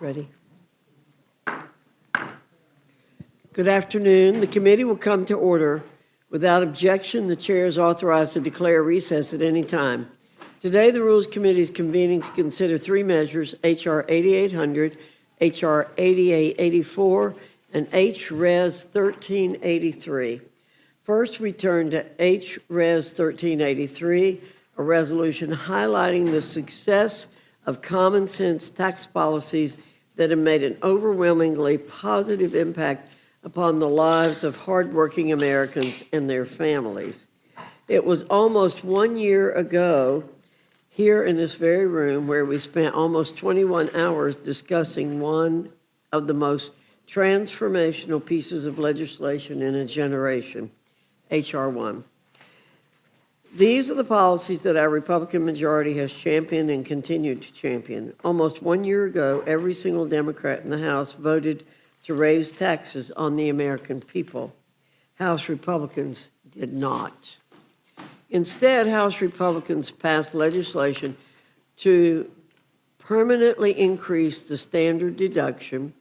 Ready? Good afternoon. The committee will come to order. Without objection, the chair is authorized to declare recess at any time. Today, the Rules Committee is convening to consider three measures, H.R. 8800, H.R. 8884, and H.Res. 1383. First, we turn to H.Res. 1383, a resolution highlighting the success of common sense tax policies that have made an overwhelmingly positive impact upon the lives of hardworking Americans and their families. It was almost 1 year ago here in this very room where we spent almost 21 hours discussing one of the most transformational pieces of legislation in a generation, H.R. 1. These are the policies that our Republican majority has championed and continued to champion. Almost 1 year ago, every single Democrat in the House voted to raise taxes on the American people. House Republicans did not. Instead, House Republicans passed legislation to permanently increase the standard deduction,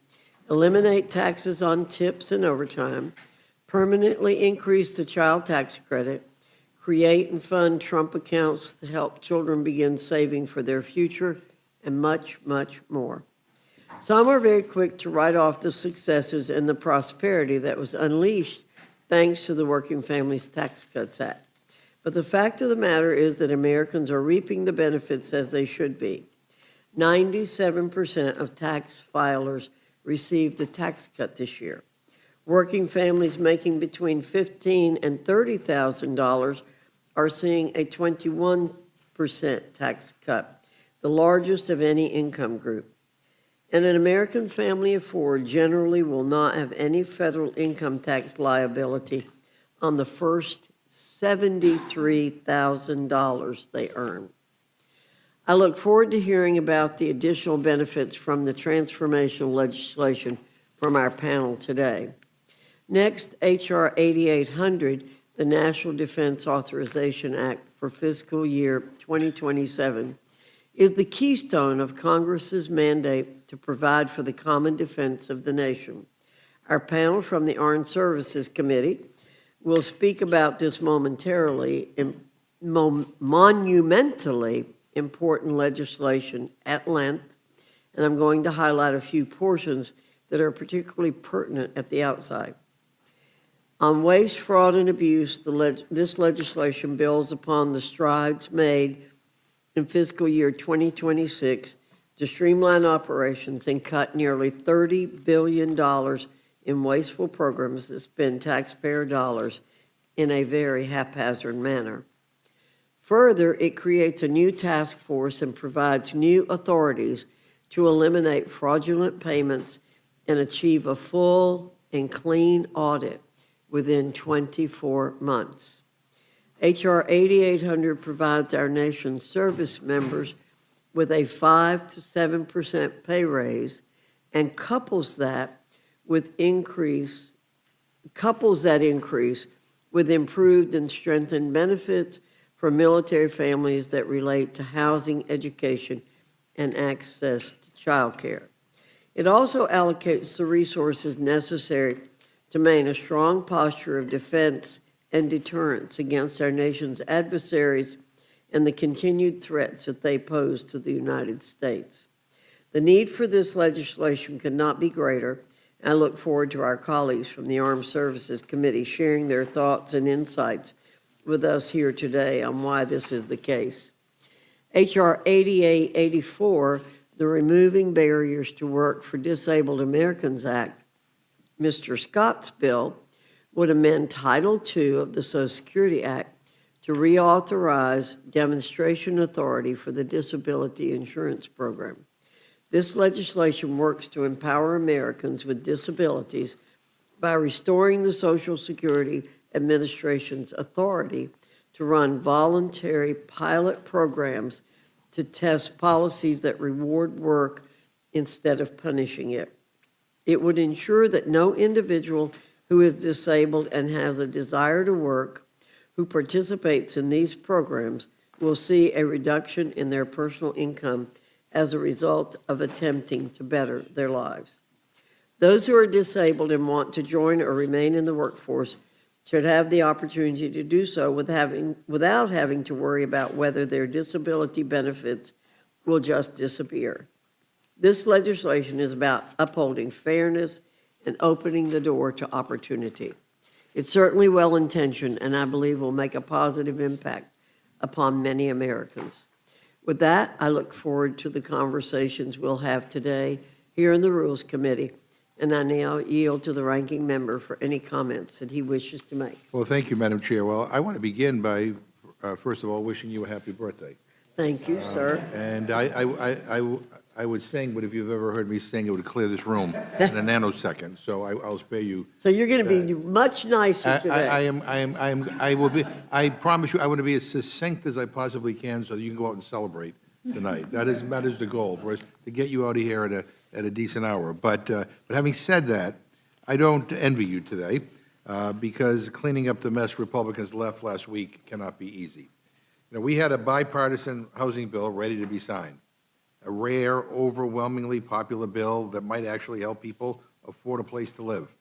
eliminate taxes on tips and overtime, permanently increase the child tax credit, create and fund Trump accounts to help children begin saving for their future, and much, much more. Some are very quick to write off the successes and the prosperity that was unleashed thanks to the Working Families Tax Cuts Act. But the fact of the matter is that Americans are reaping the benefits as they should be. 97% of tax filers received a tax cut this year. Working families making between $15,000 and $30,000 are seeing a 21% tax cut, the largest of any income group. And an American family of four generally will not have any federal income tax liability on the first $73,000 they earn. I look forward to hearing about the additional benefits from the transformational legislation from our panel today. Next, H.R. 8800, the National Defense Authorization Act for fiscal year 2027, is the keystone of Congress's mandate to provide for the common defense of the nation. Our panel from the Armed Services Committee will speak about this monumentally important legislation at length, and I'm going to highlight a few portions that are particularly pertinent at the outside. On waste, fraud, and abuse, this legislation builds upon the strides made in fiscal year 2026 to streamline operations and cut nearly $30 billion in wasteful programs that spend taxpayer dollars in a very haphazard manner. Further, it creates a new task force and provides new authorities to eliminate fraudulent payments and achieve a full and clean audit within 24 months. H.R. 8800 provides our nation's service members with a 5 to 7% pay raise and couples that increase with improved and strengthened benefits for military families that relate to housing, education, and access to child care. It also allocates the resources necessary to maintain a strong posture of defense and deterrence against our nation's adversaries and the continued threats that they pose to the United States. The need for this legislation could not be greater. I look forward to our colleagues from the Armed Services Committee sharing their thoughts and insights with us here today on why this is the case. H.R. 8884, the Removing Barriers to Work for Disabled Americans Act, Mr. Scott's bill, would amend Title II of the Social Security Act to reauthorize demonstration authority for the Disability Insurance Program. This legislation works to empower Americans with disabilities by restoring the Social Security Administration's authority to run voluntary pilot programs to test policies that reward work instead of punishing it. It would ensure that no individual who is disabled and has a desire to work who participates in these programs will see a reduction in their personal income as a result of attempting to better their lives. Those who are disabled and want to join or remain in the workforce should have the opportunity to do so without having to worry about whether their disability benefits will just disappear. This legislation is about upholding fairness and opening the door to opportunity. It's certainly well-intentioned, and I believe will make a positive impact upon many Americans. With that, I look forward to the conversations we'll have today here in the Rules Committee, and I now yield to the ranking member for any comments that he wishes to make. Well, thank you, Madam Chair. Well, I want to begin by, first of all, wishing you a happy birthday. Thank you, sir. And I would sing, but if you've ever heard me sing, it would clear this room in a nanosecond. So I'll spare you. So you're going to be much nicer today. I will be. I promise you, I want to be as succinct as I possibly can, so that you can go out and celebrate tonight. That is the goal, for us to get you out of here at a decent hour. But having said that, I don't envy you today, because cleaning up the mess Republicans left last week cannot be easy. You know, we had a bipartisan housing bill ready to be signed, a rare, overwhelmingly popular bill that might actually help people afford a place to live.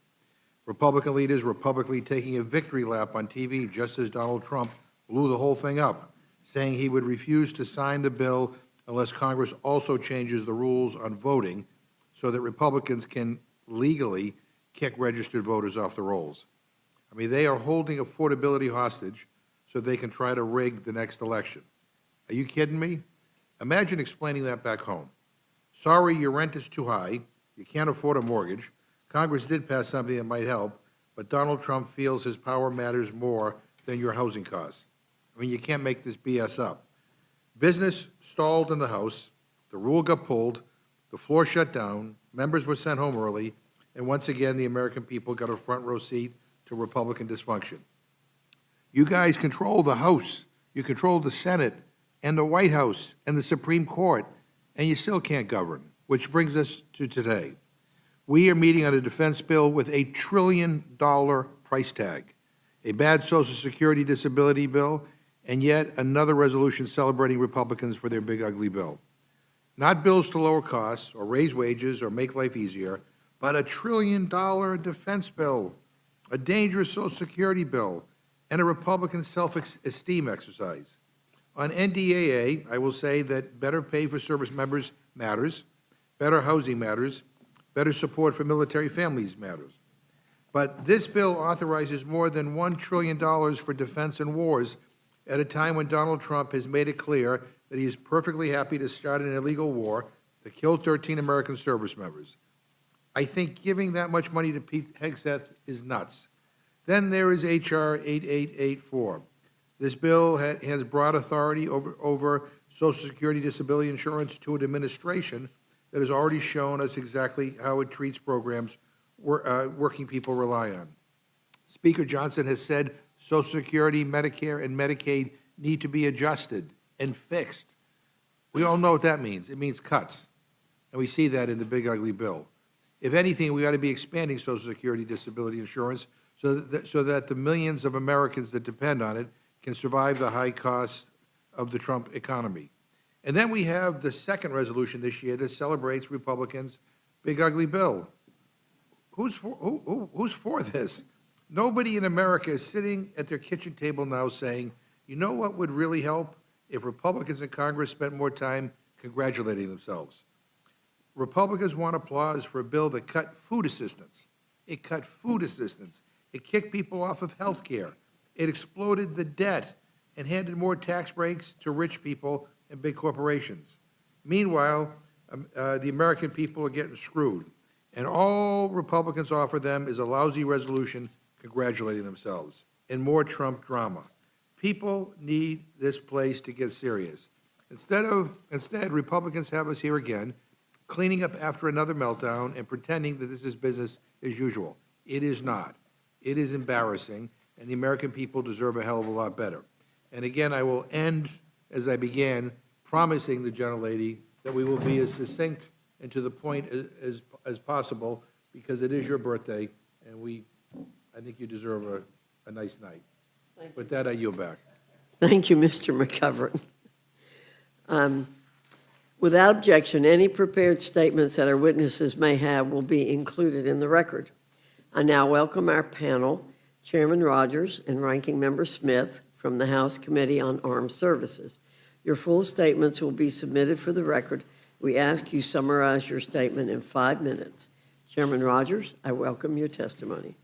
Republican leaders were publicly taking a victory lap on TV just as Donald Trump blew the whole thing up, saying he would refuse to sign the bill unless Congress also changes the rules on voting so that Republicans can legally kick registered voters off the rolls. I mean, they are holding affordability hostage so they can try to rig the next election. Are you kidding me? Imagine explaining that back home. Sorry, your rent is too high. You can't afford a mortgage. Congress did pass something that might help, but Donald Trump feels his power matters more than your housing costs. I mean, you can't make this BS up. Business stalled in the House. The rule got pulled. The floor shut down. Members were sent home early. And once again, the American people got a front row seat to Republican dysfunction. You guys control the House. You control the Senate and the White House and the Supreme Court, and you still can't govern, which brings us to today. We are meeting on a defense bill with $1 trillion price tag, a bad Social Security disability bill, and yet another resolution celebrating Republicans for their big, ugly bill. Not bills to lower costs or raise wages or make life easier, but $1 trillion defense bill, a dangerous Social Security bill, and a Republican self-esteem exercise. On NDAA, I will say that better pay for service members matters, better housing matters, better support for military families matters. But this bill authorizes more than $1 trillion for defense and wars at a time when Donald Trump has made it clear that he is perfectly happy to start an illegal war to kill 13 American service members. I think giving that much money to Pete Hegseth is nuts. Then there is H.R. 8884. This bill has broad authority over Social Security disability insurance to an administration that has already shown us exactly how it treats programs working people rely on. Speaker Johnson has said Social Security, Medicare, and Medicaid need to be adjusted and fixed. We all know what that means. It means cuts, and we see that in the big, ugly bill. If anything, we ought to be expanding Social Security disability insurance so that the millions of Americans that depend on it can survive the high costs of the Trump economy. And then we have the second resolution this year that celebrates Republicans' big, ugly bill. Who's for this? Nobody in America is sitting at their kitchen table now saying, you know what would really help if Republicans in Congress spent more time congratulating themselves. Republicans want applause for a bill that cut food assistance. It cut food assistance. It kicked people off of health care. It exploded the debt and handed more tax breaks to rich people and big corporations. Meanwhile, the American people are getting screwed, and all Republicans offer them is a lousy resolution congratulating themselves and more Trump drama. People need this place to get serious. Instead, Republicans have us here again, cleaning up after another meltdown and pretending that this is business as usual. It is not. It is embarrassing, and the American people deserve a hell of a lot better. And again, I will end as I began, promising the gentlelady that we will be as succinct and to the point as possible, because it is your birthday, and I think you deserve a nice night. With that, I yield back. Thank you, Mr. McGovern. Without objection, any prepared statements that our witnesses may have will be included in the record. I now welcome our panel, Chairman Rogers and Ranking Member Smith from the House Committee on Armed Services. Your full statements will be submitted for the record. We ask you summarize your statement in 5 minutes. Chairman Rogers, I welcome your testimony.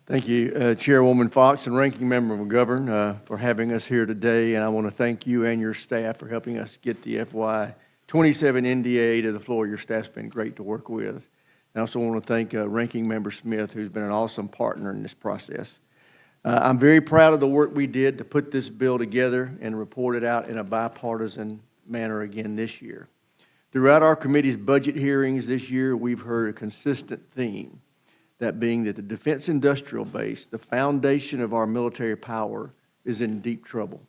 Thank you, Chairwoman Fox and Ranking Member McGovern, for having us here today. And I want to thank you and your staff for helping us get the FY 27 NDAA to the floor. Your staff's been great to work with. I also want to thank Ranking Member Smith, who's been an awesome partner in this process. I'm very proud of the work we did to put this bill together and report it out in a bipartisan manner again this year. Throughout our committee's budget hearings this year, we've heard a consistent theme, that being that the defense industrial base, the foundation of our military power, is in deep trouble.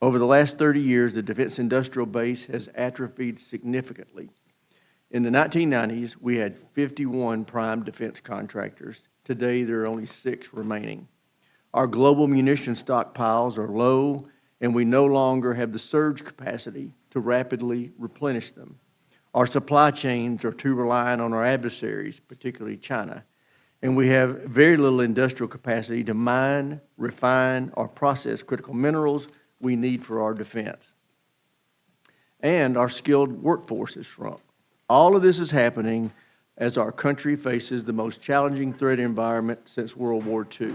Over the last 30 years, the defense industrial base has atrophied significantly. In the 1990s, we had 51 prime defense contractors. Today, there are only 6 remaining. Our global munition stockpiles are low, and we no longer have the surge capacity to rapidly replenish them. Our supply chains are too reliant on our adversaries, particularly China, and we have very little industrial capacity to mine, refine, or process critical minerals we need for our defense. And our skilled workforce has shrunk. All of this is happening as our country faces the most challenging threat environment since World War II.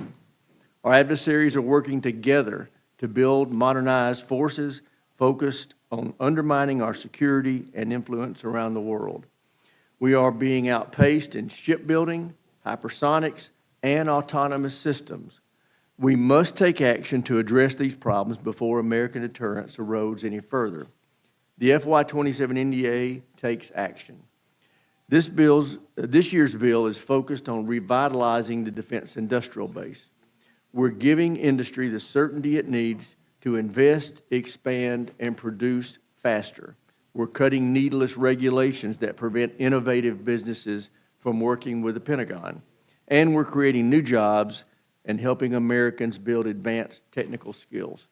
Our adversaries are working together to build modernized forces focused on undermining our security and influence around the world. We are being outpaced in shipbuilding, hypersonics, and autonomous systems. We must take action to address these problems before American deterrence erodes any further. The FY 27 NDAA takes action. This year's bill is focused on revitalizing the defense industrial base. We're giving industry the certainty it needs to invest, expand, and produce faster. We're cutting needless regulations that prevent innovative businesses from working with the Pentagon. And we're creating new jobs and helping Americans build advanced technical skills.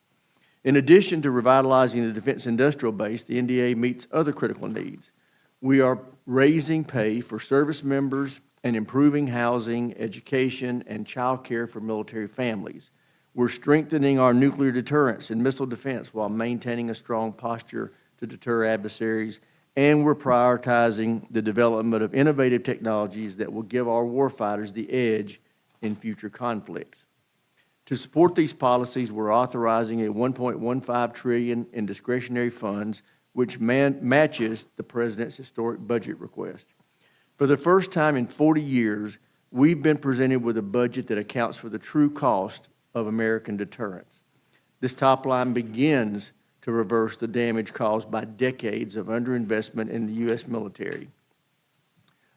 In addition to revitalizing the defense industrial base, the NDAA meets other critical needs. We are raising pay for service members and improving housing, education, and child care for military families. We're strengthening our nuclear deterrence and missile defense while maintaining a strong posture to deter adversaries, and we're prioritizing the development of innovative technologies that will give our warfighters the edge in future conflicts. To support these policies, we're authorizing a $1.15 trillion in discretionary funds, which matches the President's historic budget request. For the first time in 40 years, we've been presented with a budget that accounts for the true cost of American deterrence. This top line begins to reverse the damage caused by decades of underinvestment in the U.S. military.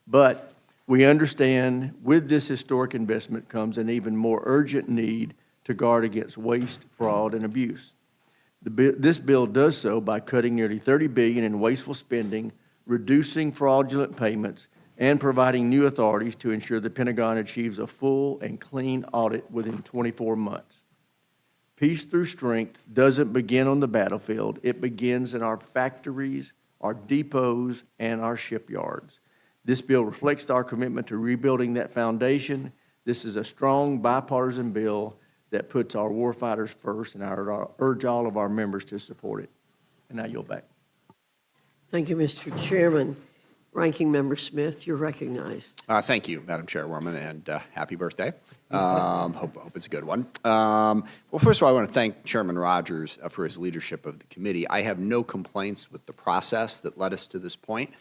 But we understand with this historic investment comes an even more urgent need to guard against waste, fraud, and abuse. This bill does so by cutting nearly $30 billion in wasteful spending, reducing fraudulent payments, and providing new authorities to ensure the Pentagon achieves a full and clean audit within 24 months. Peace through strength doesn't begin on the battlefield. It begins in our factories, our depots, and our shipyards. This bill reflects our commitment to rebuilding that foundation. This is a strong bipartisan bill that puts our warfighters first, and I urge all of our members to support it. And now yield back. Thank you, Mr. Chairman. Ranking Member Smith, you're recognized. Thank you, Madam Chairwoman, and happy birthday. Hope it's a good one. Well, first of all, I want to thank Chairman Rogers for his leadership of the committee. I have no complaints with the process that led us to this point.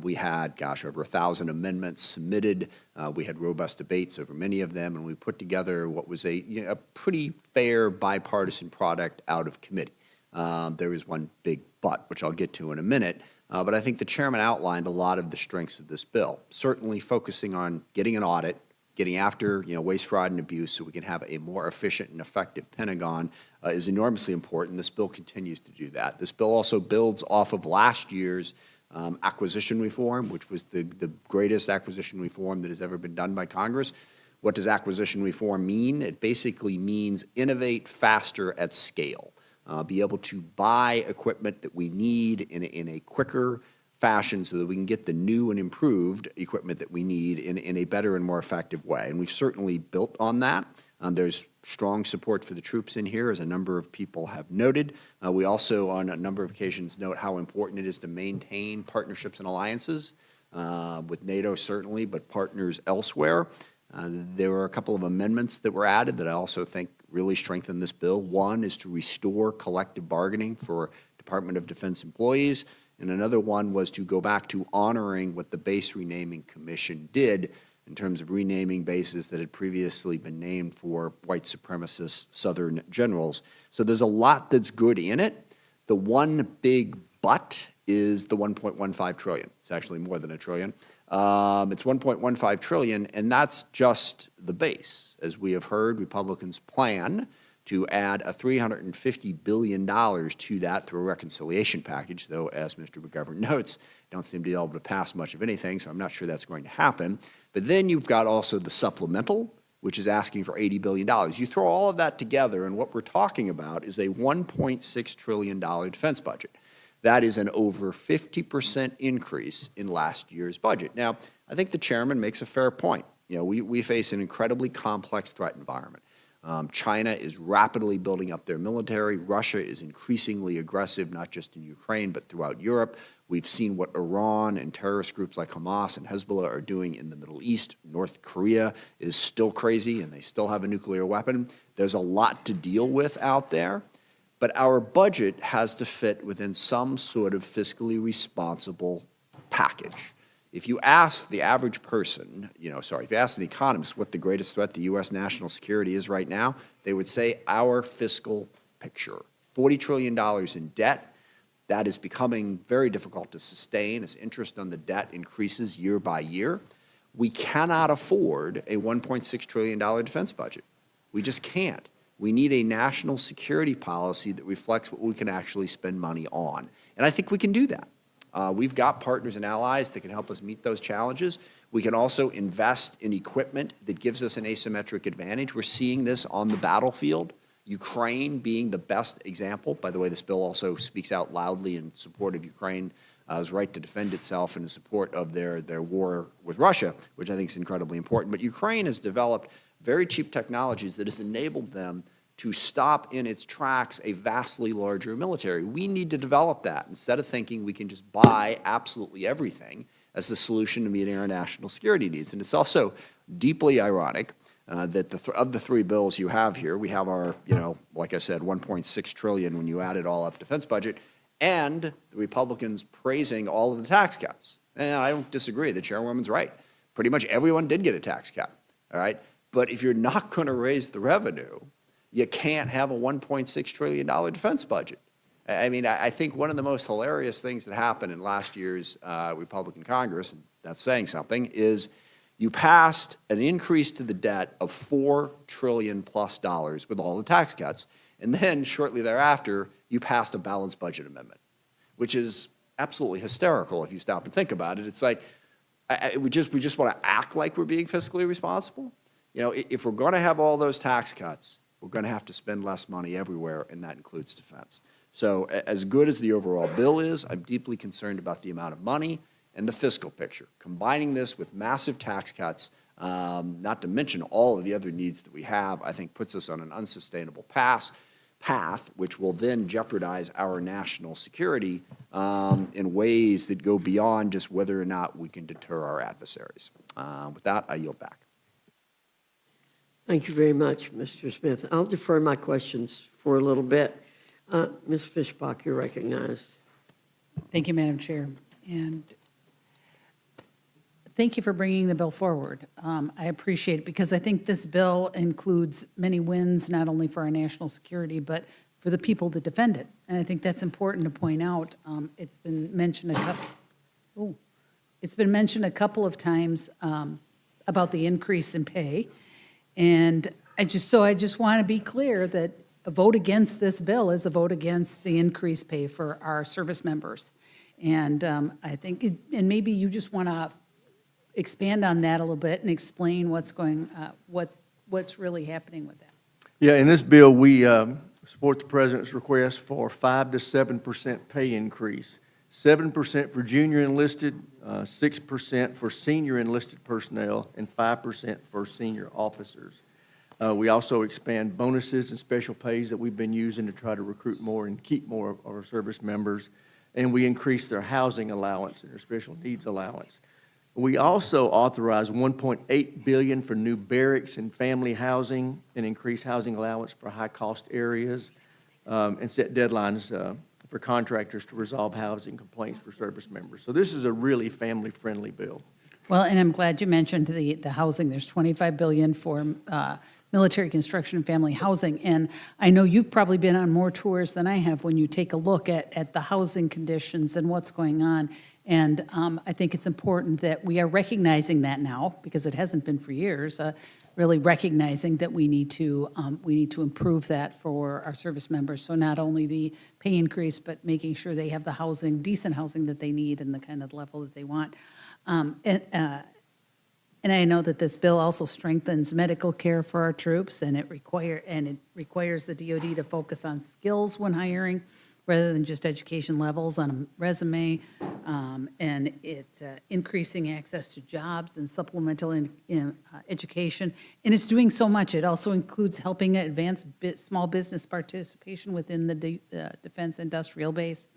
We had, over 1,000 amendments submitted. We had robust debates over many of them, and we put together what was a pretty fair bipartisan product out of committee. There was one big but, which I'll get to in a minute. But I think the chairman outlined a lot of the strengths of this bill, certainly focusing on getting an audit, getting after waste, fraud, and abuse so we can have a more efficient and effective Pentagon is enormously important. This bill continues to do that. This bill also builds off of last year's acquisition reform, which was the greatest acquisition reform that has ever been done by Congress. What does acquisition reform mean? It basically means innovate faster at scale. be able to buy equipment that we need in a quicker fashion so that we can get the new and improved equipment that we need in a better and more effective way. And we've certainly built on that. There's strong support for the troops in here, as a number of people have noted. We also, on a number of occasions, note how important it is to maintain partnerships and alliances with NATO, certainly, but partners elsewhere. There were a couple of amendments that were added that I also think really strengthen this bill. One is to restore collective bargaining for Department of Defense employees, and another one was to go back to honoring what the Base Renaming Commission did in terms of renaming bases that had previously been named for white supremacist Southern generals. So there's a lot that's good in it. The one big but is the $1.15 trillion. It's actually more than a trillion. It's $1.15 trillion, and that's just the base. As we have heard, Republicans plan to add a $350 billion to that through a reconciliation package, though, as Mr. McGovern notes, don't seem to be able to pass much of anything, so I'm not sure that's going to happen. But then you've got also the supplemental, which is asking for $80 billion. You throw all of that together, and what we're talking about is a $1.6 trillion defense budget. That is an over 50% increase in last year's budget. Now, I think the chairman makes a fair point. You know, we face an incredibly complex threat environment. China is rapidly building up their military. Russia is increasingly aggressive, not just in Ukraine, but throughout Europe. We've seen what Iran and terrorist groups like Hamas and Hezbollah are doing in the Middle East. North Korea is still crazy, and they still have a nuclear weapon. There's a lot to deal with out there, but our budget has to fit within some sort of fiscally responsible package. If you ask the average person, if you ask an economist what the greatest threat to U.S. national security is right now, they would say our fiscal picture. $40 trillion in debt, that is becoming very difficult to sustain as interest on the debt increases year by year. We cannot afford a $1.6 trillion defense budget. We just can't. We need a national security policy that reflects what we can actually spend money on. And I think we can do that. We've got partners and allies that can help us meet those challenges. We can also invest in equipment that gives us an asymmetric advantage. We're seeing this on the battlefield, Ukraine being the best example. By the way, this bill also speaks out loudly in support of Ukraine's right to defend itself and in support of their war with Russia, which I think is incredibly important. But Ukraine has developed very cheap technologies that has enabled them to stop in its tracks a vastly larger military. We need to develop that instead of thinking we can just buy absolutely everything as the solution to meeting our national security needs. And it's also deeply ironic that of the three bills you have here, we have our, like I said, $1.6 trillion when you add it all up defense budget, and the Republicans praising all of the tax cuts. And I don't disagree. The chairwoman's right. Pretty much everyone did get a tax cut, all right? But if you're not going to raise the revenue, you can't have a $1.6 trillion defense budget. I mean, I think one of the most hilarious things that happened in last year's Republican Congress, and that's saying something, is you passed an increase to the debt of $4 trillion plus with all the tax cuts, and then shortly thereafter, you passed a balanced budget amendment, which is absolutely hysterical if you stop and think about it. It's like we just want to act like we're being fiscally responsible. If we're going to have all those tax cuts, we're going to have to spend less money everywhere, and that includes defense. So as good as the overall bill is, I'm deeply concerned about the amount of money and the fiscal picture. Combining this with massive tax cuts, not to mention all of the other needs that we have, I think puts us on an unsustainable path, which will then jeopardize our national security in ways that go beyond just whether or not we can deter our adversaries. With that, I yield back. Thank you very much, Mr. Smith. I'll defer my questions for a little bit. Ms. Fishbach, you're recognized. Thank you, Madam Chair. And thank you for bringing the bill forward. I appreciate it because I think this bill includes many wins, not only for our national security, but for the people that defend it. And I think that's important to point out. It's been mentioned a couple of times about the increase in pay. And I just want to be clear that a vote against this bill is a vote against the increased pay for our service members. And I think, and maybe you just want to expand on that a little bit and explain what's really happening with that. Yeah, in this bill, we support the President's request for 5 to 7% pay increase, 7% for junior enlisted, 6% for senior enlisted personnel, and 5% for senior officers. We also expand bonuses and special pays that we've been using to try to recruit more and keep more of our service members, and we increase their housing allowance and their special needs allowance. We also authorize $1.8 billion for new barracks and family housing and increase housing allowance for high-cost areas, and set deadlines for contractors to resolve housing complaints for service members. So this is a really family-friendly bill. Well, and I'm glad you mentioned the housing. There's $25 billion for military construction and family housing. And I know you've probably been on more tours than I have when you take a look at the housing conditions and what's going on. And I think it's important that we are recognizing that now, because it hasn't been for years, really recognizing that we need to improve that for our service members. So not only the pay increase, but making sure they have the housing, decent housing that they need and the kind of level that they want. And I know that this bill also strengthens medical care for our troops, and it requires the DoD to focus on skills when hiring, rather than just education levels on a resume, and it's increasing access to jobs and supplemental education, and it's doing so much. It also includes helping advance small business participation within the defense industrial base,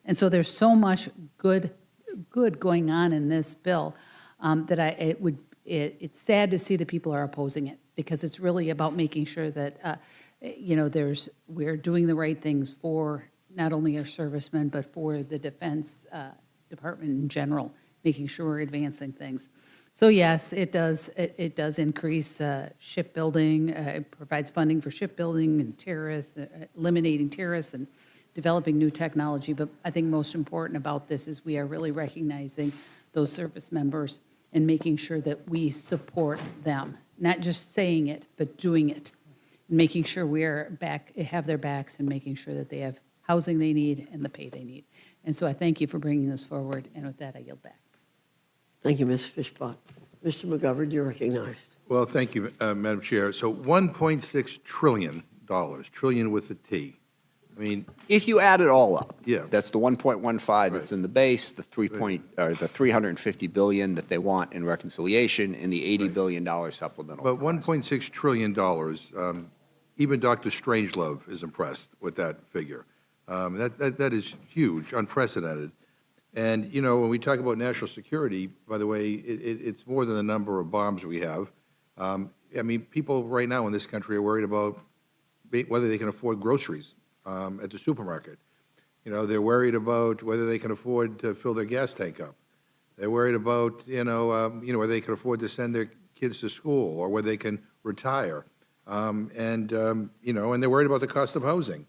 and so there's so much good going on in this bill that it's sad to see that people are opposing it, because it's really about making sure that we're doing the right things for not only our servicemen, but for the Defense Department in general, making sure we're advancing things. So yes, it does increase shipbuilding. It provides funding for shipbuilding and terrorists, eliminating terrorists and developing new technology. But I think most important about this is we are really recognizing those service members and making sure that we support them, not just saying it, but doing it, making sure we have their backs, and making sure that they have housing they need and the pay they need. And so I thank you for bringing this forward, and with that, I yield back. Thank you, Ms. Fishbach. Mr. McGovern, you're recognized. Well, thank you, Madam Chair. So $1.6 trillion, trillion with a T. I mean, If you add it all up, Yeah. that's the 1.15 that's in the base, the the 350 billion that they want in reconciliation, and the $80 billion supplemental. but $1.6 trillion, even Dr. Strangelove is impressed with that figure. That is huge, unprecedented. And, when we talk about national security, by the way, it's more than the number of bombs we have. I mean, people right now in this country are worried about whether they can afford groceries at the supermarket. They're worried about whether they can afford to fill their gas tank up. They're worried about, whether they can afford to send their kids to school or whether they can retire. And they're worried about the cost of housing.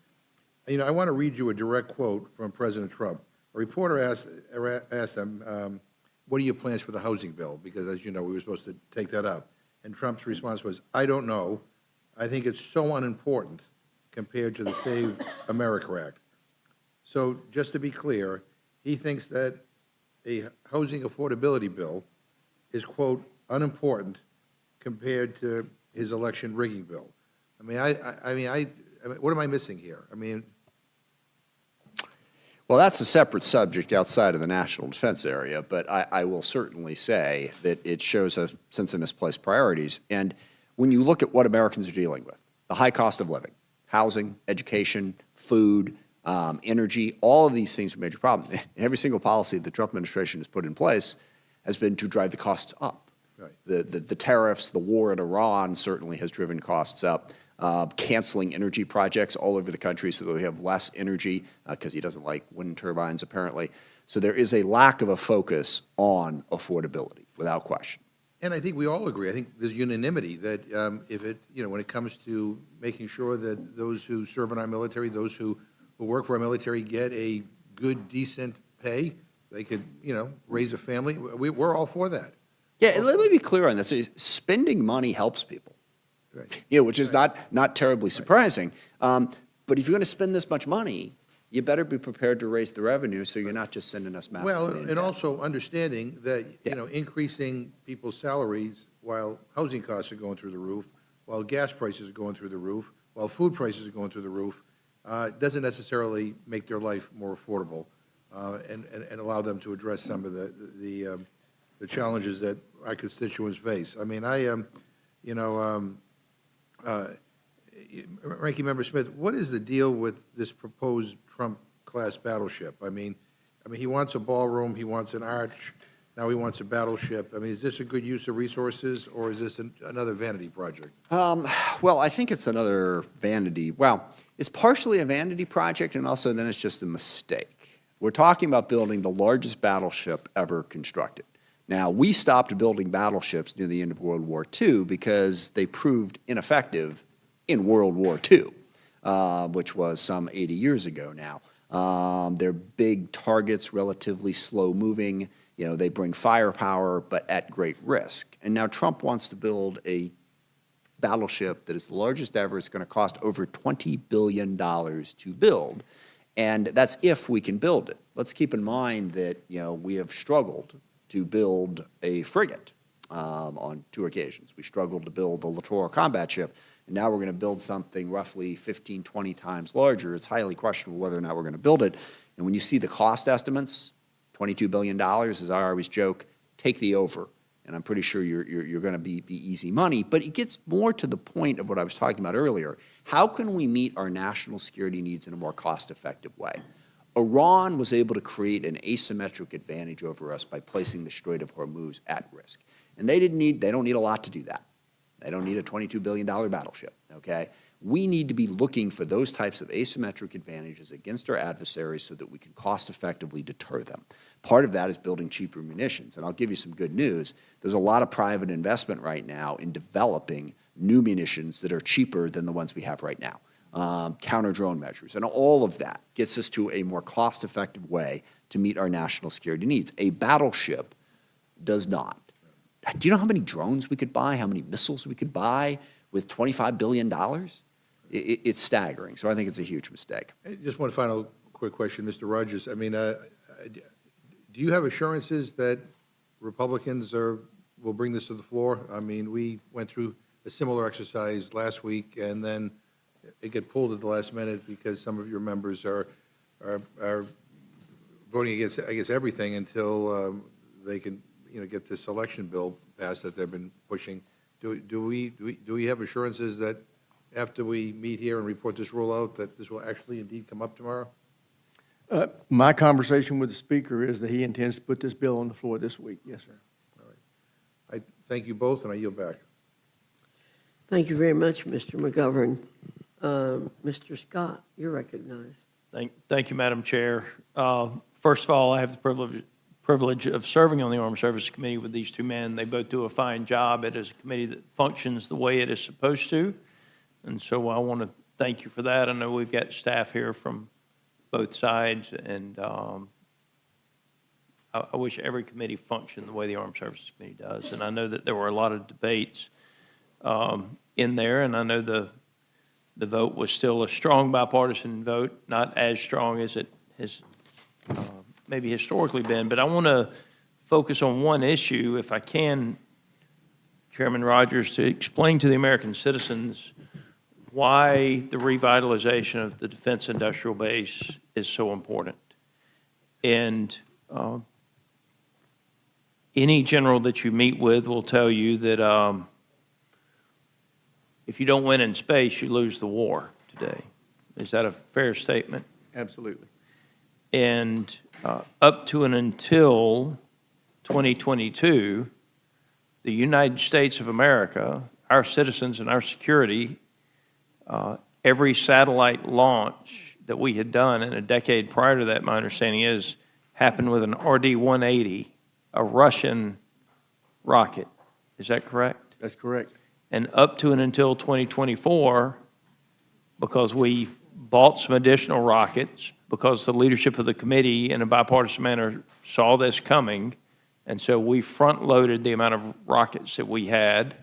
I want to read you a direct quote from President Trump. A reporter asked him, what are your plans for the housing bill? Because, as you know, we were supposed to take that up. And Trump's response was, I don't know. I think it's so unimportant compared to the Save America Act. So just to be clear, he thinks that a housing affordability bill is, quote, unimportant compared to his election rigging bill. I mean, what am I missing here? Well, that's a separate subject outside of the national defense area, but I will certainly say that it shows a sense of misplaced priorities. And when you look at what Americans are dealing with, the high cost of living, housing, education, food, energy, all of these things are major problems. Every single policy the Trump administration has put in place has been to drive the costs up. Right. The tariffs, the war in Iran certainly has driven costs up. Canceling energy projects all over the country so that we have less energy, because he doesn't like wind turbines, apparently. So there is a lack of a focus on affordability, without question. And I think we all agree. I think there's unanimity that when it comes to making sure that those who serve in our military, those who work for our military get a good, decent pay, they could, raise a family. We're all for that. Yeah, and let me be clear on this. Spending money helps people. Right. Which is not terribly surprising. But if you're going to spend this much money, you better be prepared to raise the revenue so you're not just sending us massive Well, money in and debt. also understanding that, Yeah. increasing people's salaries while housing costs are going through the roof, while gas prices are going through the roof, while food prices are going through the roof, doesn't necessarily make their life more affordable and allow them to address some of the challenges that our constituents face. I mean, Ranking Member Smith, what is the deal with this proposed Trump-class battleship? I mean, he wants a ballroom, he wants an arch, now he wants a battleship. I mean, is this a good use of resources, or is this another vanity project? Well, I think it's another vanity. Well, it's partially a vanity project, and also then it's just a mistake. We're talking about building the largest battleship ever constructed. Now, we stopped building battleships near the end of World War II because they proved ineffective in World War II, which was some 80 years ago now. They're big targets, relatively slow-moving. You know, they bring firepower, but at great risk. And now Trump wants to build a battleship that is the largest ever. It's going to cost over $20 billion to build. And that's if we can build it. Let's keep in mind that, you know, we have struggled to build a frigate on 2 occasions. We struggled to build the Littoral combat ship, and now we're going to build something roughly 15, 20 times larger. It's highly questionable whether or not we're going to build it. And when you see the cost estimates, $22 billion, as I always joke, take the over. And I'm pretty sure you're going to be easy money. But it gets more to the point of what I was talking about earlier. How can we meet our national security needs in a more cost-effective way? Iran was able to create an asymmetric advantage over us by placing the Strait of Hormuz at risk. And they don't need a lot to do that. They don't need a $22 billion battleship, okay? We need to be looking for those types of asymmetric advantages against our adversaries so that we can cost-effectively deter them. Part of that is building cheaper munitions. And I'll give you some good news. There's a lot of private investment right now in developing new munitions that are cheaper than the ones we have right now. Counter-drone measures, and all of that gets us to a more cost-effective way to meet our national security needs. A battleship does not. Do you know how many drones we could buy, how many missiles we could buy with $25 billion? It's staggering, so I think it's a huge mistake. Just one final quick question, Mr. Rogers. I mean, do you have assurances that Republicans will bring this to the floor? I mean, we went through a similar exercise last week, and then it got pulled at the last minute because some of your members are voting against, I guess, everything until they can, get this election bill passed that they've been pushing. Do we have assurances that after we meet here and report this rule out, that this will actually indeed come up tomorrow? My conversation with the Speaker is that he intends to put this bill on the floor this week. Yes, sir. All right. I thank you both, and I yield back. Thank you very much, Mr. McGovern. Mr. Scott, you're recognized. Thank you, Madam Chair. First of all, I have the privilege of serving on the Armed Services Committee with these two men. They both do a fine job. It is a committee that functions the way it is supposed to, and so I want to thank you for that. I know we've got staff here from both sides, and I wish every committee functioned the way the Armed Services Committee does. And I know that there were a lot of debates in there, and I know the vote was still a strong bipartisan vote, not as strong as it has maybe historically been. But I want to focus on one issue, if I can, Chairman Rogers, to explain to the American citizens why the revitalization of the defense industrial base is so important. And any general that you meet with will tell you that if you don't win in space, you lose the war today. Is that a fair statement? Absolutely. And up to and until 2022, the United States of America, our citizens and our security, every satellite launch that we had done in a decade prior to that, my understanding is, happened with an RD-180, a Russian rocket. Is that correct? That's correct. And up to and until 2024, because we bought some additional rockets, because the leadership of the committee in a bipartisan manner saw this coming, and so we front-loaded the amount of rockets that we had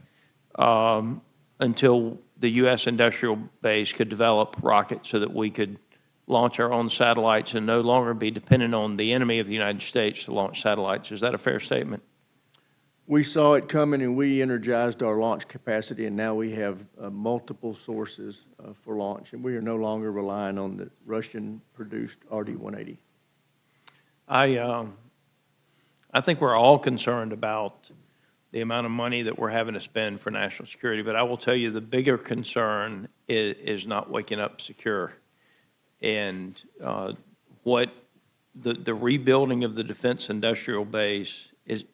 until the U.S. industrial base could develop rockets so that we could launch our own satellites and no longer be dependent on the enemy of the United States to launch satellites. Is that a fair statement? We saw it coming and we energized our launch capacity, and now we have multiple sources for launch, and we are no longer relying on the Russian-produced RD-180. I think we're all concerned about the amount of money that we're having to spend for national security, but I will tell you the bigger concern is not waking up secure. And what the rebuilding of the defense industrial base is,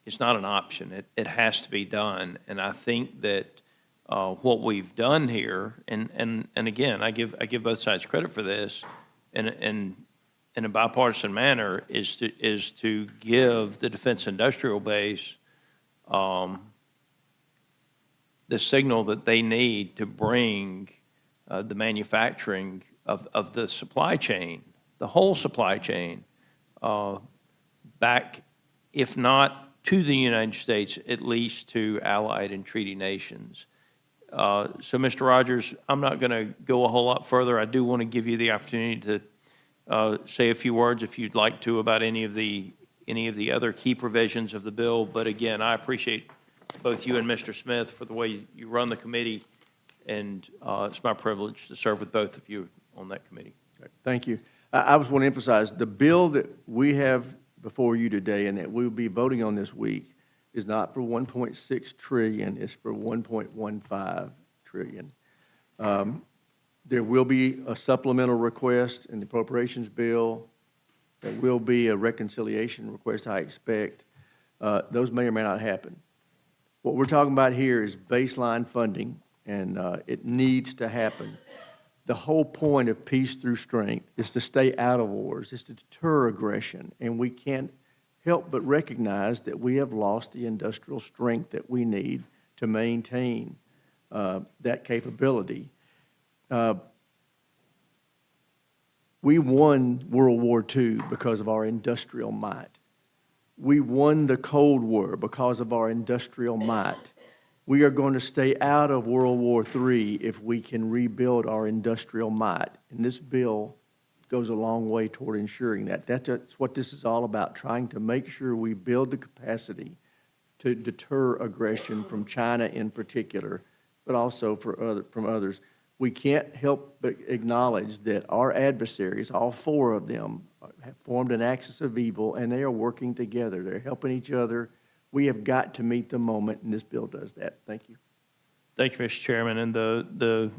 it's not an option. It has to be done. And I think that what we've done here, and again, I give both sides credit for this, and in a bipartisan manner, is to give the defense industrial base the signal that they need to bring the manufacturing of the supply chain, the whole supply chain, back, if not to the United States, at least to allied and treaty nations. So, Mr. Rogers, I'm not going to go a whole lot further. I do want to give you the opportunity to say a few words, if you'd like to, about any of the other key provisions of the bill. But again, I appreciate both you and Mr. Smith for the way you run the committee, and it's my privilege to serve with both of you on that committee. Thank you. I just want to emphasize, the bill that we have before you today and that we'll be voting on this week is not for $1.6 trillion, it's for $1.15 trillion. There will be a supplemental request in the appropriations bill. There will be a reconciliation request, I expect. Those may or may not happen. What we're talking about here is baseline funding, and it needs to happen. The whole point of peace through strength is to stay out of wars, is to deter aggression, and we can't help but recognize that we have lost the industrial strength that we need to maintain that capability. We won World War II because of our industrial might. We won the Cold War because of our industrial might. We are going to stay out of World War III if we can rebuild our industrial might. And this bill goes a long way toward ensuring that. That's what this is all about, trying to make sure we build the capacity to deter aggression from China in particular, but also from others. We can't help but acknowledge that our adversaries, all four of them, have formed an axis of evil, and they are working together. They're helping each other. We have got to meet the moment, and this bill does that. Thank you. Thank you, Mr. Chairman. And the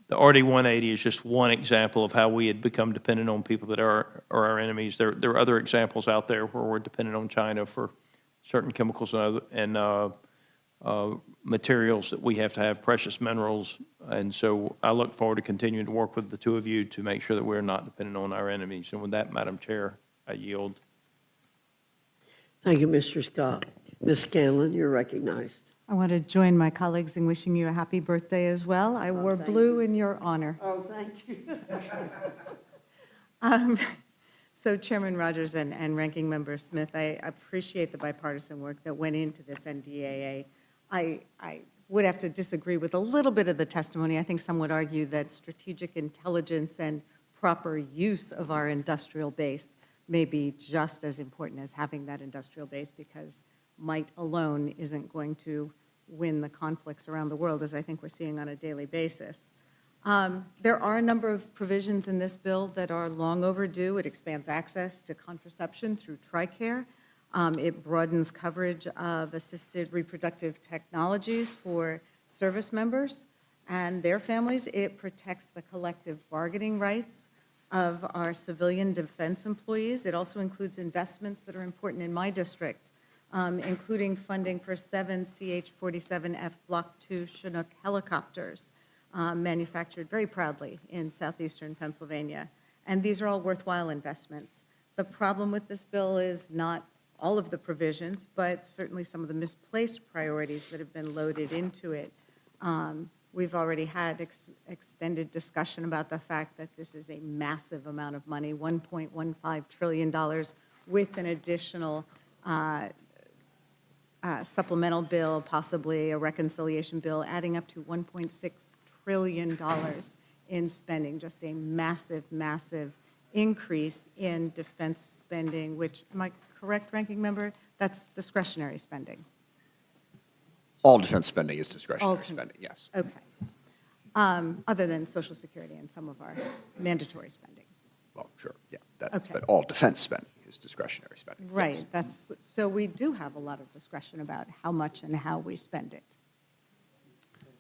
RD-180 is just one example of how we had become dependent on people that are our enemies. There are other examples out there where we're dependent on China for certain chemicals and materials that we have to have, precious minerals. And so I look forward to continuing to work with the two of you to make sure that we're not dependent on our enemies. And with that, Madam Chair, I yield. Thank you, Mr. Scott. Ms. Scanlon, you're recognized. I want to join my colleagues in wishing you a happy birthday as well. I wore thank blue you. in your honor. Oh, thank you. So Chairman Rogers and Ranking Member Smith, I appreciate the bipartisan work that went into this NDAA. I would have to disagree with a little bit of the testimony. I think some would argue that strategic intelligence and proper use of our industrial base may be just as important as having that industrial base, because might alone isn't going to win the conflicts around the world, as I think we're seeing on a daily basis. There are a number of provisions in this bill that are long overdue. It expands access to contraception through TRICARE. It broadens coverage of assisted reproductive technologies for service members and their families. It protects the collective bargaining rights of our civilian defense employees. It also includes investments that are important in my district, including funding for 7 CH-47F Block II Chinook helicopters, manufactured very proudly in southeastern Pennsylvania. And these are all worthwhile investments. The problem with this bill is not all of the provisions, but certainly some of the misplaced priorities that have been loaded into it. We've already had extended discussion about the fact that this is a massive amount of money, $1.15 trillion, with an additional supplemental bill, possibly a reconciliation bill, adding up to $1.6 trillion in spending, just a massive, massive increase in defense spending, which, am I correct, Ranking Member? That's discretionary spending. All defense spending is discretionary All- spending, yes. Okay. Other than Social Security and some of our mandatory spending. Well, sure, yeah, that's, Okay. but all defense spending is discretionary spending. yes. Right, so we do have a lot of discretion about how much and how we spend it.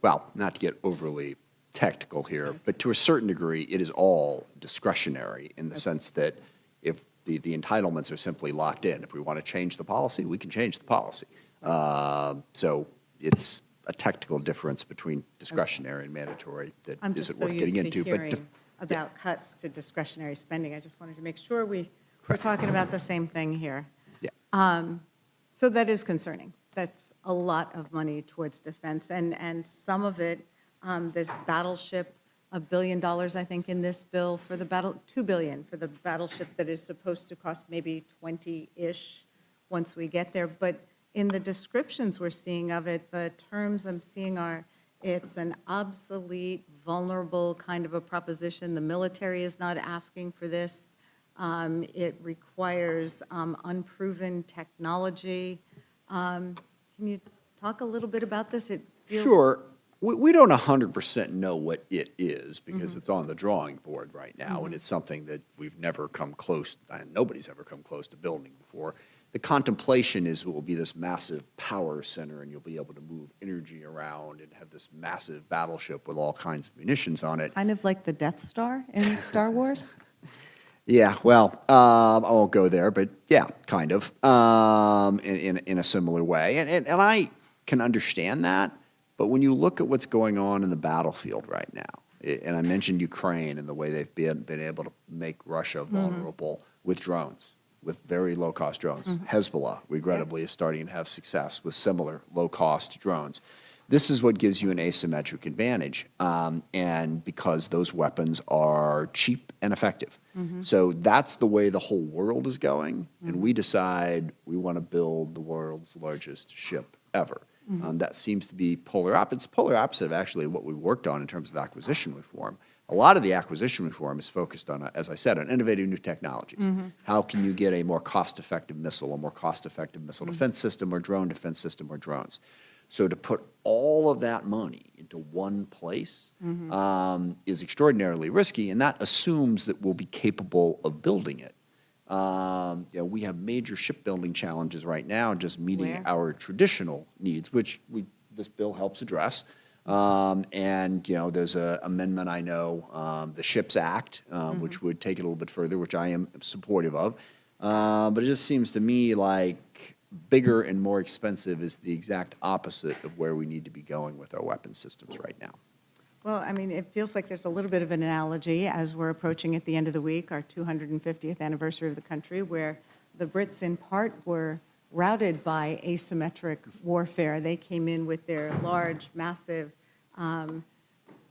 Well, not to get overly technical here, but to a certain degree, it is all discretionary in the sense that if the entitlements are simply locked in, if we want to change the policy, we can change the policy. So it's a technical difference between discretionary and mandatory that I'm just isn't so worth getting used to into. But hearing about cuts to discretionary spending. I just wanted to make sure we're talking about the same thing here. Yeah. So that is concerning. That's a lot of money towards defense, and some of it, this battleship, $1 billion, I think, in this bill for the $2 billion for the battleship that is supposed to cost maybe 20-ish once we get there. But in the descriptions we're seeing of it, the terms I'm seeing are, it's an obsolete, vulnerable kind of a proposition. The military is not asking for this. It requires unproven technology. Can you talk a little bit about this? It feels- Sure. We don't 100% know what it is because it's on the drawing board right now, and it's something that we've never come close, and nobody's ever come close to building before. The contemplation is it will be this massive power center, and you'll be able to move energy around and have this massive battleship with all kinds of munitions on it. Kind of like the Death Star in Star Wars? Yeah, well, I won't go there, but yeah, kind of, in a similar way. And I can understand that, but when you look at what's going on in the battlefield right now, and I mentioned Ukraine and the way they've been able to make Russia vulnerable with drones, with very low-cost drones. Hezbollah, regrettably, is starting to have success with similar low-cost drones. This is what gives you an asymmetric advantage, and because those weapons are cheap and effective. So that's the way the whole world is going, and we decide we want to build the world's largest ship ever. That seems to be polar opposite. It's polar opposite of actually what we worked on in terms of acquisition reform. A lot of the acquisition reform is focused on, as I said, on innovative new technologies. How can you get a more cost-effective missile, a more cost-effective missile defense system, or drone defense system, or drones? So to put all of that money into one place is extraordinarily risky, and that assumes that we'll be capable of building it. We have major shipbuilding challenges right now, just meeting Where? our traditional needs, which this bill helps address. And there's an amendment I know, the SHIPS Act, which would take it a little bit further, which I am supportive of. But it just seems to me like bigger and more expensive is the exact opposite of where we need to be going with our weapons systems right now. Well, I mean, it feels like there's a little bit of an analogy as we're approaching at the end of the week, our 250th anniversary of the country, where the Brits in part were routed by asymmetric warfare. They came in with their large, massive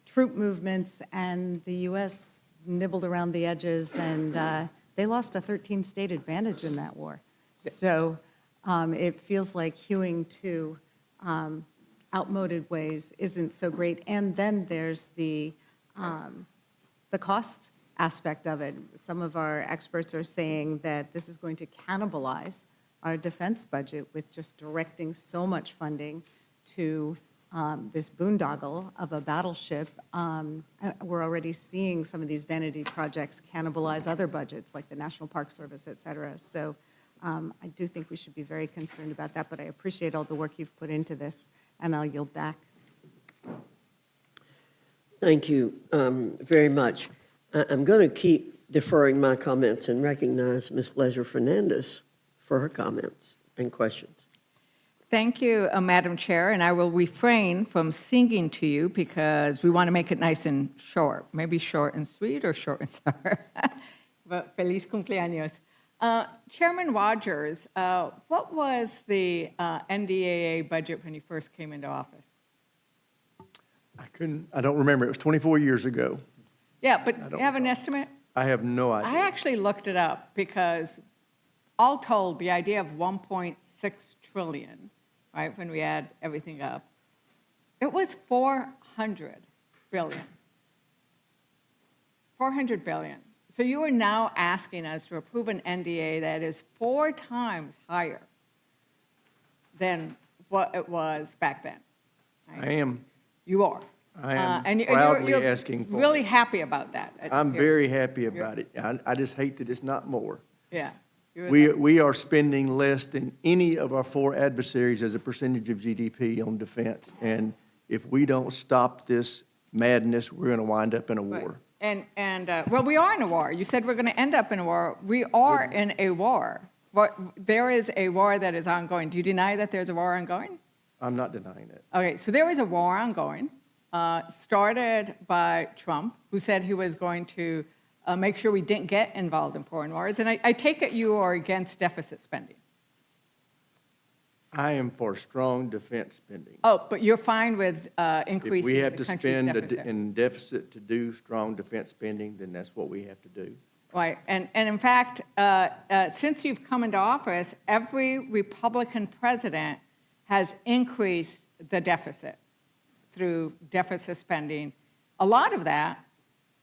troop movements, and the U.S. nibbled around the edges, and they lost a 13-state advantage in that war. So it feels like hewing to outmoded ways isn't so great. And then there's the cost aspect of it. Some of our experts are saying that this is going to cannibalize our defense budget with just directing so much funding to this boondoggle of a battleship. We're already seeing some of these vanity projects cannibalize other budgets, like the National Park Service, et cetera. So I do think we should be very concerned about that, but I appreciate all the work you've put into this, and I'll yield back. Thank you very much. I'm going to keep deferring my comments and recognize Ms. Leisure Fernandez for her comments and questions. Thank you, Madam Chair, and I will refrain from singing to you because we want to make it nice and short, maybe short and sweet or short and sour. But feliz cumpleaños. Chairman Rogers, what was the NDAA budget when you first came into office? I don't remember. It was 24 years ago. Yeah, but I don't you have an recall. estimate? I have no I idea. actually looked it up because all told, the idea of 1.6 trillion, right, when we add everything up, it was 400 billion. 400 billion. So you are now asking us to approve an NDA that is 4 times higher than what it was back then? I am, You are. I am And proudly you're asking for really it. happy about that. I'm very happy about it. I just hate that it's not more. Yeah. You're We are spending less than any of our 4 adversaries as a percentage of GDP on defense. And if we don't stop this madness, we're going to wind up in a Right. war. Well, we are in a war. You said we're going to end up in a war. We are in a war. There is a war that is ongoing. Do you deny that there's a war ongoing? I'm not denying it. Okay, so there is a war ongoing, started by Trump, who said he was going to make sure we didn't get involved in foreign wars. And I take it you are against deficit spending. I am for strong defense spending. Oh, but you're fine with If increasing we the have to country's spend deficit. in deficit to do strong defense spending, then that's what we have to do. Right, and in fact, since you've come into office, every Republican president has increased the deficit through deficit spending, a lot of that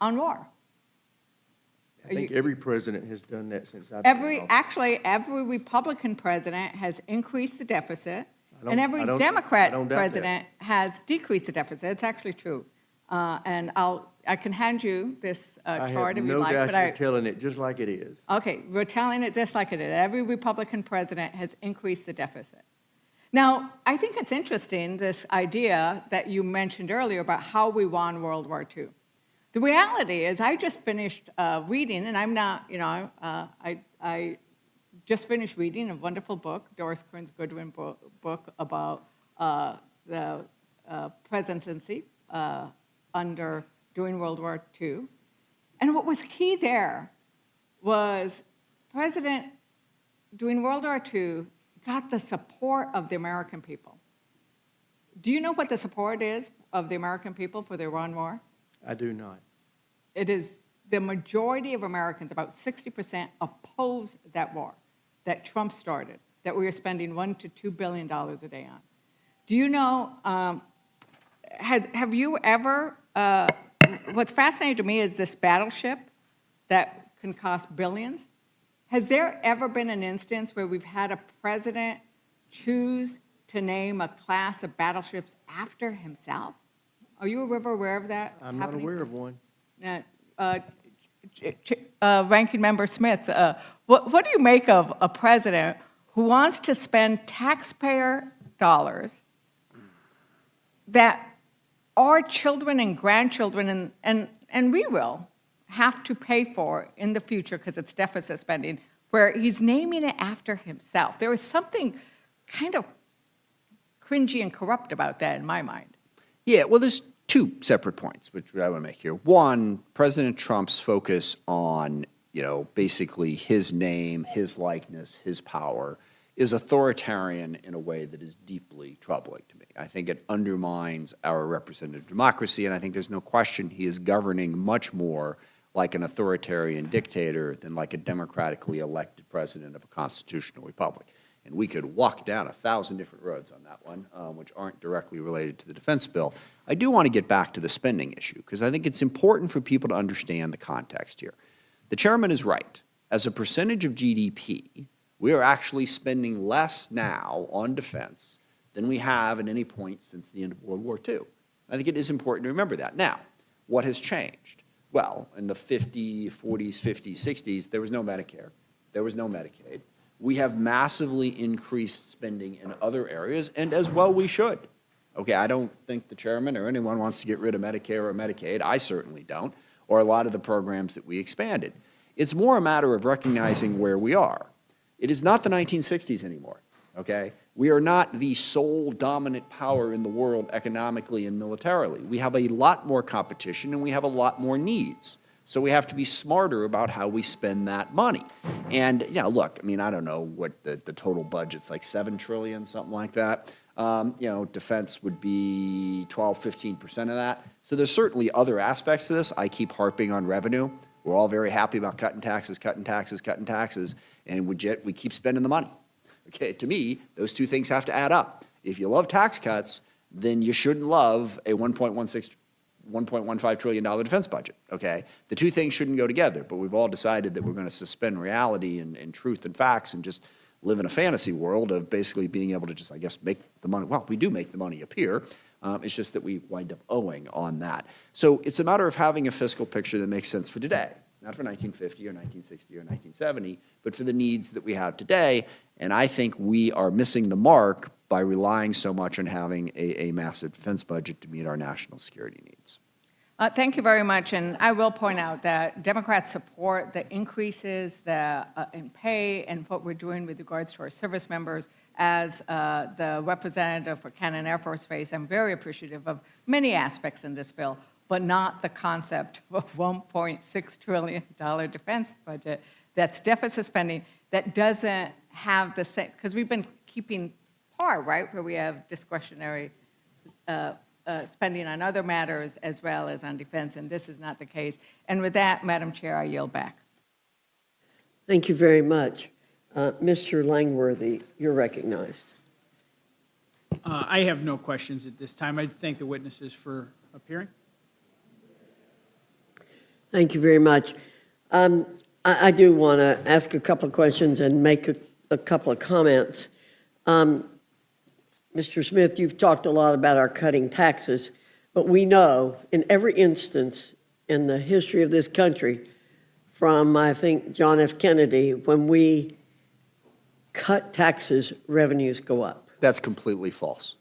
on war. I think every president has done that since I've been in office. Actually, every Republican president has increased the deficit, I and don't- every I don't Democrat doubt that. president has decreased the deficit. It's actually true. And I can hand you this I chart have if you no like, doubt but you're telling it just like it is. Okay, we're telling it just like it is. Every Republican president has increased the deficit. Now, I think it's interesting, this idea that you mentioned earlier about how we won World War II. The reality is, I just finished reading, and I'm not, I just finished reading a wonderful book, Doris Kearns Goodwin book about the presidency during World War II. And what was key there was President, during World War II, got the support of the American people. Do you know what the support is of the American people for the Iran war? I do not. It is the majority of Americans, about 60%, oppose that war that Trump started, that we are spending $1 to $2 billion a day on. Do you know, have you ever, what's fascinating to me is this battleship that can cost billions. Has there ever been an instance where we've had a president choose to name a class of battleships after himself? Are you ever aware of that I'm not happening? aware of one. Ranking Member Smith, what do you make of a president who wants to spend taxpayer dollars that our children and grandchildren and we will have to pay for in the future because it's deficit spending, where he's naming it after himself? There was something kind of cringy and corrupt about that in my mind. Yeah, well, there's 2 separate points, which I want to make here. One, President Trump's focus on, basically his name, his likeness, his power is authoritarian in a way that is deeply troubling to me. I think it undermines our representative democracy, and I think there's no question he is governing much more like an authoritarian dictator than like a democratically elected president of a constitutional republic. And we could walk down 1,000 different roads on that one, which aren't directly related to the defense bill. I do want to get back to the spending issue, because I think it's important for people to understand the context here. The chairman is right. As a percentage of GDP, we are actually spending less now on defense than we have at any point since the end of World War II. I think it is important to remember that. Now, what has changed? Well, in the 40s, 50s, 60s, there was no Medicare. There was no Medicaid. We have massively increased spending in other areas, and as well we should. Okay, I don't think the chairman or anyone wants to get rid of Medicare or Medicaid. I certainly don't, or a lot of the programs that we expanded. It's more a matter of recognizing where we are. It is not the 1960s anymore, okay? We are not the sole dominant power in the world economically and militarily. We have a lot more competition, and we have a lot more needs. So we have to be smarter about how we spend that money. And, look, I mean, I don't know what the total budget's like, $7 trillion, something like that. Defense would be 12, 15% of that. So there's certainly other aspects to this. I keep harping on revenue. We're all very happy about cutting taxes, and we keep spending the money. Okay, to me, those 2 things have to add up. If you love tax cuts, then you shouldn't love a $1.16 $1.15 trillion defense budget, okay? The two things shouldn't go together, but we've all decided that we're going to suspend reality and truth and facts and just live in a fantasy world of basically being able to just, I guess, make the money. Well, we do make the money appear. It's just that we wind up owing on that. So it's a matter of having a fiscal picture that makes sense for today, not for 1950 or 1960 or 1970, but for the needs that we have today. And I think we are missing the mark by relying so much on having a massive defense budget to meet our national security needs. Thank you very much, and I will point out that Democrats support the increases in pay and what we're doing with regards to our service members. As the representative for Cannon Air Force Base, I'm very appreciative of many aspects in this bill, but not the concept of a $1.6 trillion defense budget that's deficit spending that doesn't have the same, because we've been keeping par, right, where we have discretionary spending on other matters as well as on defense, and this is not the case. And with that, Madam Chair, I yield back. Thank you very much. Mr. Langworthy, you're recognized. I have no questions at this time. I thank the witnesses for appearing. Thank you very much. I do want to ask a couple of questions and make a couple of comments. Mr. Smith, you've talked a lot about our cutting taxes, but we know in every instance in the history of this country, from, I think, John F. Kennedy, when we cut taxes, revenues go up. That's completely false.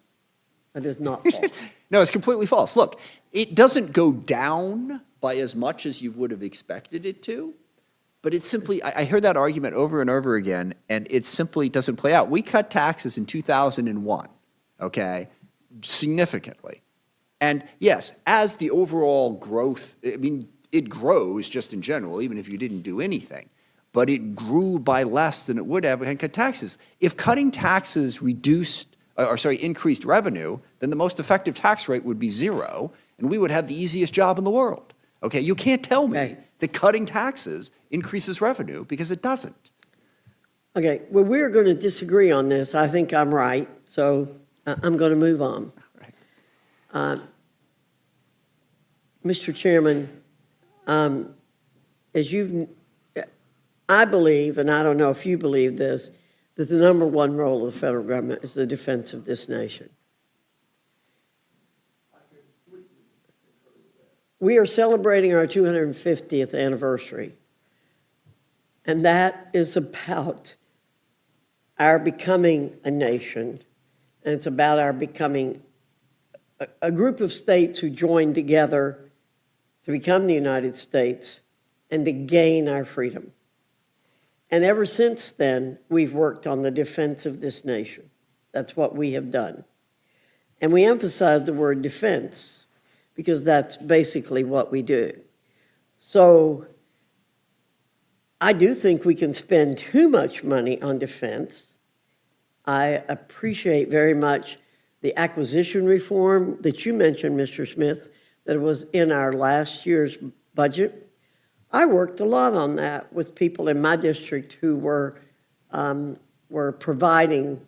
That is not false. No, it's completely false. Look, it doesn't go down by as much as you would have expected it to, but it's simply, I heard that argument over and over again, and it simply doesn't play out. We cut taxes in 2001, okay, significantly. And yes, as the overall growth, I mean, it grows just in general, even if you didn't do anything, but it grew by less than it would have had cut taxes. If cutting taxes increased revenue, then the most effective tax rate would be 0, and we would have the easiest job in the world. Okay, you can't tell me that cutting taxes increases revenue, because it doesn't. Okay, well, we're going to disagree on this. I think I'm right, so I'm going to move on. Mr. Chairman, I believe, and I don't know if you believe this, that the number one role of the federal government is the defense of this nation. We are celebrating our 250th anniversary, and that is about our becoming a nation, and it's about our becoming a group of states who joined together to become the United States and to gain our freedom. And ever since then, we've worked on the defense of this nation. That's what we have done. And we emphasize the word defense because that's basically what we do. So I do think we can spend too much money on defense. I appreciate very much the acquisition reform that you mentioned, Mr. Smith, that was in our last year's budget. I worked a lot on that with people in my district who were providing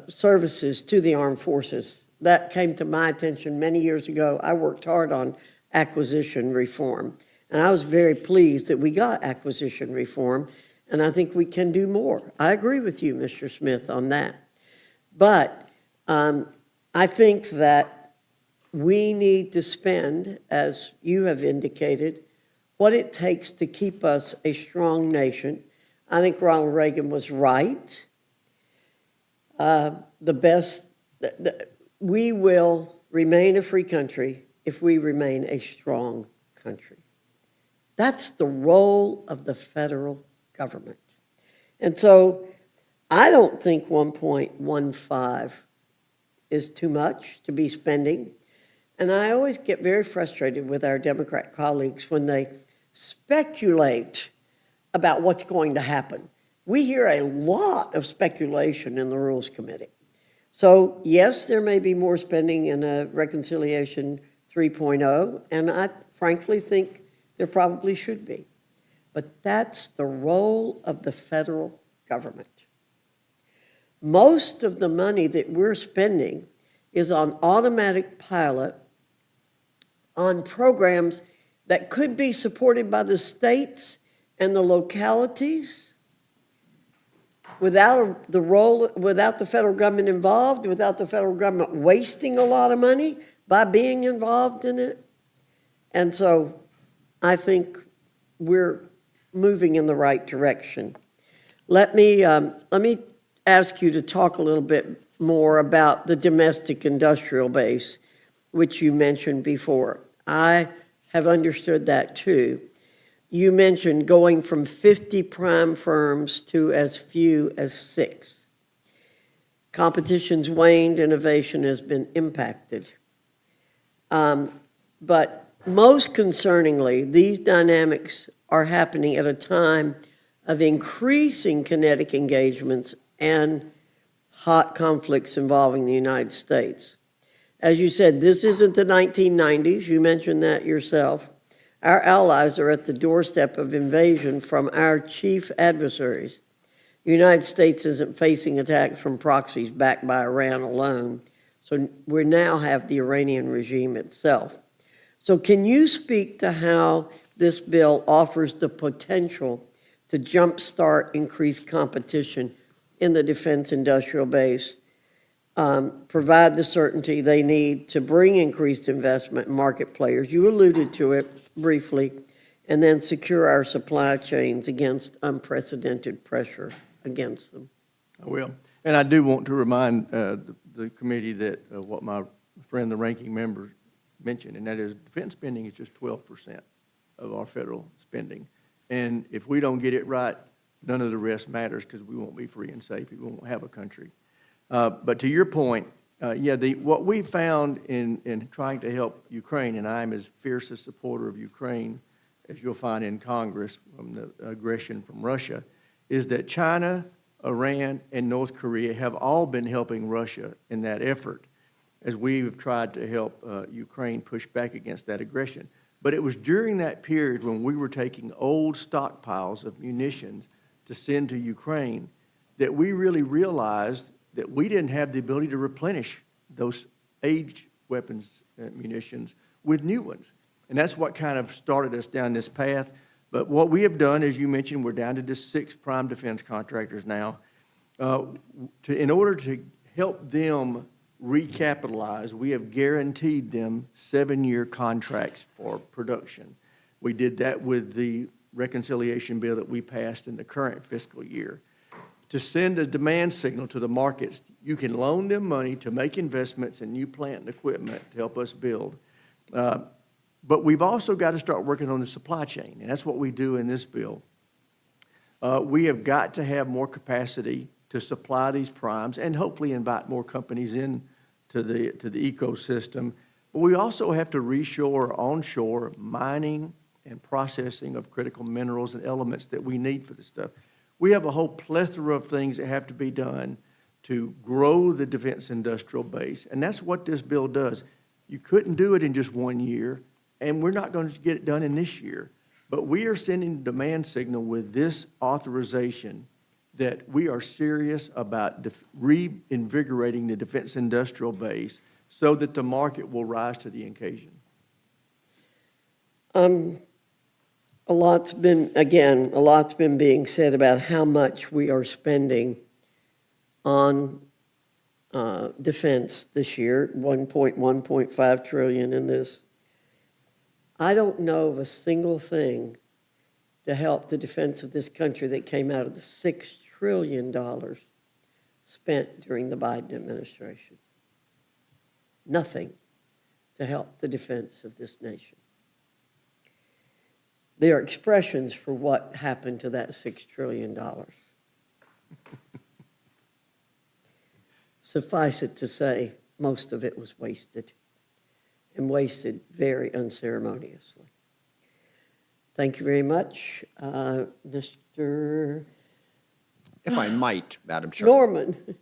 services to the armed forces. That came to my attention many years ago. I worked hard on acquisition reform, and I was very pleased that we got acquisition reform, and I think we can do more. I agree with you, Mr. Smith, on that. But I think that we need to spend, as you have indicated, what it takes to keep us a strong nation. I think Ronald Reagan was right. We will remain a free country if we remain a strong country. That's the role of the federal government. And so I don't think 1.15 is too much to be spending. And I always get very frustrated with our Democrat colleagues when they speculate about what's going to happen. We hear a lot of speculation in the Rules Committee. So, yes, there may be more spending in a Reconciliation 3.0, and I frankly think there probably should be. But that's the role of the federal government. Most of the money that we're spending is on automatic pilot on programs that could be supported by the states and the localities without without the federal government involved, without the federal government wasting a lot of money by being involved in it. And so I think we're moving in the right direction. Let me ask you to talk a little bit more about the domestic industrial base, which you mentioned before. I have understood that too. You mentioned going from 50 prime firms to as few as 6. Competition's waned, innovation has been impacted. But most concerningly, these dynamics are happening at a time of increasing kinetic engagements and hot conflicts involving the United States. As you said, this isn't the 1990s. You mentioned that yourself. Our allies are at the doorstep of invasion from our chief adversaries. The United States isn't facing attacks from proxies backed by Iran alone. So we now have the Iranian regime itself. So can you speak to how this bill offers the potential to jumpstart increased competition in the defense industrial base, provide the certainty they need to bring increased investment in market players? You alluded to it briefly, and then secure our supply chains against unprecedented pressure against them. I will. And I do want to remind the committee that what my friend, the ranking member, mentioned, and that is defense spending is just 12% of our federal spending. And if we don't get it right, none of the rest matters because we won't be free and safe. We won't have a country. But to your point, what we found in trying to help Ukraine, and I'm as fierce a supporter of Ukraine as you'll find in Congress from the aggression from Russia, is that China, Iran, and North Korea have all been helping Russia in that effort as we've tried to help Ukraine push back against that aggression. But it was during that period when we were taking old stockpiles of munitions to send to Ukraine that we really realized that we didn't have the ability to replenish those aged weapons and munitions with new ones. And that's what kind of started us down this path. But what we have done, as you mentioned, we're down to just 6 prime defense contractors now. In order to help them recapitalize, we have guaranteed them 7-year contracts for production. We did that with the reconciliation bill that we passed in the current fiscal year. To send a demand signal to the markets, you can loan them money to make investments in new plant and equipment to help us build. But we've also got to start working on the supply chain, and that's what we do in this bill. We have got to have more capacity to supply these primes and hopefully invite more companies in to the ecosystem. But we also have to reshore, onshore mining and processing of critical minerals and elements that we need for this stuff. We have a whole plethora of things that have to be done to grow the defense industrial base, and that's what this bill does. You couldn't do it in just 1 year, and we're not going to get it done in this year. But we are sending a demand signal with this authorization that we are serious about reinvigorating the defense industrial base so that the market will rise to the occasion. A lot's been being said about how much we are spending on defense this year, 1.5 trillion in this. I don't know of a single thing to help the defense of this country that came out of the $6 trillion spent during the Biden administration. Nothing to help the defense of this nation. They are expressions for what happened to that $6 trillion. Suffice it to say, most of it was wasted, and wasted very unceremoniously. Thank you very much, Mr. If I might, Madam Chair. Norman.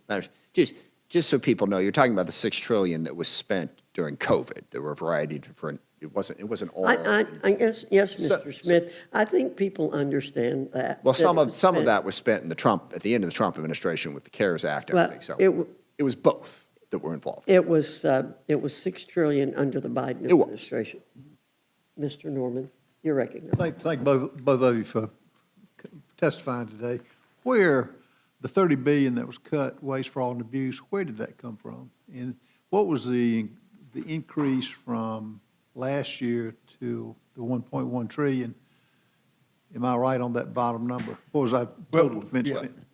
Just so people know, you're talking about the $6 trillion that was spent during COVID. There were a variety of different. It wasn't all. I guess, yes, So- Mr. Smith. I think people understand that. Well, that some it was of spent. that was spent at the end of the Trump administration with the CARES Act and Well, everything. So it it was both that were involved. It was $6 trillion under the Biden It was. administration. Mr. Norman, you're recognized. Thank both of you for testifying today. Where the 30 billion that was cut, waste, fraud, and abuse, where did that come from? And what was the increase from last year to the 1.1 trillion? Am I right on that bottom number? What was our total defense yeah. spending?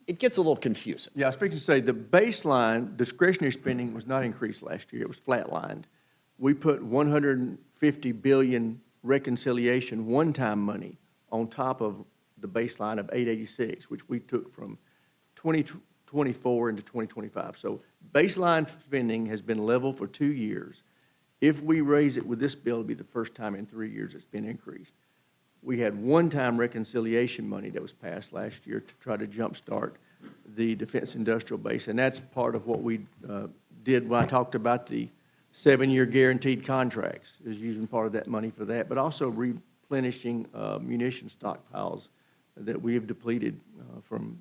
It gets a little confusing. Yeah, I was fixing to say, the baseline discretionary spending was not increased last year, it was flatlined. We put 150 billion reconciliation one-time money on top of the baseline of 886, which we took from 2024 into 2025. So baseline spending has been level for 2 years. If we raise it with this bill, it'll be the first time in 3 years it's been increased. We had one-time reconciliation money that was passed last year to try to jumpstart the defense industrial base, and that's part of what we did when I talked about the 7-year guaranteed contracts, is using part of that money for that, but also replenishing munition stockpiles that we have depleted from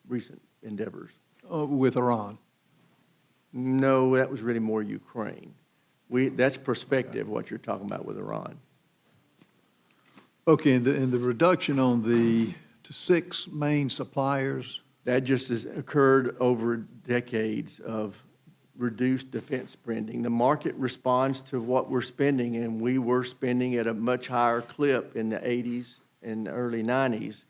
recent endeavors. With Iran? No, that was really more Ukraine. That's perspective, what you're talking about with Iran. Okay, and the reduction on to 6 main suppliers, That just has occurred over decades of reduced defense spending. The market responds to what we're spending, and we were spending at a much higher clip in the 80s and early 90s.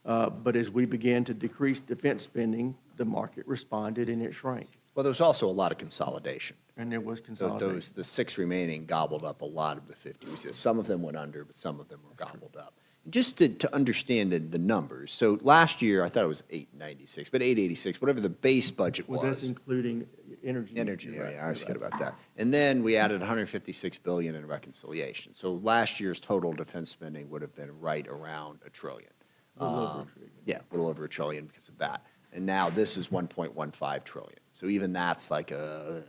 But as we began to decrease defense spending, the market responded and it shrank. Well, there was also a lot of consolidation. And there was So consolidation. the 6 remaining gobbled up a lot of the 50. Some of them went under, but some of them were gobbled up. Just to understand the numbers, so last year, I thought it was 896, but 886, whatever the base budget Well, that's was. including energy. Energy, You're right, yeah, I always you're forget right. about that. And then we added 156 billion in reconciliation. So last year's total defense spending would have been right around $1 trillion. A little over $1 trillion. Yeah, a little over $1 trillion because of that. And now this is 1.15 trillion. So even that's like a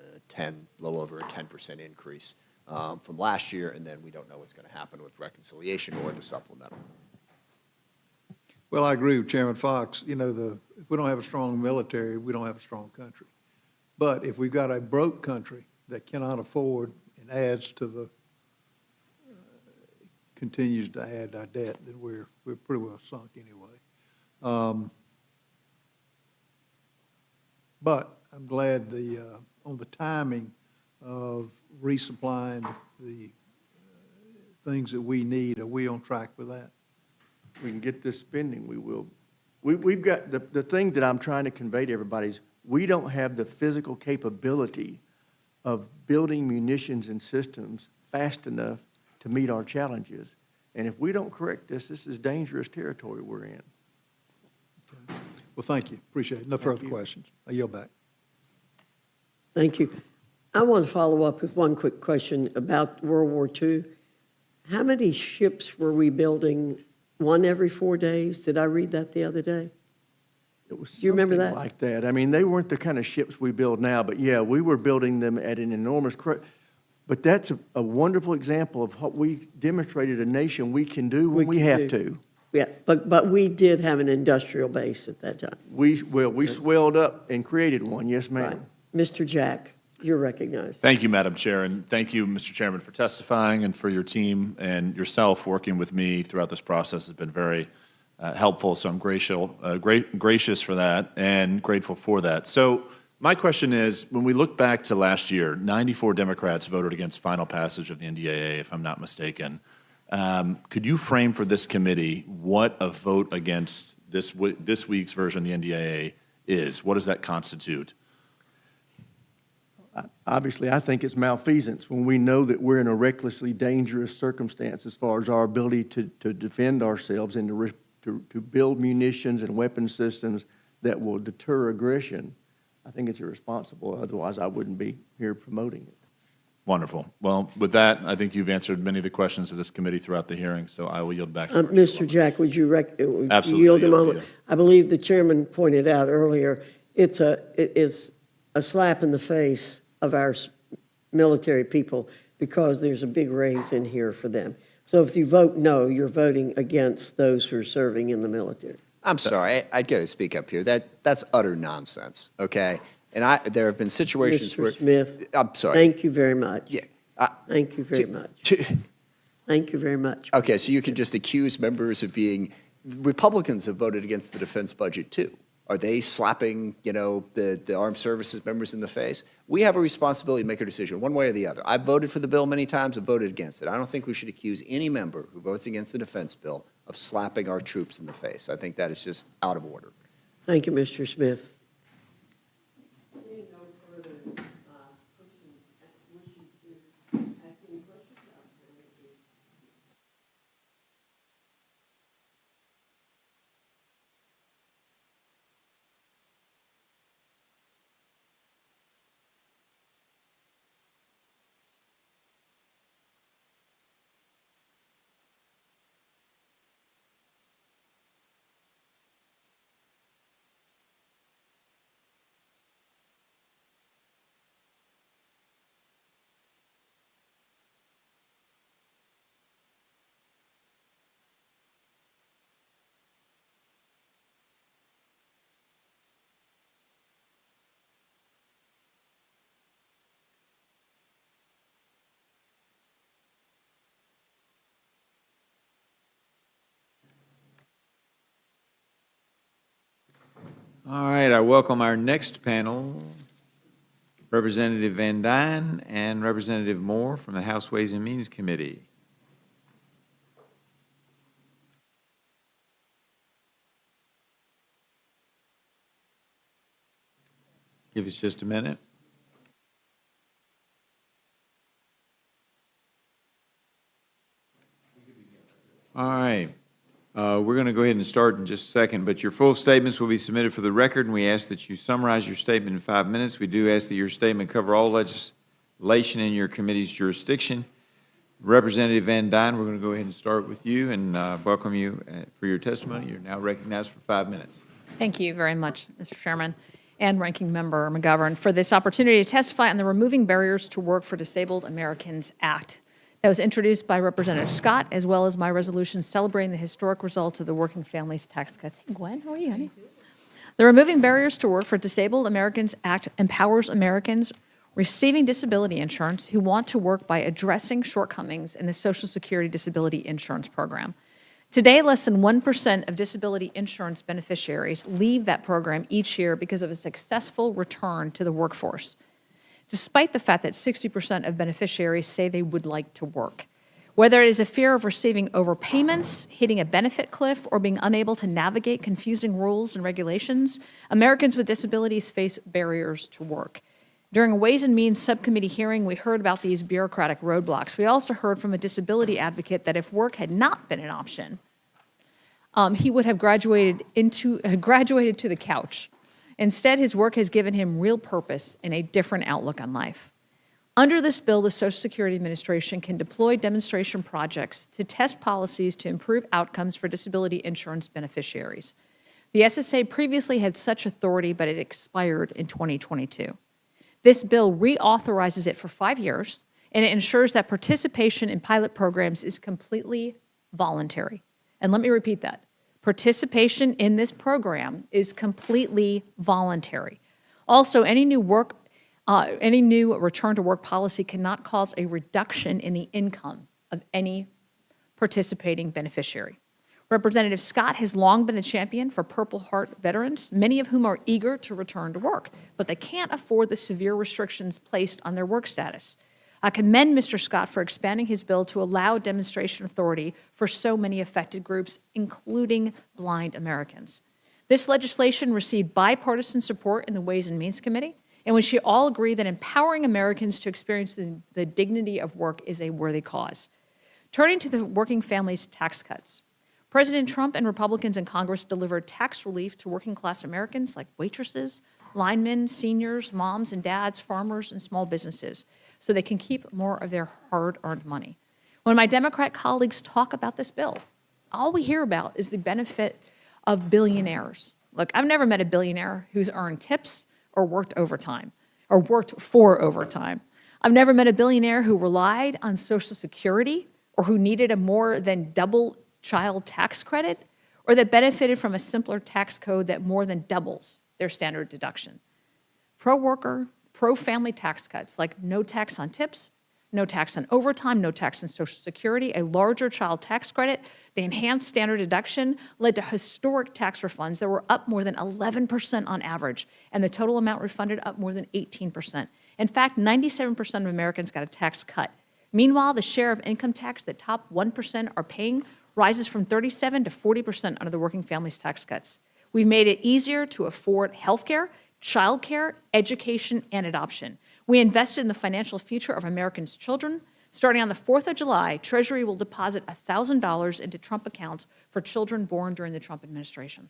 little over a 10% increase from last year, and then we don't know what's going to happen with reconciliation or the supplemental. well, I agree with Chairman Fox. You know, if we don't have a strong military, we don't have a strong country. But if we've got a broke country that cannot afford and adds to continues to add our debt, then we're pretty well sunk anyway. But I'm glad on the timing of resupplying the things that we need, are we on track with that? If we can get this spending, we will. We've got, the thing that I'm trying to convey to everybody is, we don't have the physical capability of building munitions and systems fast enough to meet our challenges. And if we don't correct this, this is dangerous territory we're in. Well, thank you, appreciate it. No further questions. I yield back. Thank you. I want to follow up with one quick question about World War II. How many ships were we building, one every 4 days? Did I read that the other day? It was Do you remember something that? like that. I mean, they weren't the kind of ships we build now, but yeah, we were building them at an enormous, but that's a wonderful example of what we demonstrated a nation we can do when we can have do. to. Yeah, but we did have an industrial base at that time. We swelled up and created one, yes, Right. ma'am. Mr. Jack, you're recognized. Thank you, Madam Chair, and thank you, Mr. Chairman, for testifying, and for your team and yourself working with me throughout this process has been very helpful, so I'm gracious for that and grateful for that. So my question is, when we look back to last year, 94 Democrats voted against final passage of the NDAA, if I'm not mistaken. Could you frame for this committee what a vote against this week's version of the NDAA is? What does that constitute? Obviously, I think it's malfeasance when we know that we're in a recklessly dangerous circumstance as far as our ability to defend ourselves and to build munitions and weapon systems that will deter aggression. I think it's irresponsible, otherwise I wouldn't be here promoting it. Wonderful. Well, with that, I think you've answered many of the questions of this committee throughout the hearing, so I will yield back to you. Mr. Jack, would you Absolutely, yield a yield to moment? you. I believe the chairman pointed out earlier, it is a slap in the face of our military people because there's a big raise in here for them. So if you vote no, you're voting against those who are serving in the military. I'm sorry, I got to speak up here. That's utter nonsense, okay? And there have been situations where. Mr. Smith. I'm sorry. Thank you very much. Yeah. Thank you very much. Thank you very much. Okay, so you can just accuse members of being, Republicans have voted against the defense budget too. Are they slapping, the armed services members in the face? We have a responsibility to make a decision, one way or the other. I've voted for the bill many times, I've voted against it. I don't think we should accuse any member who votes against the defense bill of slapping our troops in the face. I think that is just out of order. Thank you, Mr. Smith. All right, I welcome our next panel, Representative Van Dyne and Representative Moore from the House Ways and Means Committee. Give us just a minute. All right. We're going to go ahead and start in just a second, but your full statements will be submitted for the record, and we ask that you summarize your statement in 5 minutes. We do ask that your statement cover all legislation in your committee's jurisdiction. Representative Van Dyne, we're going to go ahead and start with you and welcome you for your testimony. You're now recognized for 5 minutes. Thank you very much, Mr. Chairman and Ranking Member McGovern, for this opportunity to testify on the Removing Barriers to Work for Disabled Americans Act that was introduced by Representative Scott, as well as my resolution celebrating the historic results of the Working Families Tax Cuts. Hey, Gwen, how are you, honey? The Removing Barriers to Work for Disabled Americans Act empowers Americans receiving disability insurance who want to work by addressing shortcomings in the Social Security Disability Insurance Program. Today, less than 1% of disability insurance beneficiaries leave that program each year because of a successful return to the workforce, despite the fact that 60% of beneficiaries say they would like to work. Whether it is a fear of receiving overpayments, hitting a benefit cliff, or being unable to navigate confusing rules and regulations, Americans with disabilities face barriers to work. During a Ways and Means Subcommittee hearing, we heard about these bureaucratic roadblocks. We also heard from a disability advocate that if work had not been an option, he would have graduated to the couch. Instead, his work has given him real purpose and a different outlook on life. Under this bill, the Social Security Administration can deploy demonstration projects to test policies to improve outcomes for disability insurance beneficiaries. The SSA previously had such authority, but it expired in 2022. This bill reauthorizes it for 5 years, and it ensures that participation in pilot programs is completely voluntary. And let me repeat that. Participation in this program is completely voluntary. Also, any new return to work policy cannot cause a reduction in the income of any participating beneficiary. Representative Scott has long been a champion for Purple Heart veterans, many of whom are eager to return to work, but they can't afford the severe restrictions placed on their work status. I commend Mr. Scott for expanding his bill to allow demonstration authority for so many affected groups, including blind Americans. This legislation received bipartisan support in the Ways and Means Committee, in which we all agree that empowering Americans to experience the dignity of work is a worthy cause. Turning to the working families tax cuts, President Trump and Republicans in Congress delivered tax relief to working-class Americans like waitresses, linemen, seniors, moms and dads, farmers, and small businesses, so they can keep more of their hard-earned money. When my Democrat colleagues talk about this bill, all we hear about is the benefit of billionaires. Look, I've never met a billionaire who's earned tips or worked overtime, or worked for overtime. I've never met a billionaire who relied on Social Security or who needed a more than double child tax credit, or that benefited from a simpler tax code that more than doubles their standard deduction. Pro-worker, pro-family tax cuts like no tax on tips, no tax on overtime, no tax on Social Security, a larger child tax credit. The enhanced standard deduction led to historic tax refunds that were up more than 11% on average, and the total amount refunded up more than 18%. In fact, 97% of Americans got a tax cut. Meanwhile, the share of income tax that top 1% are paying rises from 37 to 40% under the working families tax cuts. We've made it easier to afford health care, child care, education, and adoption. We invested in the financial future of Americans' children. Starting on the 4th of July, Treasury will deposit $1,000 into Trump accounts for children born during the Trump administration.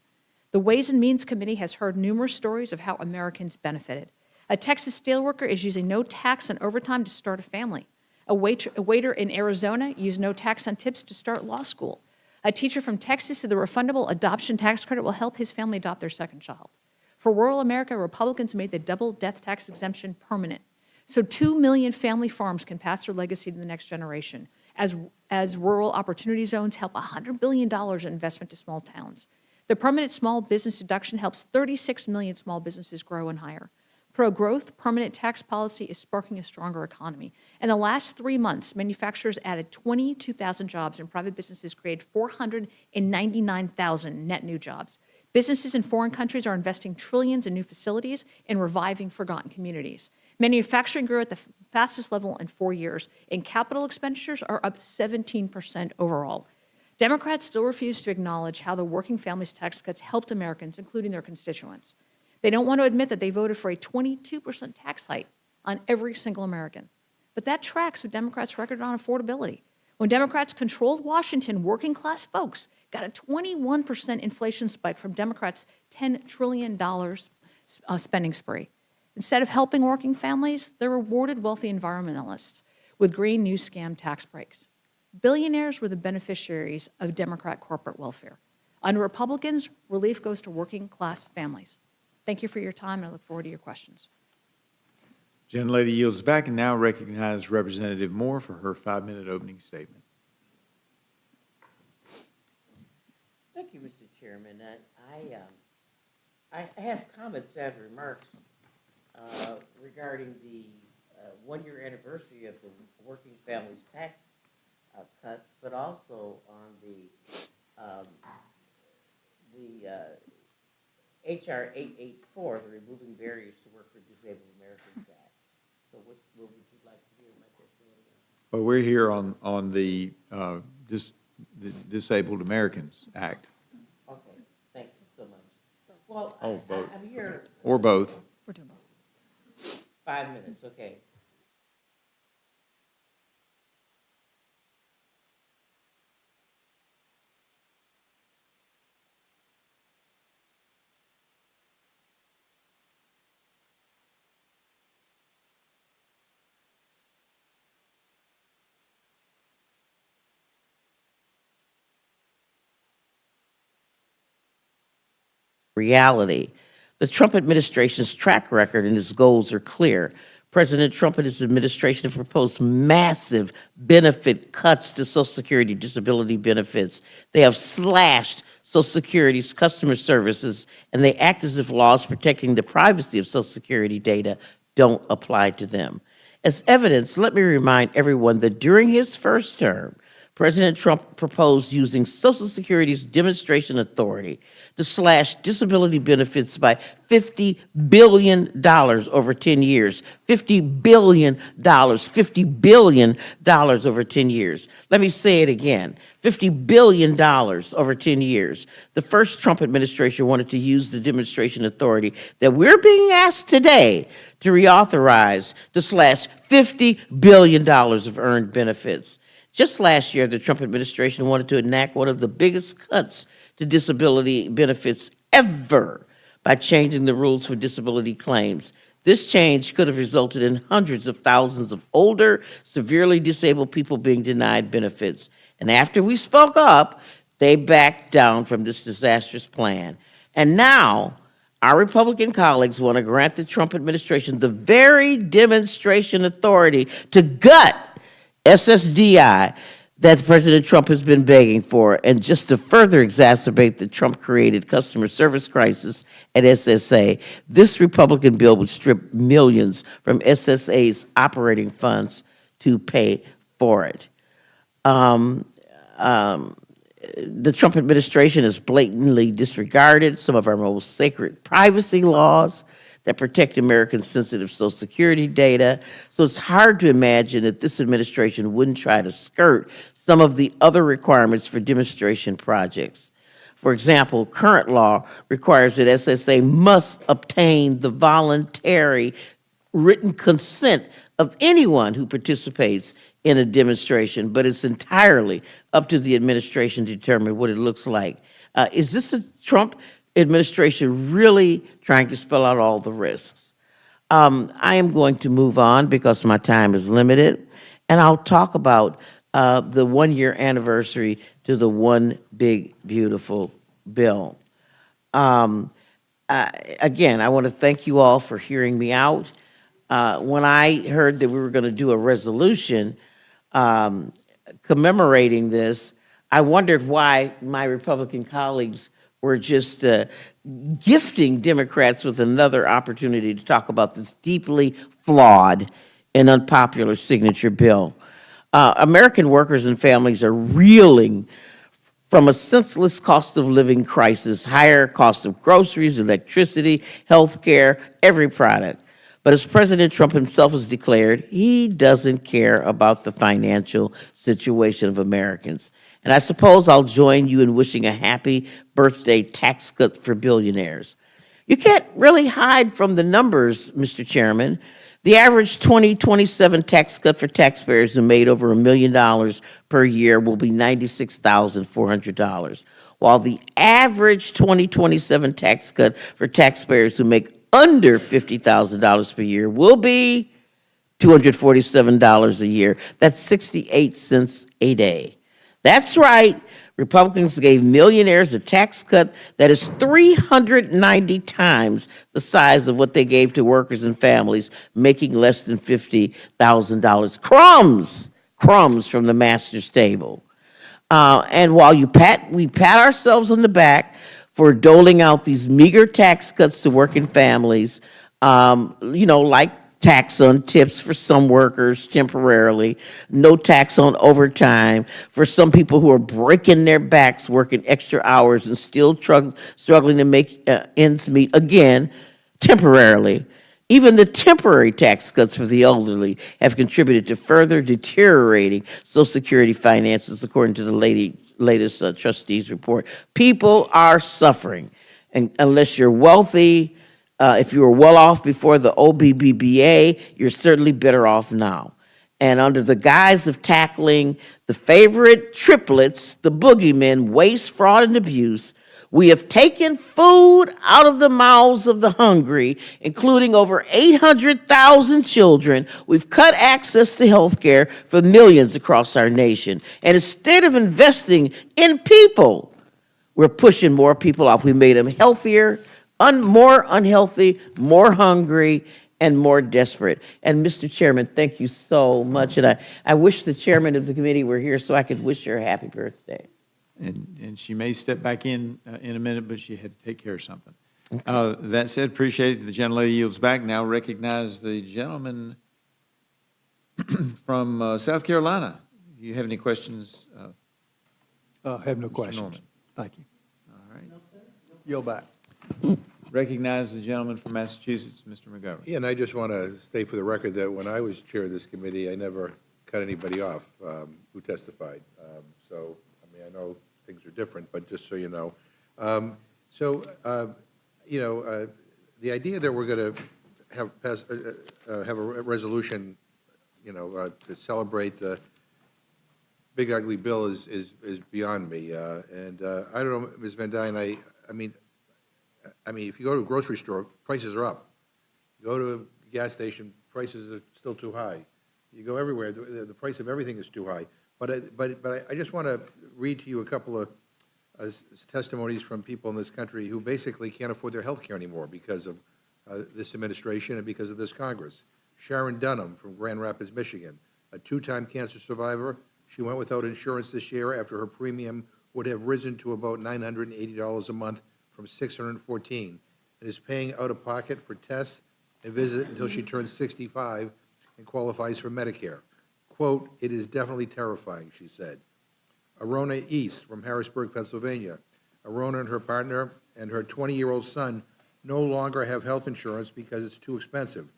The Ways and Means Committee has heard numerous stories of how Americans benefited. A Texas steelworker is using no tax on overtime to start a family. A waiter in Arizona used no tax on tips to start law school. A teacher from Texas said the refundable adoption tax credit will help his family adopt their second child. For rural America, Republicans made the double death tax exemption permanent, so 2 million family farms can pass their legacy to the next generation, as rural opportunity zones help $100 billion in investment to small towns. The permanent small business deduction helps 36 million small businesses grow and hire. Pro-growth, permanent tax policy is sparking a stronger economy. In the last 3 months, manufacturers added 22,000 jobs and private businesses created 499,000 net new jobs. Businesses in foreign countries are investing trillions in new facilities and reviving forgotten communities. Manufacturing grew at the fastest level in 4 years, and capital expenditures are up 17% overall. Democrats still refuse to acknowledge how the working families tax cuts helped Americans, including their constituents. They don't want to admit that they voted for a 22% tax hike on every single American. But that tracks with Democrats' record on affordability. When Democrats controlled Washington, working-class folks got a 21% inflation spike from Democrats' $10 trillion spending spree. Instead of helping working families, they rewarded wealthy environmentalists with green new scam tax breaks. Billionaires were the beneficiaries of Democrat corporate welfare. Under Republicans, relief goes to working-class families. Thank you for your time, and I look forward to your questions. Gentlelady yields back and now recognizes Representative Moore for her 5-minute opening statement. Thank you, Mr. Chairman. I have comments and remarks regarding the one-year anniversary of the Working Families Tax Cut, but also on the HR 884, the Removing Barriers to Work for Disabled Americans Act. So what would you like to hear my testimony on? Well, we're here on the Disabled Americans Act. Okay, thank you so much. Well, both. I'm here. Or both. We're doing both. 5 minutes, okay. Reality. The Trump administration's track record and its goals are clear. President Trump and his administration have proposed massive benefit cuts to Social Security disability benefits. They have slashed Social Security's customer services, and they act as if laws protecting the privacy of Social Security data don't apply to them. As evidence, let me remind everyone that during his first term, President Trump proposed using Social Security's demonstration authority to slash disability benefits by $50 billion over 10 years. $50 billion, $50 billion over 10 years. Let me say it again, $50 billion over 10 years. The first Trump administration wanted to use the demonstration authority that we're being asked today to reauthorize to slash $50 billion of earned benefits. Just last year, the Trump administration wanted to enact one of the biggest cuts to disability benefits ever by changing the rules for disability claims. This change could have resulted in hundreds of thousands of older, severely disabled people being denied benefits. And after we spoke up, they backed down from this disastrous plan. And now, our Republican colleagues want to grant the Trump administration the very demonstration authority to gut SSDI that President Trump has been begging for, and just to further exacerbate the Trump-created customer service crisis at SSA, this Republican bill would strip millions from SSA's operating funds to pay for it. Um, um, the Trump administration has blatantly disregarded some of our most sacred privacy laws that protect Americans' sensitive Social Security data. So it's hard to imagine that this administration wouldn't try to skirt some of the other requirements for demonstration projects. For example, current law requires that SSA must obtain the voluntary written consent of anyone who participates in a demonstration, but it's entirely up to the administration to determine what it looks like. Is this a Trump administration really trying to spell out all the risks? I am going to move on because my time is limited, and I'll talk about the one-year anniversary to the One Big Beautiful Bill. Again, I want to thank you all for hearing me out. When I heard that we were going to do a resolution commemorating this, I wondered why my Republican colleagues were just gifting Democrats with another opportunity to talk about this deeply flawed and unpopular signature bill. American workers and families are reeling from a senseless cost of living crisis, higher cost of groceries, electricity, health care, every product. But as President Trump himself has declared, he doesn't care about the financial situation of Americans. And I suppose I'll join you in wishing a happy birthday tax cut for billionaires. You can't really hide from the numbers, Mr. Chairman. The average 2027 tax cut for taxpayers who made over $1 million per year will be $96,400, while the average 2027 tax cut for taxpayers who make under $50,000 per year will be $247 a year. That's 68 cents a day. That's right. Republicans gave millionaires a tax cut that is 390 times the size of what they gave to workers and families making less than $50,000. Crumbs from the master's table. And while we pat ourselves on the back for doling out these meager tax cuts to working families, like tax on tips for some workers temporarily, no tax on overtime for some people who are breaking their backs working extra hours and still struggling to make ends meet, again, temporarily. Even the temporary tax cuts for the elderly have contributed to further deteriorating Social Security finances, according to the latest trustees report. People are suffering, and unless you're wealthy, if you were well off before the OBBBA, you're certainly better off now. And under the guise of tackling the favorite triplets, the boogeymen, waste, fraud, and abuse, we have taken food out of the mouths of the hungry, including over 800,000 children. We've cut access to health care for millions across our nation. And instead of investing in people, we're pushing more people off. We made them healthier, more unhealthy, more hungry, and more desperate. And Mr. Chairman, thank you so much. And I wish the chairman of the committee were here so I could wish her a happy birthday. And she may step back in a minute, but she had to take care of something. That said, appreciate it. The gentlelady yields back. Now recognize the gentleman from South Carolina. Do you have any questions? I have no Mr. questions. Norman? Thank you. All right. Yield back. Recognize the gentleman from Massachusetts, Mr. McGovern. Yeah, and I just want to state for the record that when I was chair of this committee, I never cut anybody off who testified. So, I mean, I know things are different, but just so you know. The idea that we're going to have a resolution, to celebrate the big ugly bill is beyond me. And I don't know, Ms. Van Dyne, I mean, if you go to a grocery store, prices are up. You go to a gas station, prices are still too high. You go everywhere, the price of everything is too high. But I just want to read to you a couple of testimonies from people in this country who basically can't afford their health care anymore because of this administration and because of this Congress. Sharon Dunham from Grand Rapids, Michigan, a two-time cancer survivor. She went without insurance this year after her premium would have risen to about $980 a month from $614, and is paying out of pocket for tests and visits until she turns 65 and qualifies for Medicare. quote, "It is definitely terrifying," she said. Arona East from Harrisburg, Pennsylvania. Arona and her partner and her 20-year-old son no longer have health insurance because it's too expensive.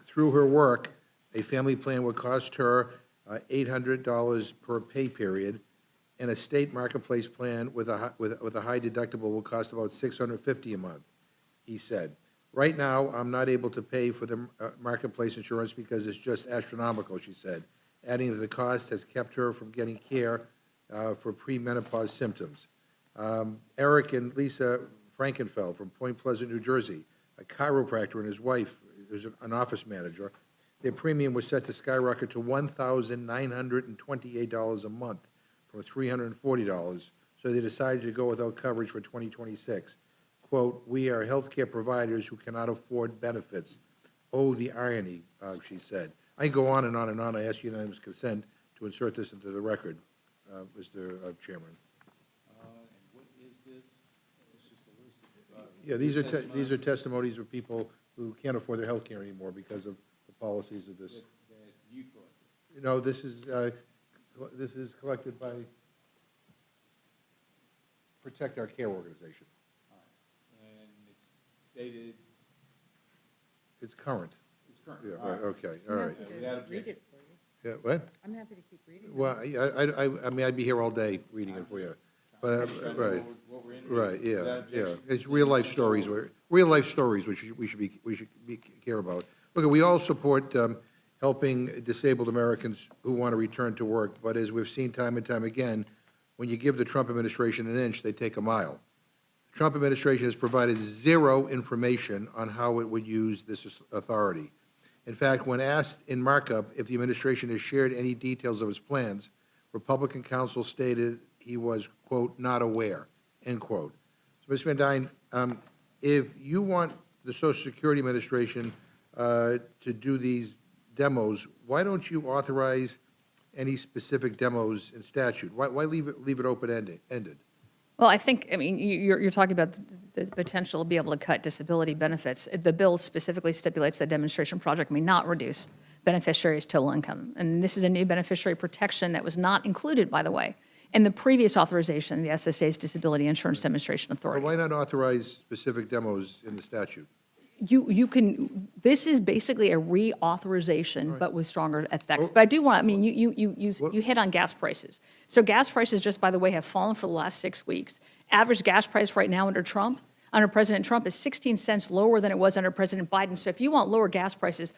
Through her work, a family plan would cost her $800 per pay period, and a state marketplace plan with a high deductible will cost about $650 a month, he said. Right now, I'm not able to pay for the marketplace insurance because it's just astronomical, she said, adding that the cost has kept her from getting care for premenopause symptoms. Eric and Lisa Frankenfeld from Point Pleasant, New Jersey, a chiropractor and his wife, who's an office manager, their premium was set to skyrocket to $1,928 a month from $340, so they decided to go without coverage for 2026. Quote, "We are healthcare providers who cannot afford benefits. Oh, the irony," she said. I can go on and on and on. I ask unanimous consent to insert this into the record, Mr. Chairman. Yeah, these are testimonies of people who can't afford their health care anymore because of the policies of this. No, this is collected by Protect Our Care organization. And it's dated? It's current. It's current. Yeah, right, okay, all right. Read it for you. Yeah, what? I'm happy to keep reading. Well, I mean, I'd be here all day reading it for you. But, right, right, yeah, yeah. It's real-life stories, which we should care about. Look, we all support helping disabled Americans who want to return to work, but as we've seen time and time again, when you give the Trump administration an inch, they take a mile. The Trump administration has provided zero information on how it would use this authority. In fact, when asked in markup if the administration has shared any details of its plans, Republican counsel stated he was, quote, "not aware," end quote. So, Ms. Van Dyne, if you want the Social Security Administration to do these demos, why don't you authorize any specific demos in statute? Why leave it open-ended? Well, I think, I mean, you're talking about the potential to be able to cut disability benefits. The bill specifically stipulates that demonstration project may not reduce beneficiaries' total income. And this is a new beneficiary protection that was not included, by the way, in the previous authorization, the SSA's Disability Insurance Demonstration Authority. But why not authorize specific demos in the statute? You can, this is basically a reauthorization, but with stronger effects. But I do want, I mean, you hit on gas prices. So gas prices, just by the way, have fallen for the last 6 weeks. Average gas price right now under President Trump is 16 cents lower than it was under President Biden. So if you want lower gas prices,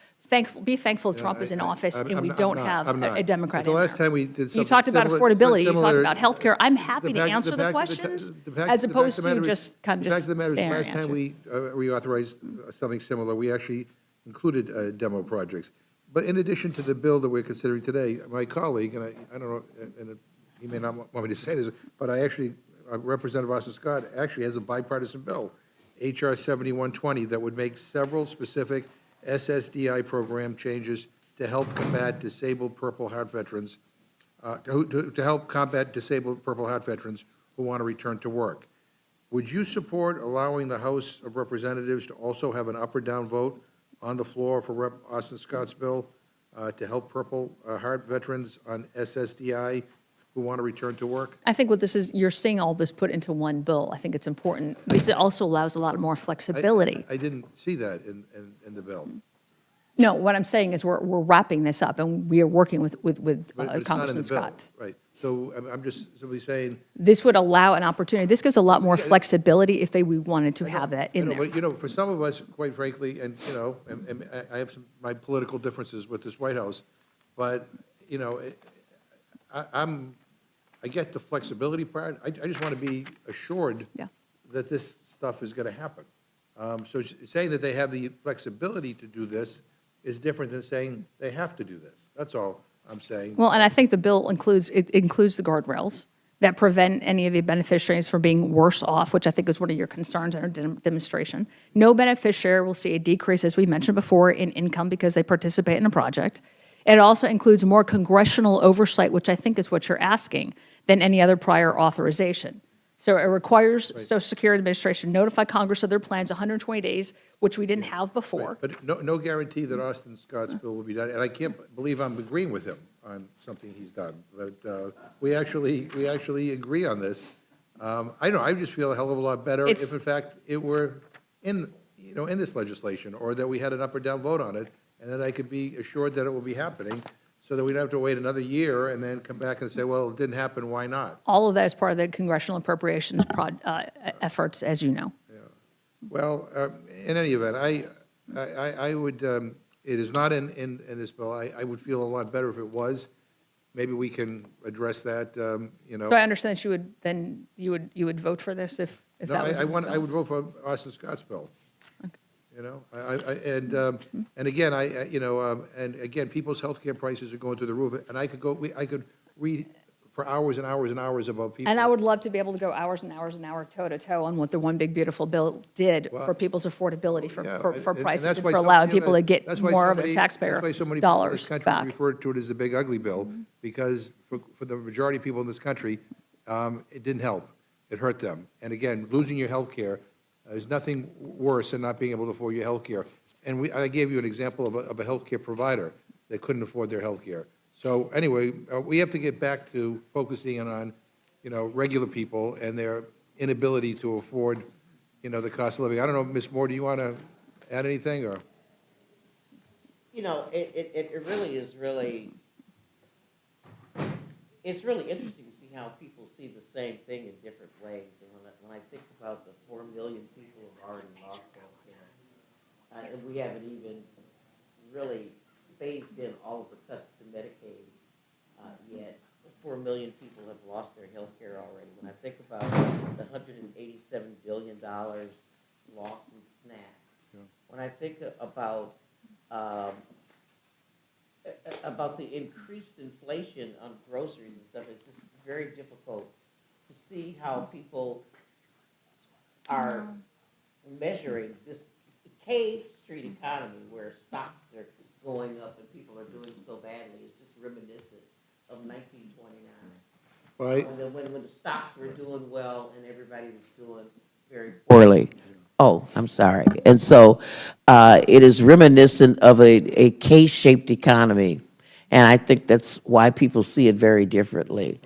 be thankful Trump is in office and we don't have a Democrat But the in last there. time we did something You talked about similar- affordability, you talked similar- about health care. I'm happy to fact- answer the fact- questions fact- as the opposed fact of the to matter is- just kind of the fact just of the matter is, staring last at time you. we reauthorized something similar, we actually included demo projects. But in addition to the bill that we're considering today, my colleague, and I don't know, and he may not want me to say this, but Representative Austin Scott actually has a bipartisan bill, H.R. 7120, that would make several specific SSDI program changes to help combat disabled Purple Heart veterans, to help combat disabled Purple Heart veterans who want to return to work. Would you support allowing the House of Representatives to also have an up or down vote on the floor for Rep. Austin Scott's bill to help Purple Heart veterans on SSDI who want to return to work? I think what this is, you're seeing all this put into one bill. I think it's important because it also allows a lot more flexibility. I didn't see that in the bill. No, what I'm saying is we're wrapping this up and we are working with But it's not in the Congressman bill, Scott. right? So I'm just simply saying. This would allow an opportunity. This gives a lot more flexibility if we wanted to have that in I know, there. but, you know, for some of us, quite frankly, and, you know, and I have my political differences with this White House, but, you know, I get the flexibility part. I just want to be assured Yeah. that this stuff is going to happen. So saying that they have the flexibility to do this is different than saying they have to do this. That's all I'm saying. Well, and I think the bill includes the guardrails that prevent any of the beneficiaries from being worse off, which I think is one of your concerns in our demonstration. No beneficiary will see a decrease, as we mentioned before, in income because they participate in a project. It also includes more congressional oversight, which I think is what you're asking, than any other prior authorization. So it requires Social Security Administration notify Congress of their plans 120 days which we didn't have before. But no guarantee that Austin Scott's bill will be done, and I can't believe I'm agreeing with him on something he's done, but we actually agree on this. I know, I just feel a hell of a lot better if in fact it were in this legislation, or that we had an up or down vote on it, and that I could be assured that it will be happening, so that we don't have to wait another year and then come back and say, well, it didn't happen, why not? All of that is part of the congressional appropriations efforts, as you know. Well, in any event, I would, it is not in this bill. I would feel a lot better if it was. Maybe we can address that, So I understand that you would vote for this if No, that was in this I bill? would vote for Austin Scott's bill. And again, and again, people's healthcare prices are going through the roof, and I could read for hours and hours and hours about people. And I would love to be able to go hours and hours and hours, toe to toe on what the One Big Beautiful Bill did for people's affordability, for prices, that's and why for so allowing many people to get that's why more so of the many- taxpayer That's why so many people in dollars this country back. refer to it as the big ugly bill, because for the majority of people in this country, it didn't help. It hurt them. And again, losing your health care is nothing worse than not being able to afford your health care. And I gave you an example of a health care provider that couldn't afford their health care. So anyway, we have to get back to focusing on, regular people and their inability to afford, the cost of living. I don't know, Ms. Moore, do you want to add anything, or? It really is it's really interesting to see how people see the same thing in different ways. And when I think about the 4 million people who have already lost health care, and we haven't even really phased in all of the cuts to Medicaid yet. 4 million people have lost their health care already. When I think about the $187 billion lost in SNAP, when I think about the increased inflation on groceries and stuff, it's just very difficult to see how people are measuring this K Street economy where stocks are going up and people are doing so badly. It's just reminiscent of 1929. Right. When the stocks were doing well and everybody was doing very poorly. Oh, I'm sorry. And so it is reminiscent of a K-shaped economy. And I think that's why people see it very differently.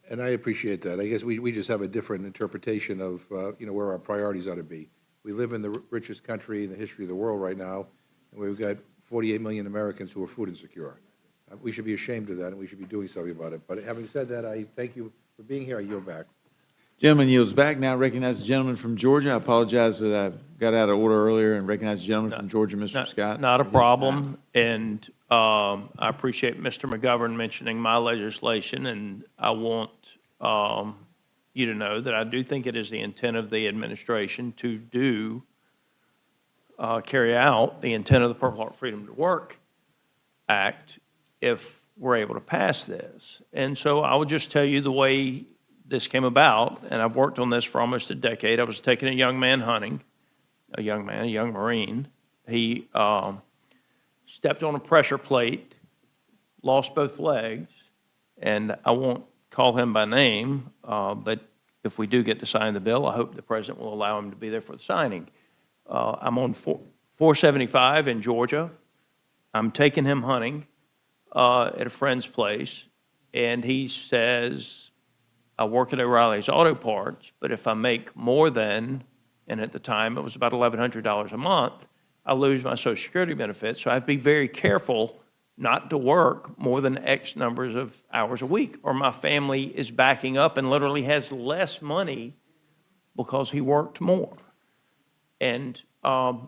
And I appreciate that. I guess we just have a different interpretation of, where our priorities ought to be. We live in the richest country in the history of the world right now, and we've got 48 million Americans who are food insecure. We should be ashamed of that, and we should be doing something about it. But having said that, I thank you for being here. I yield back. Gentleman yields back. Now recognize the gentleman from Georgia. I apologize that I got out of order earlier, and recognize the gentleman from Georgia, Mr. Scott. Not a problem, and I appreciate Mr. McGovern mentioning my legislation, and I want you to know that I do think it is the intent of the administration to carry out the intent of the Purple Heart Freedom to Work Act if we're able to pass this. And so I will just tell you the way this came about, and I've worked on this for almost a decade. I was taking a young man hunting, a young Marine. He stepped on a pressure plate, lost both legs, and I won't call him by name, but if we do get to sign the bill, I hope the president will allow him to be there for the signing. I'm on 475 in Georgia. I'm taking him hunting at a friend's place, and he says, I work at O'Reilly's Auto Parts, but if I make more than, and at the time it was about $1,100 a month, I lose my Social Security benefits, so I have to be very careful not to work more than X numbers of hours a week, or my family is backing up and literally has less money because he worked more. And I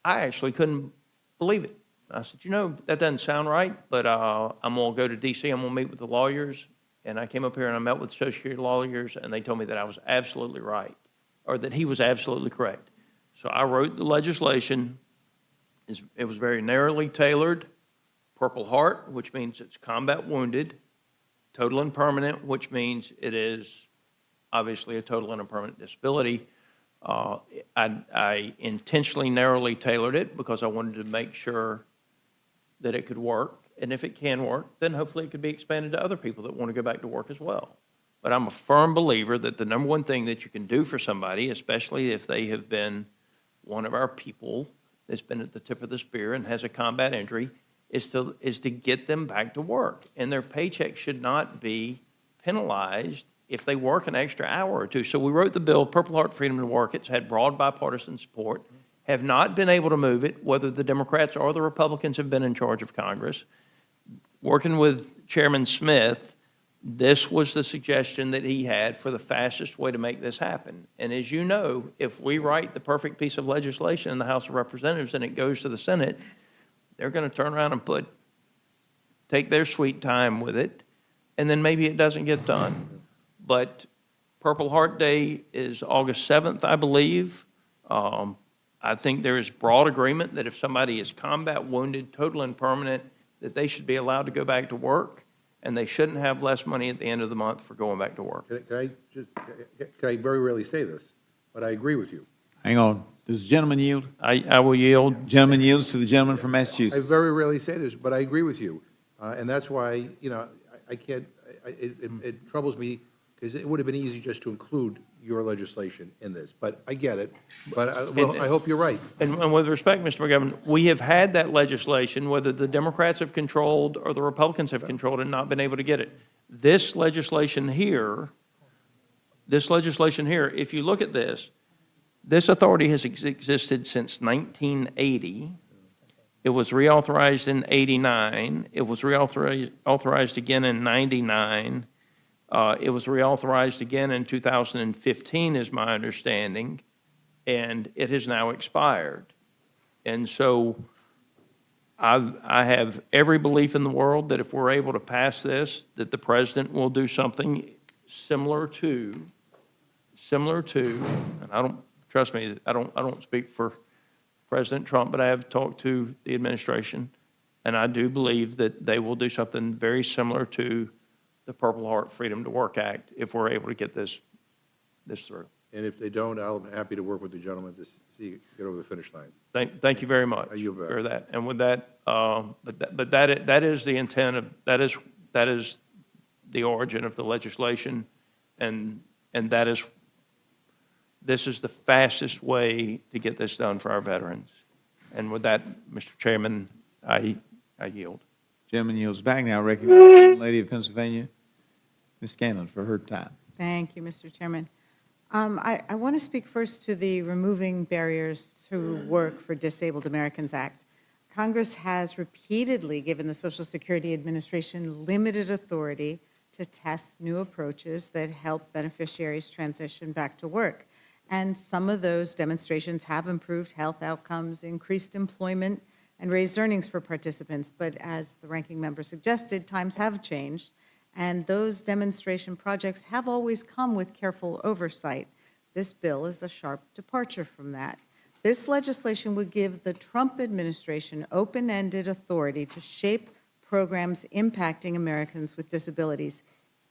actually couldn't believe it. I said, that doesn't sound right, but I'm going to go to D.C., I'm going to meet with the lawyers. And I came up here and I met with Social Security lawyers, and they told me that I was absolutely right, or that he was absolutely correct. So I wrote the legislation. It was very narrowly tailored. Purple Heart, which means it's combat wounded. Total and permanent, which means it is obviously a total and a permanent disability. I intentionally narrowly tailored it because I wanted to make sure that it could work. And if it can work, then hopefully it could be expanded to other people that want to go back to work as well. But I'm a firm believer that the number one thing that you can do for somebody, especially if they have been one of our people that's been at the tip of the spear and has a combat injury is to get them back to work. And their paycheck should not be penalized if they work an extra hour or two. So we wrote the bill, Purple Heart Freedom to Work. It's had broad bipartisan support. Have not been able to move it, whether the Democrats or the Republicans have been in charge of Congress. Working with Chairman Smith, this was the suggestion that he had for the fastest way to make this happen. And as you know, if we write the perfect piece of legislation in the House of Representatives and it goes to the Senate, they're going to turn around and take their sweet time with it, and then maybe it doesn't get done. But Purple Heart Day is August 7th, I believe. I think there is broad agreement that if somebody is combat wounded, total and permanent, that they should be allowed to go back to work, and they shouldn't have less money at the end of the month for going back to work. Can I very rarely say this, but I agree with you. Hang on. Does the gentleman yield? I will yield. Gentleman yields to the gentleman from I Massachusetts. very rarely say this, but I agree with you. And that's why, I can't, it troubles me, because it would have been easy just to include your legislation in this. But I get it. But I hope you're right. And with respect, Mr. McGovern, we have had that legislation, whether the Democrats have controlled or the Republicans have controlled and not been able to get it. This legislation here, if you look at this authority has existed since 1980. It was reauthorized in 89. It was reauthorized again in 99. It was reauthorized again in 2015, is my understanding, and it has now expired. And so I have every belief in the world that if we're able to pass this, that the president will do something similar to, and trust me, I don't speak for President Trump, but I have talked to the administration, and I do believe that they will do something very similar to the Purple Heart Freedom to Work Act if we're able to get this through. And if they don't, I'll be happy to work with the gentleman to see you get over the finish line. Thank you very much You bet. for that. And with that, but that is the intent of, that is the origin of the legislation, and this is the fastest way to get this done for our veterans. And with that, Mr. Chairman, I yield. Gentleman yields back now. Recognize the lady of Pennsylvania, Ms. Scanlon, for her time. Thank you, Mr. Chairman. I want to speak first to the Removing Barriers to Work for Disabled Americans Act. Congress has repeatedly given the Social Security Administration limited authority to test new approaches that help beneficiaries transition back to work. And some of those demonstrations have improved health outcomes, increased employment, and raised earnings for participants. But as the ranking member suggested, times have changed, and those demonstration projects have always come with careful oversight. This bill is a sharp departure from that. This legislation would give the Trump administration open-ended authority to shape programs impacting Americans with disabilities,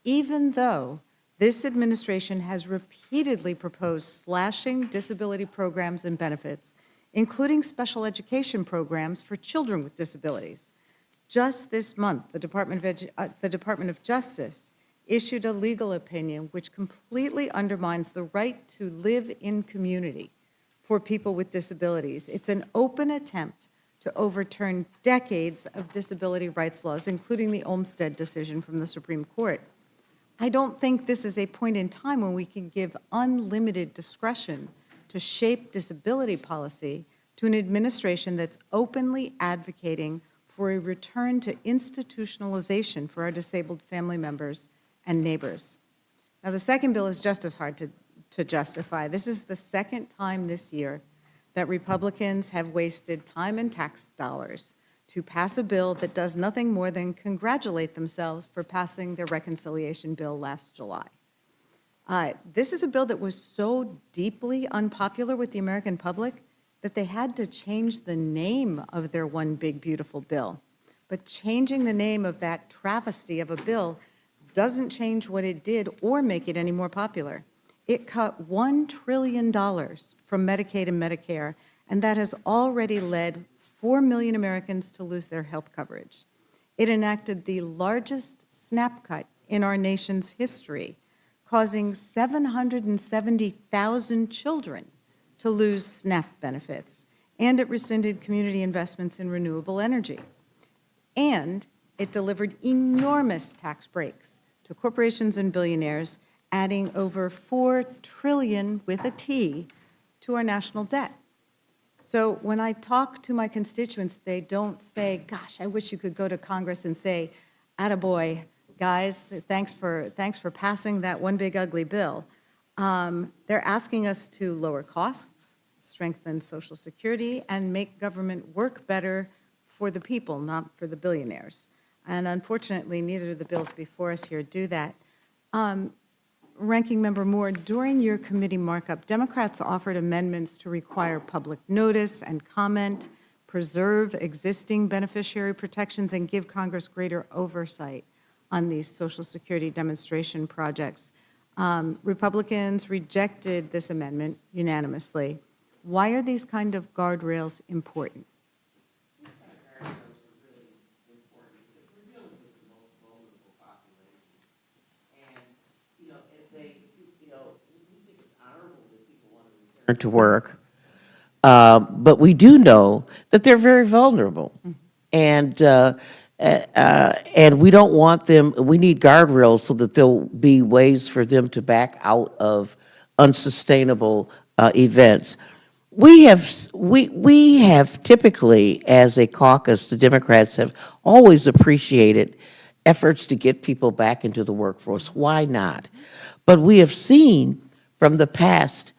even though this administration has repeatedly proposed slashing disability programs and benefits, including special education programs for children with disabilities. Just this month, the Department of Justice issued a legal opinion which completely undermines the right to live in community for people with disabilities. It's an open attempt to overturn decades of disability rights laws, including the Olmstead decision from the Supreme Court. I don't think this is a point in time when we can give unlimited discretion to shape disability policy to an administration that's openly advocating for a return to institutionalization for our disabled family members and neighbors. Now, the second bill is just as hard to justify. This is the second time this year that Republicans have wasted time and tax dollars to pass a bill that does nothing more than congratulate themselves for passing their reconciliation bill last July. This is a bill that was so deeply unpopular with the American public that they had to change the name of their one big beautiful bill. But changing the name of that travesty of a bill doesn't change what it did or make it any more popular. It cut $1 trillion from Medicaid and Medicare, and that has already led 4 million Americans to lose their health coverage. It enacted the largest SNAP cut in our nation's history, causing 770,000 children to lose SNAP benefits, and it rescinded community investments in renewable energy. And it delivered enormous tax breaks to corporations and billionaires, adding over $4 trillion with a T to our national debt. So when I talk to my constituents, they don't say, gosh, I wish you could go to Congress and say, attaboy, guys, thanks for passing that one big ugly bill. They're asking us to lower costs, strengthen Social Security, and make government work better for the people, not for the billionaires. And unfortunately, neither of the bills before us here do that. Ranking Member Moore, during your committee markup, Democrats offered amendments to require public notice and comment, preserve existing beneficiary protections, and give Congress greater oversight on these Social Security demonstration projects. Republicans rejected this amendment unanimously. Why are these kind of guardrails important? To work, but we do know that they're very vulnerable, and we don't want them. We need guardrails so that there'll be ways for them to back out of unsustainable events. We have typically, as a caucus, the Democrats have always appreciated efforts to get people back into the workforce. Why not? But we have seen from the past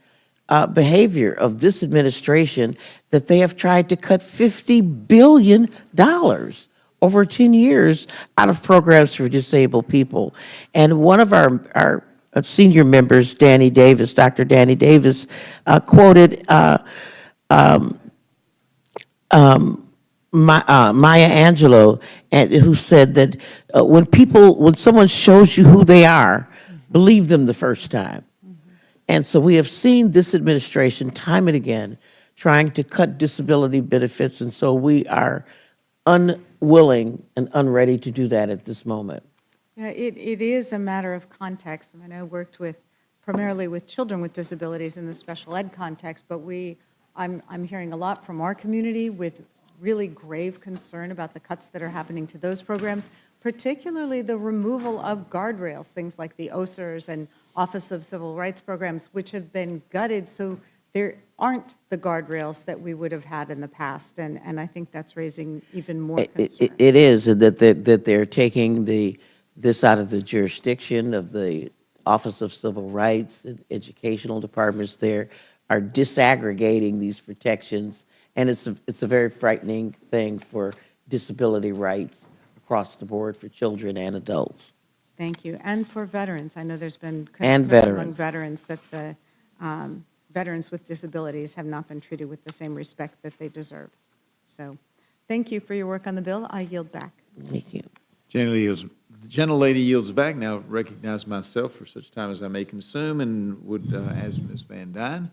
behavior of this administration that they have tried to cut $50 billion over 10 years out of programs for disabled people. And one of our senior members, Danny Davis, Dr. Danny Davis, quoted Maya Angelou, who said that when someone shows you who they are, believe them the first time. And so we have seen this administration time and again trying to cut disability benefits, and so we are unwilling and unready to do that at this moment. Yeah, it is a matter of context. I mean, I worked primarily with children with disabilities in the special ed context, but I'm hearing a lot from our community with really grave concern about the cuts that are happening to those programs, particularly the removal of guardrails, things like the OSERS and Office of Civil Rights programs, which have been gutted, so there aren't the guardrails that we would have had in the past, and I think that's raising even more concern. It is, and that they're taking this out of the jurisdiction of the Office of Civil Rights and educational departments. There are disaggregating these protections, and it's a very frightening thing for disability rights across the board for children and adults. Thank you. And for veterans, I know there's been And concern among veterans. veterans that the veterans with disabilities have not been treated with the same respect that they deserve. So thank you for your work on the bill. I yield back. Thank you. The gentlelady yields back. Now recognize myself for such time as I may consume, and would ask Ms. Van Dyne,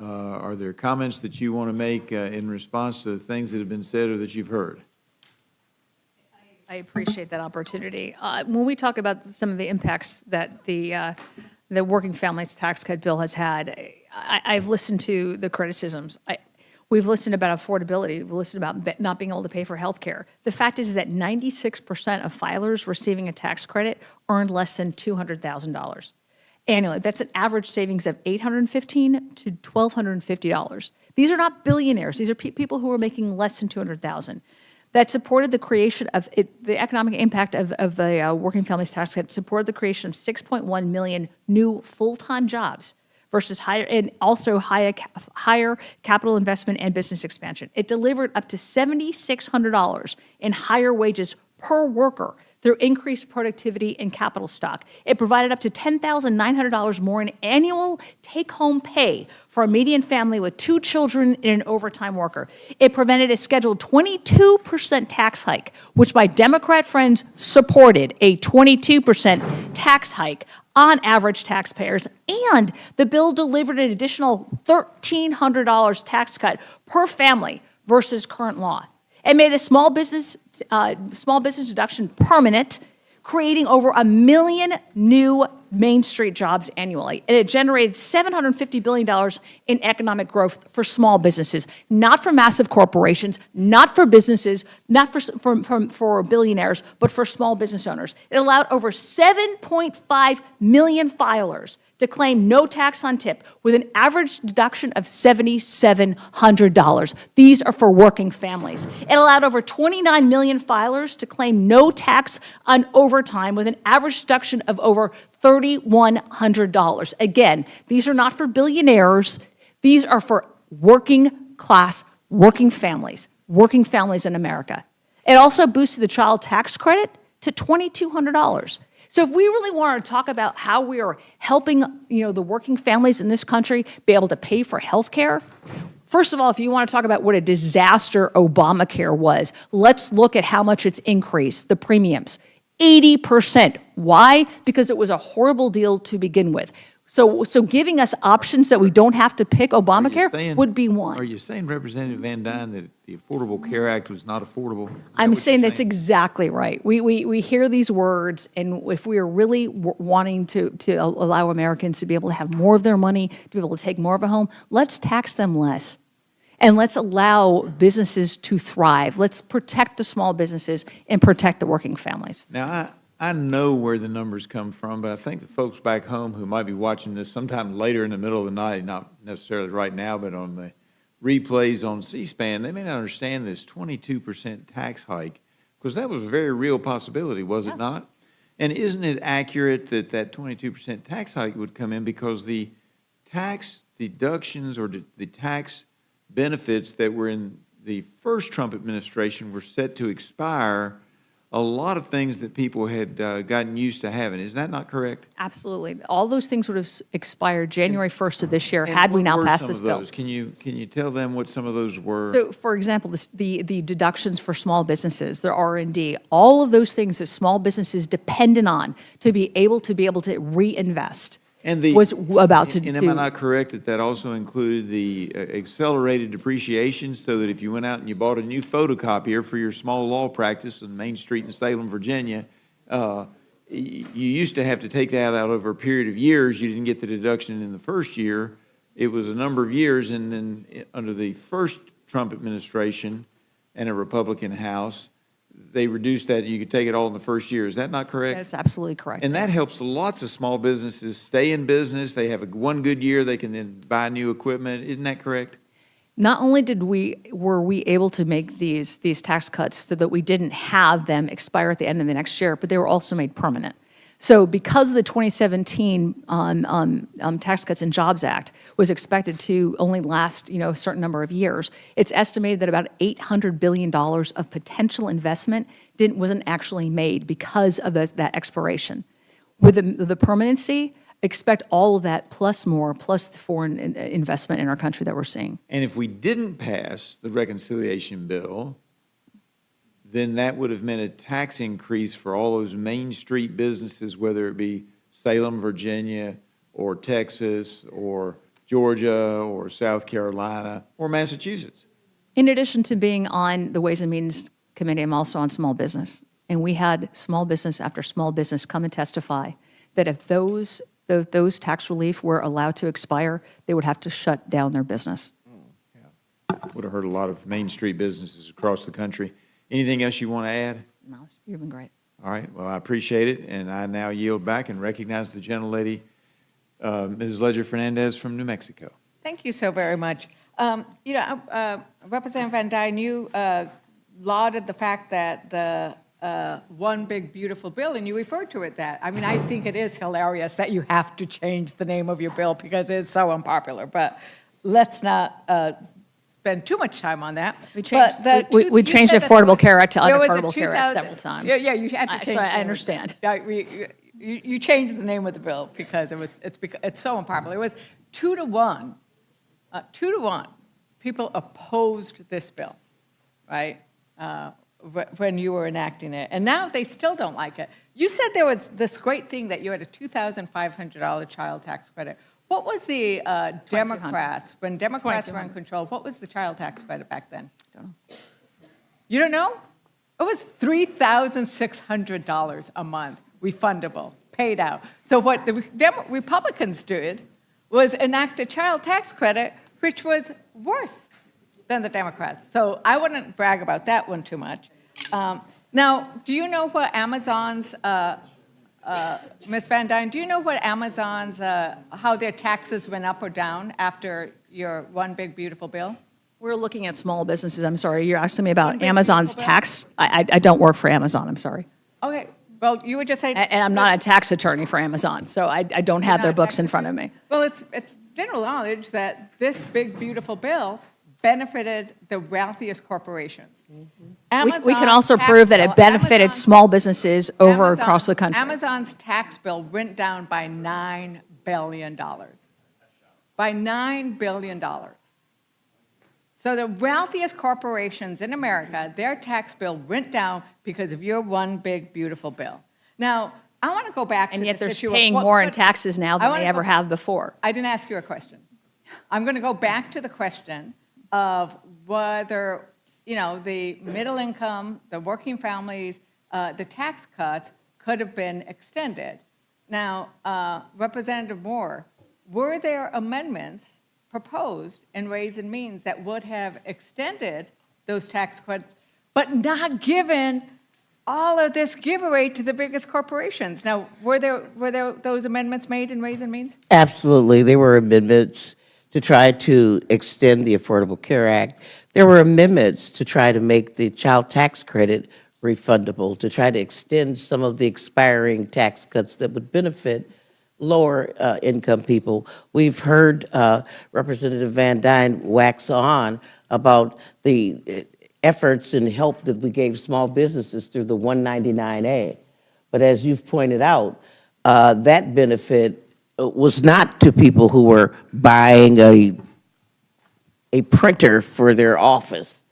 are there comments that you want to make in response to the things that have been said or that you've heard? I appreciate that opportunity. When we talk about some of the impacts that the Working Families Tax Cut bill has had, I've listened to the criticisms. We've listened about affordability. We've listened about not being able to pay for health care. The fact is that 96% of filers receiving a tax credit earned less than $200,000 annually. That's an average savings of $815 to $1,250. These are not billionaires. These are people who are making less than $200,000. That supported the creation of the economic impact of the Working Families Tax Cut supported the creation of 6.1 million new full-time jobs versus higher capital investment and business expansion. It delivered up to $7,600 in higher wages per worker through increased productivity and capital stock. It provided up to $10,900 more in annual take-home pay for a median family with 2 children and an overtime worker. It prevented a scheduled 22% tax hike, which my Democrat friends supported, a 22% tax hike on average taxpayers, and the bill delivered an additional $1,300 tax cut per family versus current law. It made a small business deduction permanent, creating over 1 million new Main Street jobs annually, and it generated $750 billion in economic growth for small businesses, not for massive corporations, not for businesses, not for billionaires, but for small business owners. It allowed over 7.5 million filers to claim no tax on tip with an average deduction of $7,700. These are for working families. It allowed over 29 million filers to claim no tax on overtime with an average deduction of over $3,100. Again, these are not for billionaires. These are for working class, working families in America. It also boosted the child tax credit to $2,200. So if we really want to talk about how we are helping, the working families in this country be able to pay for health care, first of all, if you want to talk about what a disaster Obamacare was, let's look at how much it's increased, the premiums. 80%. Why? Because it was a horrible deal to begin with. So giving us options that we don't have to pick Obamacare would be one. Are you saying, Representative Van Dyne, that the Affordable Care Act was not affordable? I'm saying that's exactly right. We hear these words, and if we are really wanting to allow Americans to be able to have more of their money, to be able to take more of a home, let's tax them less. And let's allow businesses to thrive. Let's protect the small businesses and protect the working families. Now, I know where the numbers come from, but I think the folks back home who might be watching this sometime later in the middle of the night, not necessarily right now, but on the replays on C-SPAN, they may not understand this 22% tax hike, because that was a very real possibility, was it not? And isn't it accurate that that 22% tax hike would come in because the tax deductions or the tax benefits that were in the first Trump administration were set to expire? A lot of things that people had gotten used to having. Is that not correct? Absolutely. All those things would have expired January 1st of this year had we not passed this bill. Can you tell them what some of those were? So, for example, the deductions for small businesses, their R&D, all of those things that small businesses dependent on to be able to reinvest. Was about to do. And am I not correct that that also included the accelerated depreciation, so that if you went out and you bought a new photocopier for your small law practice on Main Street in Salem, Virginia, you used to have to take that out over a period of years. You didn't get the deduction in the first year. It was a number of years, and then under the first Trump administration and a Republican House, they reduced that. You could take it all in the first year. Is that not correct? That's absolutely correct. And that helps lots of small businesses stay in business. They have one good year, they can then buy new equipment. Isn't that correct? Not only were we able to make these tax cuts so that we didn't have them expire at the end of the next year, but they were also made permanent. So because the 2017 Tax Cuts and Jobs Act was expected to only last, a certain number of years, it's estimated that about $800 billion of potential investment wasn't actually made because of that expiration. With the permanency, expect all of that plus more, plus the foreign investment in our country that we're seeing. And if we didn't pass the reconciliation bill, then that would have meant a tax increase for all those Main Street businesses, whether it be Salem, Virginia, or Texas, or Georgia, or South Carolina, or Massachusetts. In addition to being on the Ways and Means Committee, I'm also on small business. And we had small business after small business come and testify that if those tax relief were allowed to expire, they would have to shut down their business. Would have hurt a lot of Main Street businesses across the country. Anything else you want to add? No, you've been great. All right, well, I appreciate it, and I now yield back and recognize the gentlelady, Ms. Ledger Fernandez from New Mexico. Thank you so very much. Representative Van Dyne, you lauded the fact that the one big beautiful bill, and you referred to it that. I mean, I think it is hilarious that you have to change the name of your bill because it's so unpopular, but let's not spend too much time on that. We changed the Affordable Care Act to Unaffordable Care Act several times. Yeah, you had to change. So I understand. Yeah, you changed the name of the bill because it's so unpopular. It was 2-1. 2-1. People opposed this bill, right? When you were enacting it, and now they still don't like it. You said there was this great thing that you had a $2,500 child tax credit. What was the Democrats, when Democrats were in control, what was the child tax credit back then? Don't know. You don't know? It was $3,600 a month, refundable, paid out. So what the Republicans did was enact a child tax credit, which was worse than the Democrats. So I wouldn't brag about that one too much. Now, do you know what Amazon's, Ms. Van Dyne, do you know what Amazon's, how their taxes went up or down after your one big beautiful bill? We're looking at small businesses. I'm sorry, you're asking me about One big Amazon's beautiful bill? tax? I don't work for Amazon, I'm sorry. Okay, well, you were just saying. And I'm not a tax attorney for Amazon, so I don't have their books in front of me. Well, it's general knowledge that this big, beautiful bill benefited the wealthiest corporations. We can also prove that it benefited small businesses over across the country. Amazon's tax bill went down by $9 billion. By $9 billion. So the wealthiest corporations in America, their tax bill went down because of your one big, beautiful bill. Now, I want to go back to And yet this they're issue paying of more in taxes now than they ever have before. I didn't ask you a question. I'm going to go back to the question of whether, the middle income, the working families, the tax cuts could have been extended. Now, Representative Moore, were there amendments proposed in Ways and Means that would have extended those tax cuts, but not given all of this giveaway to the biggest corporations? Now, were there those amendments made in Ways and Means? Absolutely. There were amendments to try to extend the Affordable Care Act. There were amendments to try to make the child tax credit refundable, to try to extend some of the expiring tax cuts that would benefit lower income people. We've heard Representative Van Dyne wax on about the efforts and help that we gave small businesses through the 199A. But as you've pointed out, that benefit was not to people who were buying a printer for their office,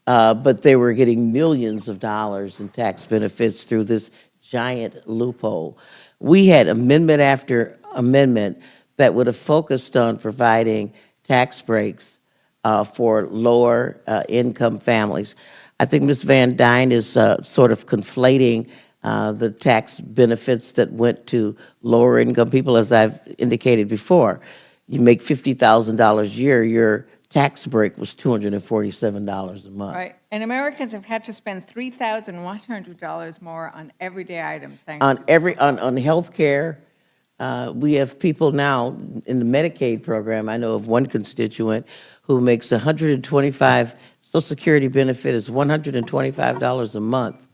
but they were getting millions of dollars in tax benefits through this giant loophole. We had amendment after amendment that would have focused on providing tax breaks for lower income families. I think Ms. Van Dyne is sort of conflating the tax benefits that went to lower income people. As I've indicated before, you make $50,000 a year, your tax break was $247 a month. Right, and Americans have had to spend $3,100 more on everyday items, thank you. On health care, we have people now in the Medicaid program. I know of one constituent who makes 125, Social Security benefit is $125 a month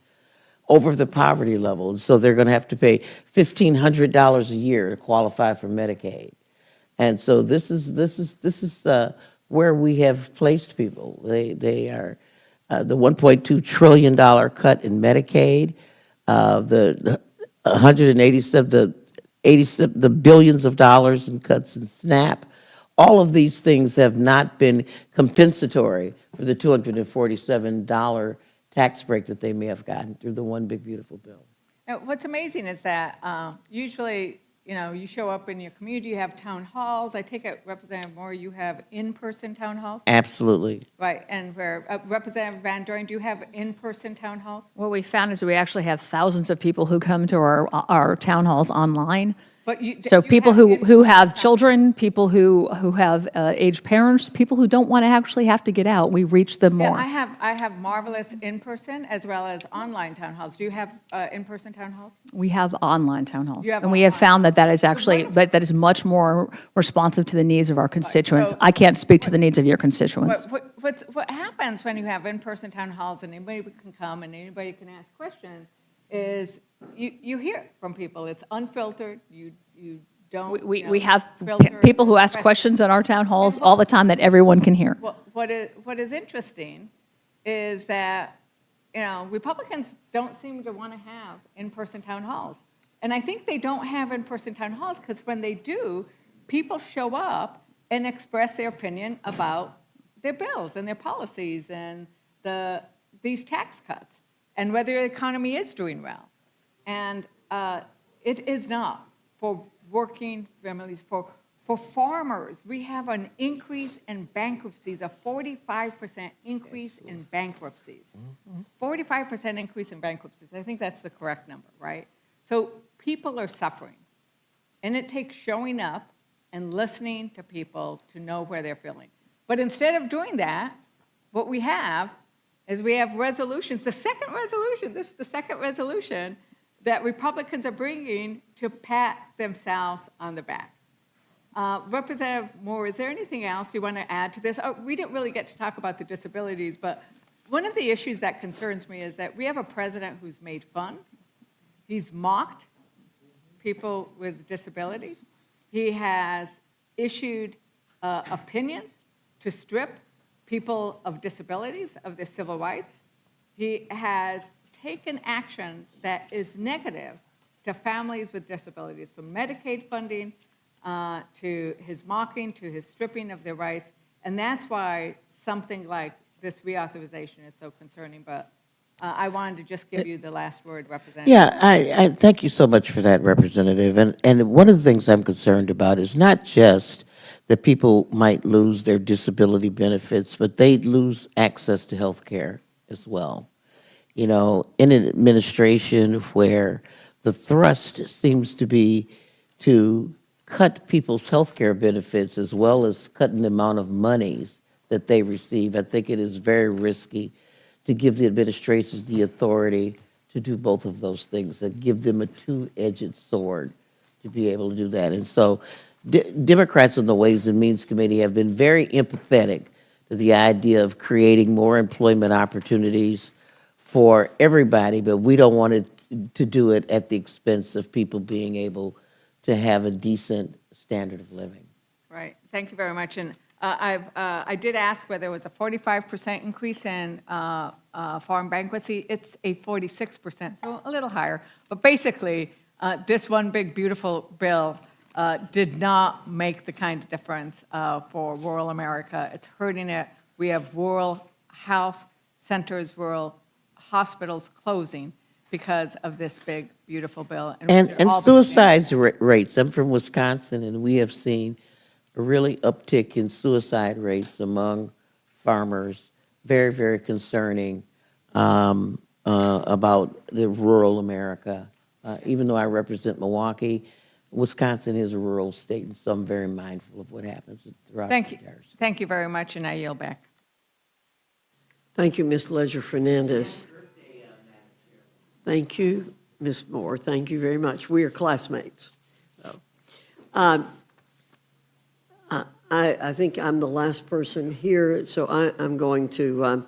over the poverty level. And so they're going to have to pay $1,500 a year to qualify for Medicaid. And so this is where we have placed people. They are the $1.2 trillion cut in Medicaid, the 187 the billions of dollars in cuts in SNAP. All of these things have not been compensatory for the $247 tax break that they may have gotten through the one big beautiful bill. Now, what's amazing is that usually, you show up in your community, you have town halls. I take it, Representative Moore, you have in-person town halls? Absolutely. Right, and where, Representative Van Doren, do you have in-person town halls? What we found is we actually have thousands of people who come to our town halls online. But you- So you people have who have children, people who have aged parents, people who don't want to actually have to get out, we reach them Yeah, more. I have marvelous in-person as well as online town halls. Do you have in-person town halls? We have online town halls. You have And we have online. found that is actually, wonderful. that is much more responsive to the needs of our constituents. so- I can't speak to the needs of your constituents. What happens when you have in-person town halls and anybody can come and anybody can ask questions is you hear from people. It's unfiltered. You don't. We have filter people who ask questions at our town halls all the time that everyone can hear. What is interesting is that, Republicans don't seem to want to have in-person town halls. And I think they don't have in-person town halls because when they do, people show up and express their opinion about their bills and their policies and these tax cuts and whether the economy is doing well. And it is not for working families, for farmers. We have an increase in bankruptcies, a 45% increase in bankruptcies. 45% increase in bankruptcies. I think that's the correct number, right? So people are suffering. And it takes showing up and listening to people to know where they're feeling. But instead of doing that, what we have is we have resolutions. The second resolution, this is the second resolution that Republicans are bringing to pat themselves on the back. Representative Moore, is there anything else you want to add to this? Oh, we didn't really get to talk about the disabilities, but one of the issues that concerns me is that we have a president who's made fun. He's mocked people with disabilities. He has issued opinions to strip people of disabilities of their civil rights. He has taken action that is negative to families with disabilities, from Medicaid funding to his mocking, to his stripping of their rights. And that's why something like this reauthorization is so concerning. But I wanted to just give you the last word, Representative. Yeah, I thank you so much for that, Representative. And one of the things I'm concerned about is not just that people might lose their disability benefits, but they'd lose access to health care as well. You know, in an administration where the thrust seems to be to cut people's health care benefits as well as cutting the amount of monies that they receive, I think it is very risky to give the administration the authority to do both of those things, and give them a two-edged sword to be able to do that. And so Democrats on the Ways and Means Committee have been very empathetic to the idea of creating more employment opportunities for everybody, but we don't want to do it at the expense of people being able to have a decent standard of living. Right. Thank you very much. And I did ask whether it was a 45% increase in farm bankruptcy. It's a 46%, so a little higher. But basically, this one big, beautiful bill did not make the kind of difference for rural America. It's hurting it. We have rural health centers, rural hospitals closing because of this big, beautiful bill. And we should all be suicide rates, I'm from Wisconsin, and we have seen a really uptick in suicide rates among farmers, very, very concerning about the rural America. Even though I represent Milwaukee, Wisconsin is a rural state, and so I'm very mindful of what happens throughout Thank the you. entire state. Thank you very much, and I yield back. Thank you, Ms. Ledger Fernandez. Thank you, Ms. Moore. Thank you very much. We are classmates. So, I think I'm the last person here, so I'm going to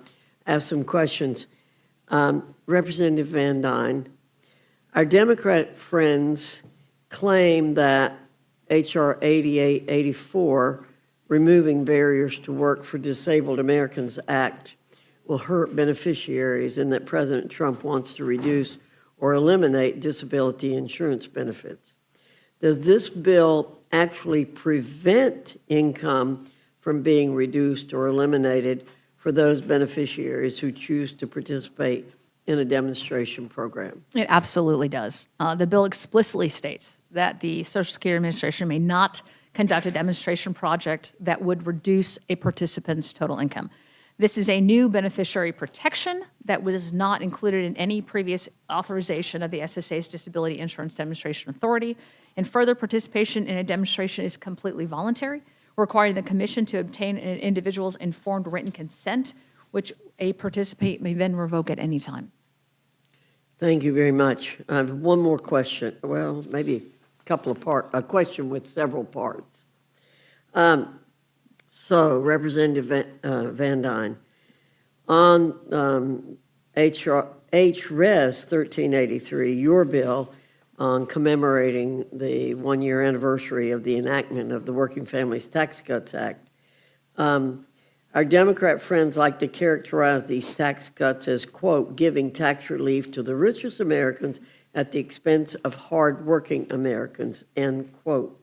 ask some questions. Representative Van Dyne, our Democrat friends claim that H.R. 8884, Removing Barriers to Work for Disabled Americans Act, will hurt beneficiaries, and that President Trump wants to reduce or eliminate disability insurance benefits. Does this bill actually prevent income from being reduced or eliminated for those beneficiaries who choose to participate in a demonstration program? It absolutely does. The bill explicitly states that the Social Security Administration may not conduct a demonstration project that would reduce a participant's total income. This is a new beneficiary protection that was not included in any previous authorization of the SSA's Disability Insurance Demonstration Authority, and further participation in a demonstration is completely voluntary, requiring the commission to obtain an individual's informed written consent, which a participant may then revoke at any time. Thank you very much. I have one more question. Well, maybe a question with several parts. So, Representative Van Dyne, on H.Res. 1383, your bill on commemorating the one-year anniversary of the enactment of the Working Families Tax Cuts Act, our Democrat friends like to characterize these tax cuts as, quote, giving tax relief to the richest Americans at the expense of hardworking Americans, end quote.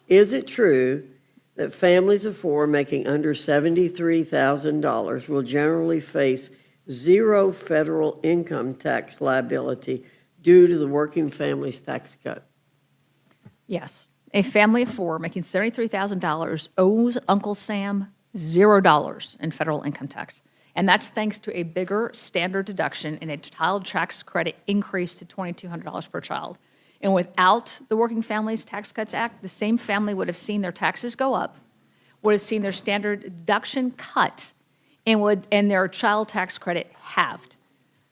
Is it true that families of four making under $73,000 will generally face zero federal income tax liability due to the Working Families Tax Cut? Yes. A family of four making $73,000 owes Uncle Sam $0 in federal income tax. And that's thanks to a bigger standard deduction and a child tax credit increase to $2,200 per child. And without the Working Families Tax Cuts Act, the same family would have seen their taxes go up, would have seen their standard deduction cut, and their child tax credit halved.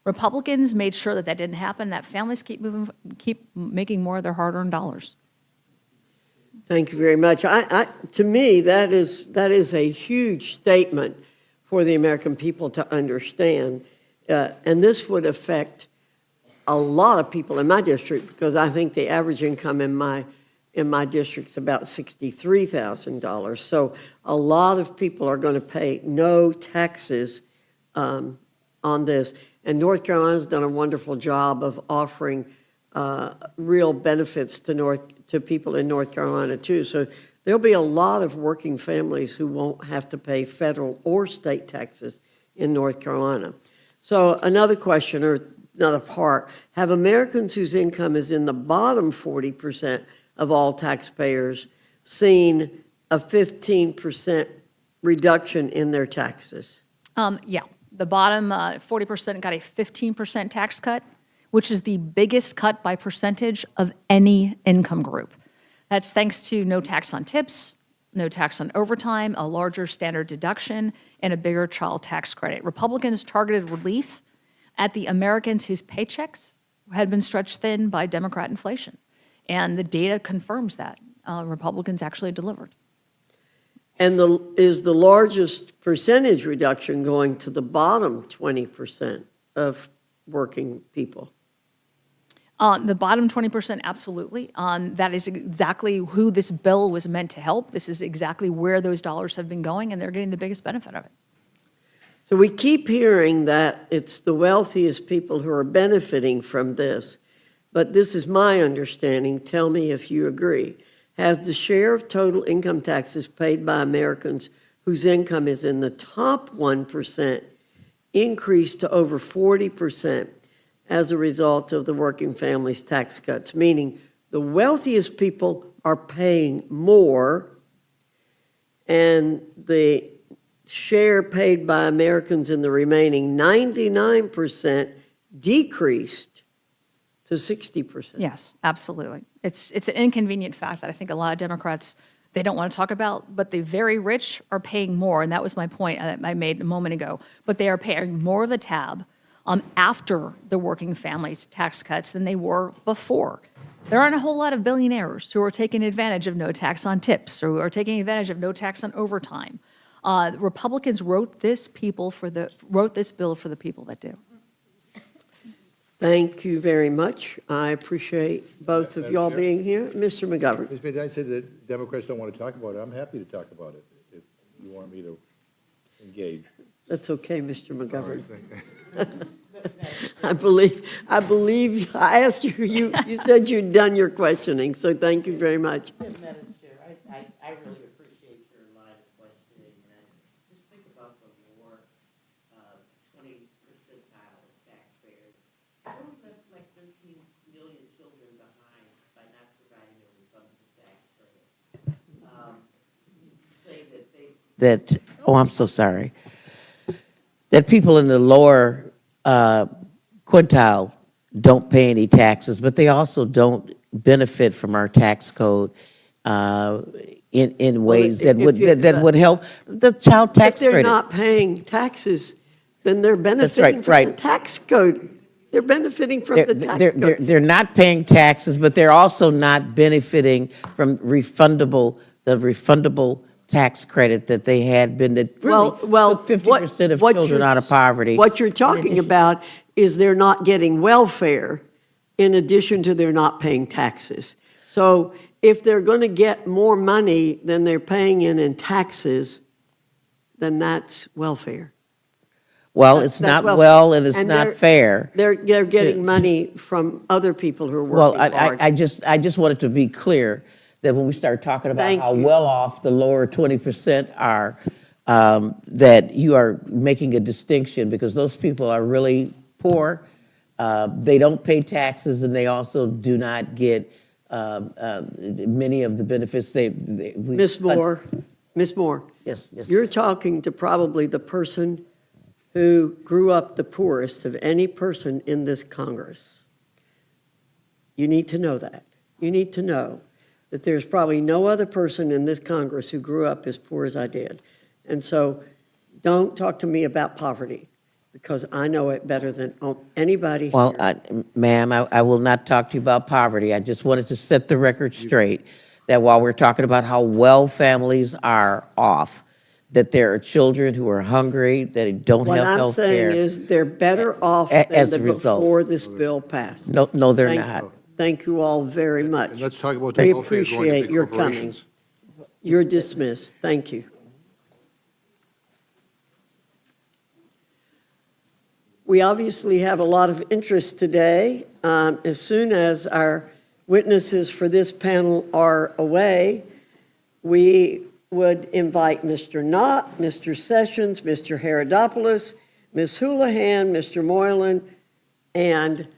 Republicans made sure that that didn't happen, that families keep making more of their hard-earned dollars. Thank you very much. To me, that is a huge statement for the American people to understand. And this would affect a lot of people in my district, because I think the average income in my district's about $63,000. So a lot of people are going to pay no taxes on this. And North Carolina's done a wonderful job of offering real benefits to people in North Carolina, too. So there'll be a lot of working families who won't have to pay federal or state taxes in North Carolina. So another question, or another part, have Americans whose income is in the bottom 40% of all taxpayers seen a 15% reduction in their taxes? Yeah, the bottom 40% got a 15% tax cut, which is the biggest cut by percentage of any income group. That's thanks to no tax on tips, no tax on overtime, a larger standard deduction, and a bigger child tax credit. Republicans targeted relief at the Americans whose paychecks had been stretched thin by Democrat inflation. And the data confirms that. Republicans actually delivered. And is the largest percentage reduction going to the bottom 20% of working people? The bottom 20%, absolutely. That is exactly who this bill was meant to help. This is exactly where those dollars have been going, and they're getting the biggest benefit of it. So we keep hearing that it's the wealthiest people who are benefiting from this, but this is my understanding. Tell me if you agree. Has the share of total income taxes paid by Americans whose income is in the top 1% increased to over 40% as a result of the Working Families Tax Cuts, meaning the wealthiest people are paying more, and the share paid by Americans in the remaining 99% decreased to 60%. Yes, absolutely. It's an inconvenient fact that I think a lot of Democrats, they don't want to talk about, but the very rich are paying more, and that was my point I made a moment ago. But they are paying more of the tab after the Working Families Tax Cuts than they were before. There aren't a whole lot of billionaires who are taking advantage of no tax on tips or who are taking advantage of no tax on overtime. Republicans wrote this bill for the people that do. Thank you very much. I appreciate both of y'all being here. Mr. McGovern. Ms. May, I said that Democrats don't want to talk about it. I'm happy to talk about it if you want me to engage. That's okay, Mr. McGovern. All right, I believe, I asked you, you said you'd done your questioning, so thank you very much. Madam Chair, I really appreciate your line of questioning, and just think about the lower 20 percentile of taxpayers. Don't left like 13 million children behind by not providing a refundable tax credit. Say that they. Oh, I'm so sorry. That people in the lower quintile don't pay any taxes, but they also don't benefit from our tax code in ways that would help the child tax If credit. they're not paying taxes, then they're benefiting from the tax code. They're benefiting from the tax code. They're not paying taxes, but they're also not benefiting from the refundable tax credit that they had been, that really took 50% of children out of poverty. What you're talking about is they're not getting welfare in addition to they're not paying taxes. So if they're going to get more money than they're paying in taxes, then that's welfare. Well, it's not well, and it's not fair. They're getting money from other people who are working hard. I just wanted to be clear that when we start talking about how well off the lower 20% are, that you are making a distinction, because those people are really poor. They don't pay taxes, and they also do not get many of the benefits. Ms. Moore, Yes. you're talking to probably the person who grew up the poorest of any person in this Congress. You need to know that. You need to know that there's probably no other person in this Congress who grew up as poor as I did. And so don't talk to me about poverty, because I know it better than anybody Well, here. ma'am, I will not talk to you about poverty. I just wanted to set the record straight that while we're talking about how well families are off, that there are children who are hungry, that don't What have I'm health saying care. is they're better off as than a result. before this bill passed. No, they're Thank- not. Thank you all very much. And let's talk about the We welfare going to appreciate big your coming. corporations. You're dismissed. Thank you. We obviously have a lot of interest today. As soon as our witnesses for this panel are away, we would invite Mr. Knott, Mr. Sessions, Mr. Herodopoulos, Ms. Houlihan, Mr. Moylan, and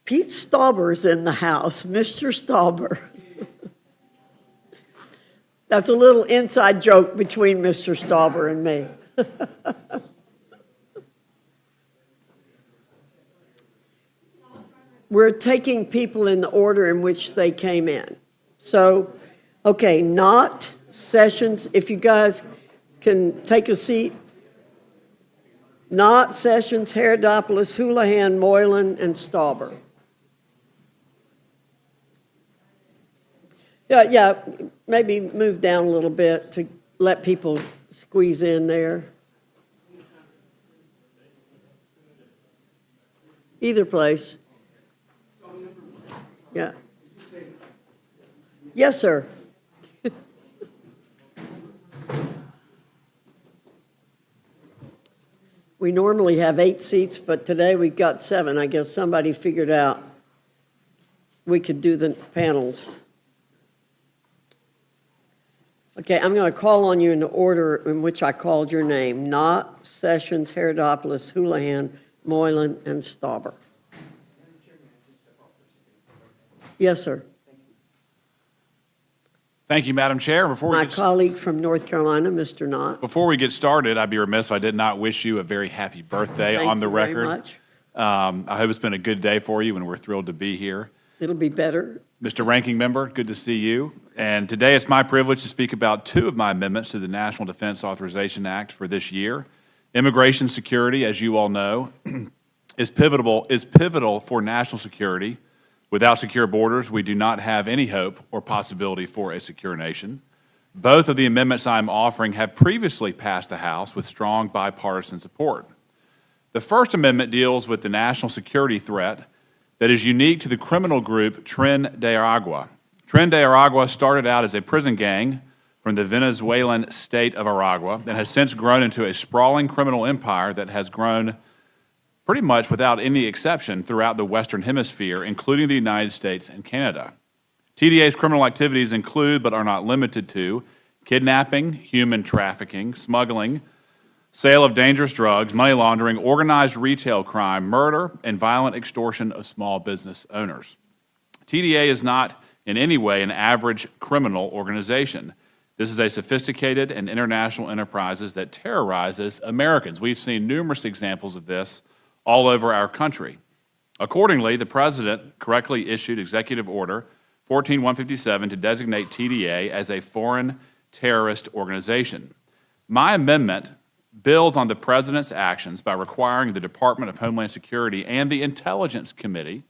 Pete Stauber's in the house, Mr. Stauber. That's a little inside joke between Mr. Stauber and me. We're taking people in the order in which they came in. So, okay, Knott, Sessions, if you guys can take a seat. Knott, Sessions, Herodopoulos, Houlihan, Moylan, and Stauber. Yeah, maybe move down a little bit to let people squeeze in there. Either place. Yeah. Yes, sir. We normally have 8 seats, but today we've got 7. I guess somebody figured out we could do the panels. Okay, I'm going to call on you in the order in which I called your name. Knott, Sessions, Herodopoulos, Houlihan, Moylan, and Stauber. Yes, sir. Thank you, Madam Chair. My colleague from North Carolina, Mr. Knott. Before we get started, I'd be remiss if I did not wish you a very happy birthday on the record. Thank you very much. I hope it's been a good day for you, and we're thrilled to be here. It'll be better. Mr. Ranking Member, good to see you. And today it's my privilege to speak about 2 of my amendments to the National Defense Authorization Act for this year. Immigration security, as you all know, is pivotal for national security. Without secure borders, we do not have any hope or possibility for a secure nation. Both of the amendments I'm offering have previously passed the House with strong bipartisan support. The First Amendment deals with the national security threat that is unique to the criminal group Tren de Aragua. Tren de Aragua started out as a prison gang from the Venezuelan state of Aragua and has since grown into a sprawling criminal empire that has grown pretty much without any exception throughout the Western Hemisphere, including the United States and Canada. TDA's criminal activities include, but are not limited to, kidnapping, human trafficking, smuggling, sale of dangerous drugs, money laundering, organized retail crime, murder, and violent extortion of small business owners. TDA is not in any way an average criminal organization. This is a sophisticated and international enterprise that terrorizes Americans. We've seen numerous examples of this all over our country. Accordingly, the President correctly issued Executive Order 14157 to designate TDA as a foreign terrorist organization. My amendment builds on the President's actions by requiring the Department of Homeland Security and the Intelligence Community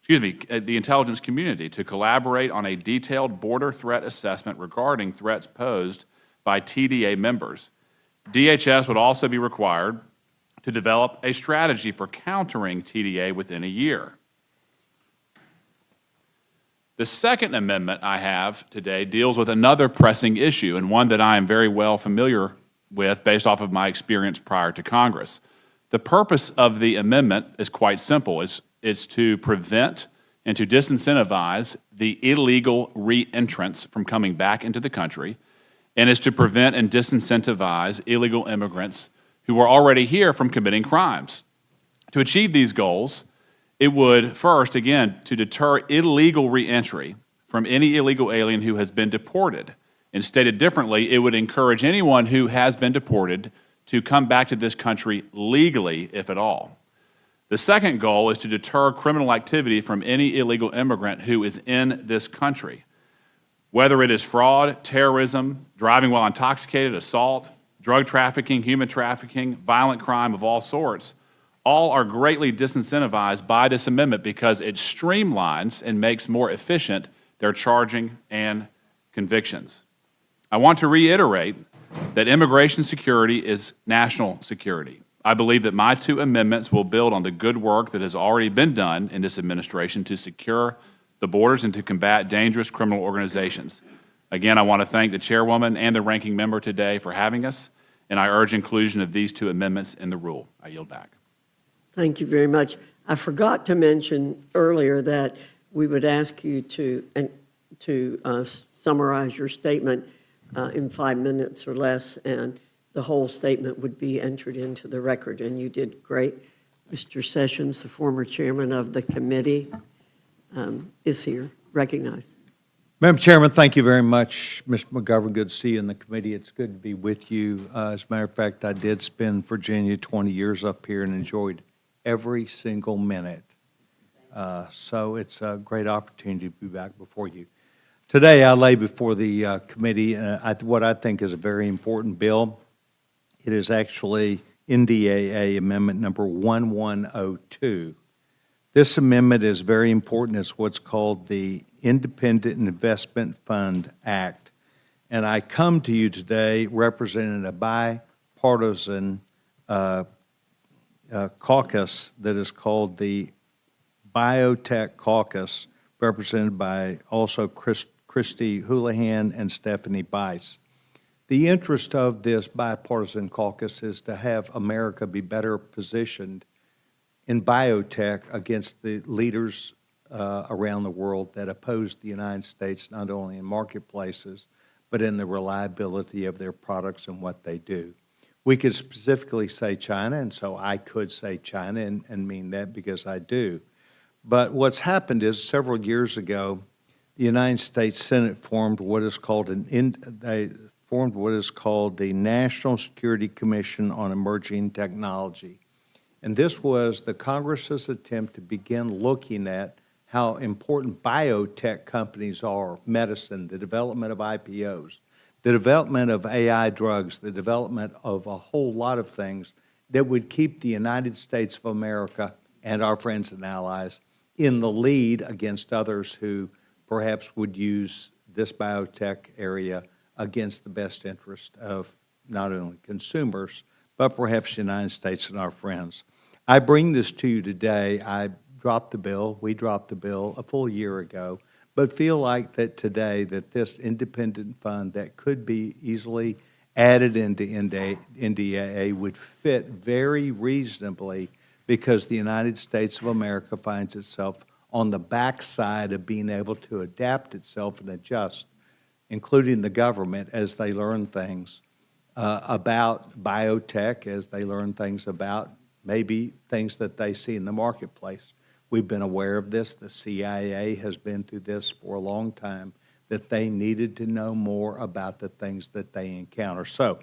to collaborate on a detailed border threat assessment regarding threats posed by TDA members. DHS would also be required to develop a strategy for countering TDA within a year. The second amendment I have today deals with another pressing issue, and one that I am very well familiar with based off of my experience prior to Congress. The purpose of the amendment is quite simple. It's to prevent and to disincentivize the illegal re-entrants from coming back into the country, and is to prevent and disincentivize illegal immigrants who are already here from committing crimes. To achieve these goals, it would first, again, to deter illegal reentry from any illegal alien who has been deported. And stated differently, it would encourage anyone who has been deported to come back to this country legally, if at all. The second goal is to deter criminal activity from any illegal immigrant who is in this country. Whether it is fraud, terrorism, driving while intoxicated, assault, drug trafficking, human trafficking, violent crime of all sorts, all are greatly disincentivized by this amendment because it streamlines and makes more efficient their charging and convictions. I want to reiterate that immigration security is national security. I believe that my two amendments will build on the good work that has already been done in this administration to secure the borders and to combat dangerous criminal organizations. Again, I want to thank the chairwoman and the ranking member today for having us, and I urge inclusion of these two amendments in the rule. I yield back. Thank you very much. I forgot to mention earlier that we would ask you to summarize your statement in 5 minutes or less, and the whole statement would be entered into the record, and you did great. Mr. Sessions, the former chairman of the committee, is here. Recognized. Madam Chairman, thank you very much. Mr. McGovern, good to see you in the committee. It's good to be with you. As a matter of fact, I did spend Virginia 20 years up here and enjoyed every single minute. So it's a great opportunity to be back before you. Today, I lay before the committee what I think is a very important bill. It is actually NDAA Amendment Number 1102. This amendment is very important. It's what's called the Independent Investment Fund Act. And I come to you today representing a bipartisan caucus that is called the Biotech Caucus, represented by also Christy Houlihan and Stephanie Bice. The interest of this bipartisan caucus is to have America be better positioned in biotech against the leaders around the world that oppose the United States, not only in marketplaces, but in the reliability of their products and what they do. We could specifically say China, and so I could say China and mean that because I do. But what's happened is several years ago, the United States Senate formed what is called the National Security Commission on Emerging Technology. And this was the Congress's attempt to begin looking at how important biotech companies are, medicine, the development of IPOs, the development of AI drugs, the development of a whole lot of things that would keep the United States of America and our friends and allies in the lead against others who perhaps would use this biotech area against the best interest of not only consumers, but perhaps the United States and our friends. I bring this to you today. We dropped the bill a full year ago, but feel like that today that this independent fund that could be easily added into NDAA would fit very reasonably because the United States of America finds itself on the backside of being able to adapt itself and adjust, including the government, as they learn things about biotech, as they learn things about maybe things that they see in the marketplace. We've been aware of this. The CIA has been through this for a long time, that they needed to know more about the things that they encounter. So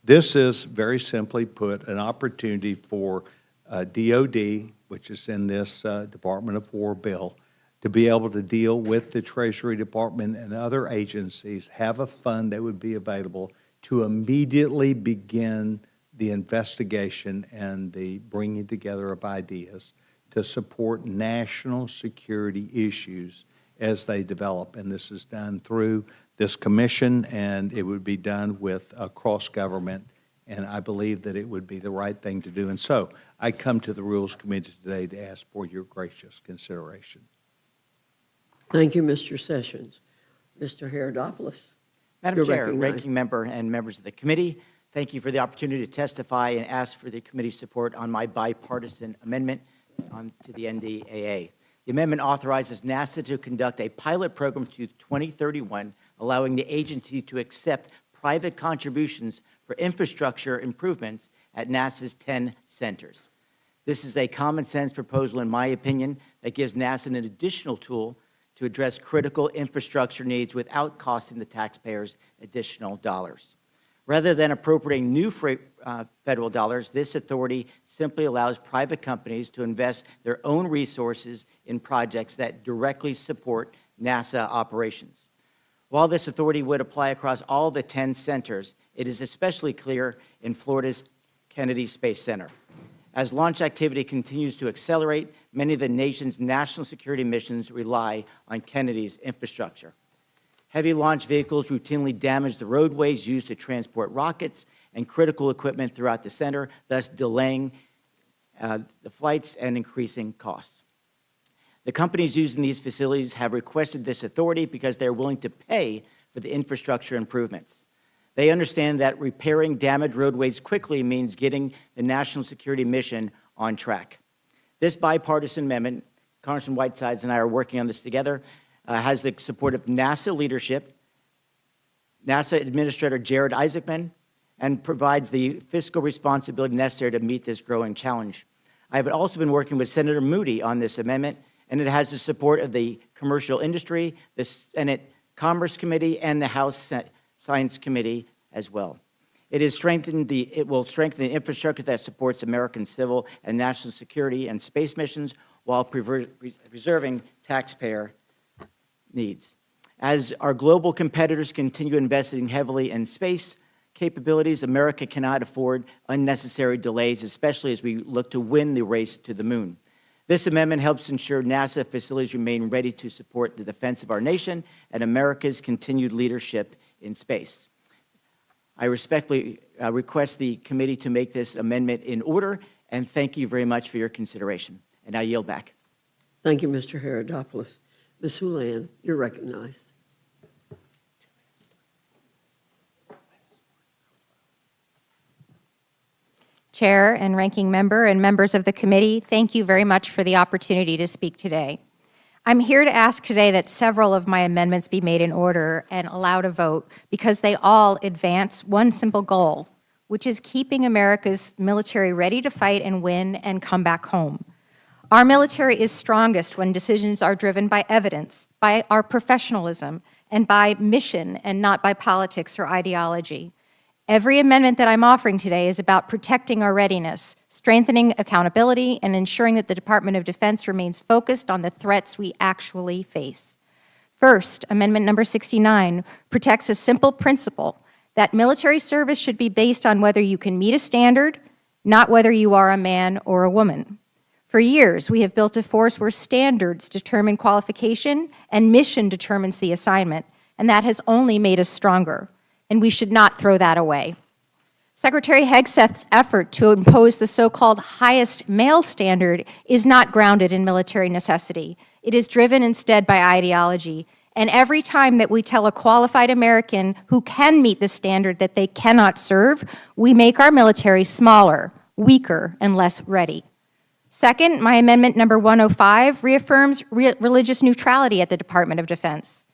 this is, very simply put, an opportunity for DOD, which is in this Department of War bill, to be able to deal with the Treasury Department and other agencies, have a fund that would be available to immediately begin the investigation and the bringing together of ideas to support national security issues as they develop. And this is done through this commission, and it would be done with cross-government, and I believe that it would be the right thing to do. And so I come to the Rules Committee today to ask for your gracious consideration. Thank you, Mr. Sessions. Mr. Herodopoulos. Madam You're Chair, recognized. Ranking Member, and members of the committee, thank you for the opportunity to testify and ask for the committee's support on my bipartisan amendment to the NDAA. The amendment authorizes NASA to conduct a pilot program to 2031, allowing the agency to accept private contributions for infrastructure improvements at NASA's 10 centers. This is a common sense proposal, in my opinion, that gives NASA an additional tool to address critical infrastructure needs without costing the taxpayers additional dollars. Rather than appropriating new federal dollars, this authority simply allows private companies to invest their own resources in projects that directly support NASA operations. While this authority would apply across all the 10 centers, it is especially clear in Florida's Kennedy Space Center. As launch activity continues to accelerate, many of the nation's national security missions rely on Kennedy's infrastructure. Heavy launch vehicles routinely damage the roadways used to transport rockets and critical equipment throughout the center, thus delaying the flights and increasing costs. The companies using these facilities have requested this authority because they're willing to pay for the infrastructure improvements. They understand that repairing damaged roadways quickly means getting the national security mission on track. This bipartisan amendment, Congressman Whitesides and I are working on this together, has the support of NASA leadership, NASA Administrator Jared Isaacman, and provides the fiscal responsibility necessary to meet this growing challenge. I have also been working with Senator Moody on this amendment, and it has the support of the commercial industry, the Senate Commerce Committee, and the House Science Committee as well. It will strengthen the infrastructure that supports American civil and national security and space missions while preserving taxpayer needs. As our global competitors continue investing heavily in space capabilities, America cannot afford unnecessary delays, especially as we look to win the race to the moon. This amendment helps ensure NASA facilities remain ready to support the defense of our nation and America's continued leadership in space. I respectfully request the committee to make this amendment in order, and thank you very much for your consideration. And I yield back. Thank you, Mr. Herodopoulos. Ms. Hulan, you're recognized. Chair and Ranking Member and members of the committee, thank you very much for the opportunity to speak today. I'm here to ask today that several of my amendments be made in order and allowed a vote because they all advance one simple goal, which is keeping America's military ready to fight and win and come back home. Our military is strongest when decisions are driven by evidence, by our professionalism, and by mission and not by politics or ideology. Every amendment that I'm offering today is about protecting our readiness, strengthening accountability, and ensuring that the Department of Defense remains focused on the threats we actually face. First, Amendment number 69 protects a simple principle that military service should be based on whether you can meet a standard, not whether you are a man or a woman. For years, we have built a force where standards determine qualification and mission determines the assignment, and that has only made us stronger. And we should not throw that away. Secretary Hegseth's effort to impose the so-called highest male standard is not grounded in military necessity. It is driven instead by ideology. And every time that we tell a qualified American who can meet the standard that they cannot serve, we make our military smaller, weaker, and less ready. Second, my amendment number 105 reaffirms religious neutrality at the Department of Defense.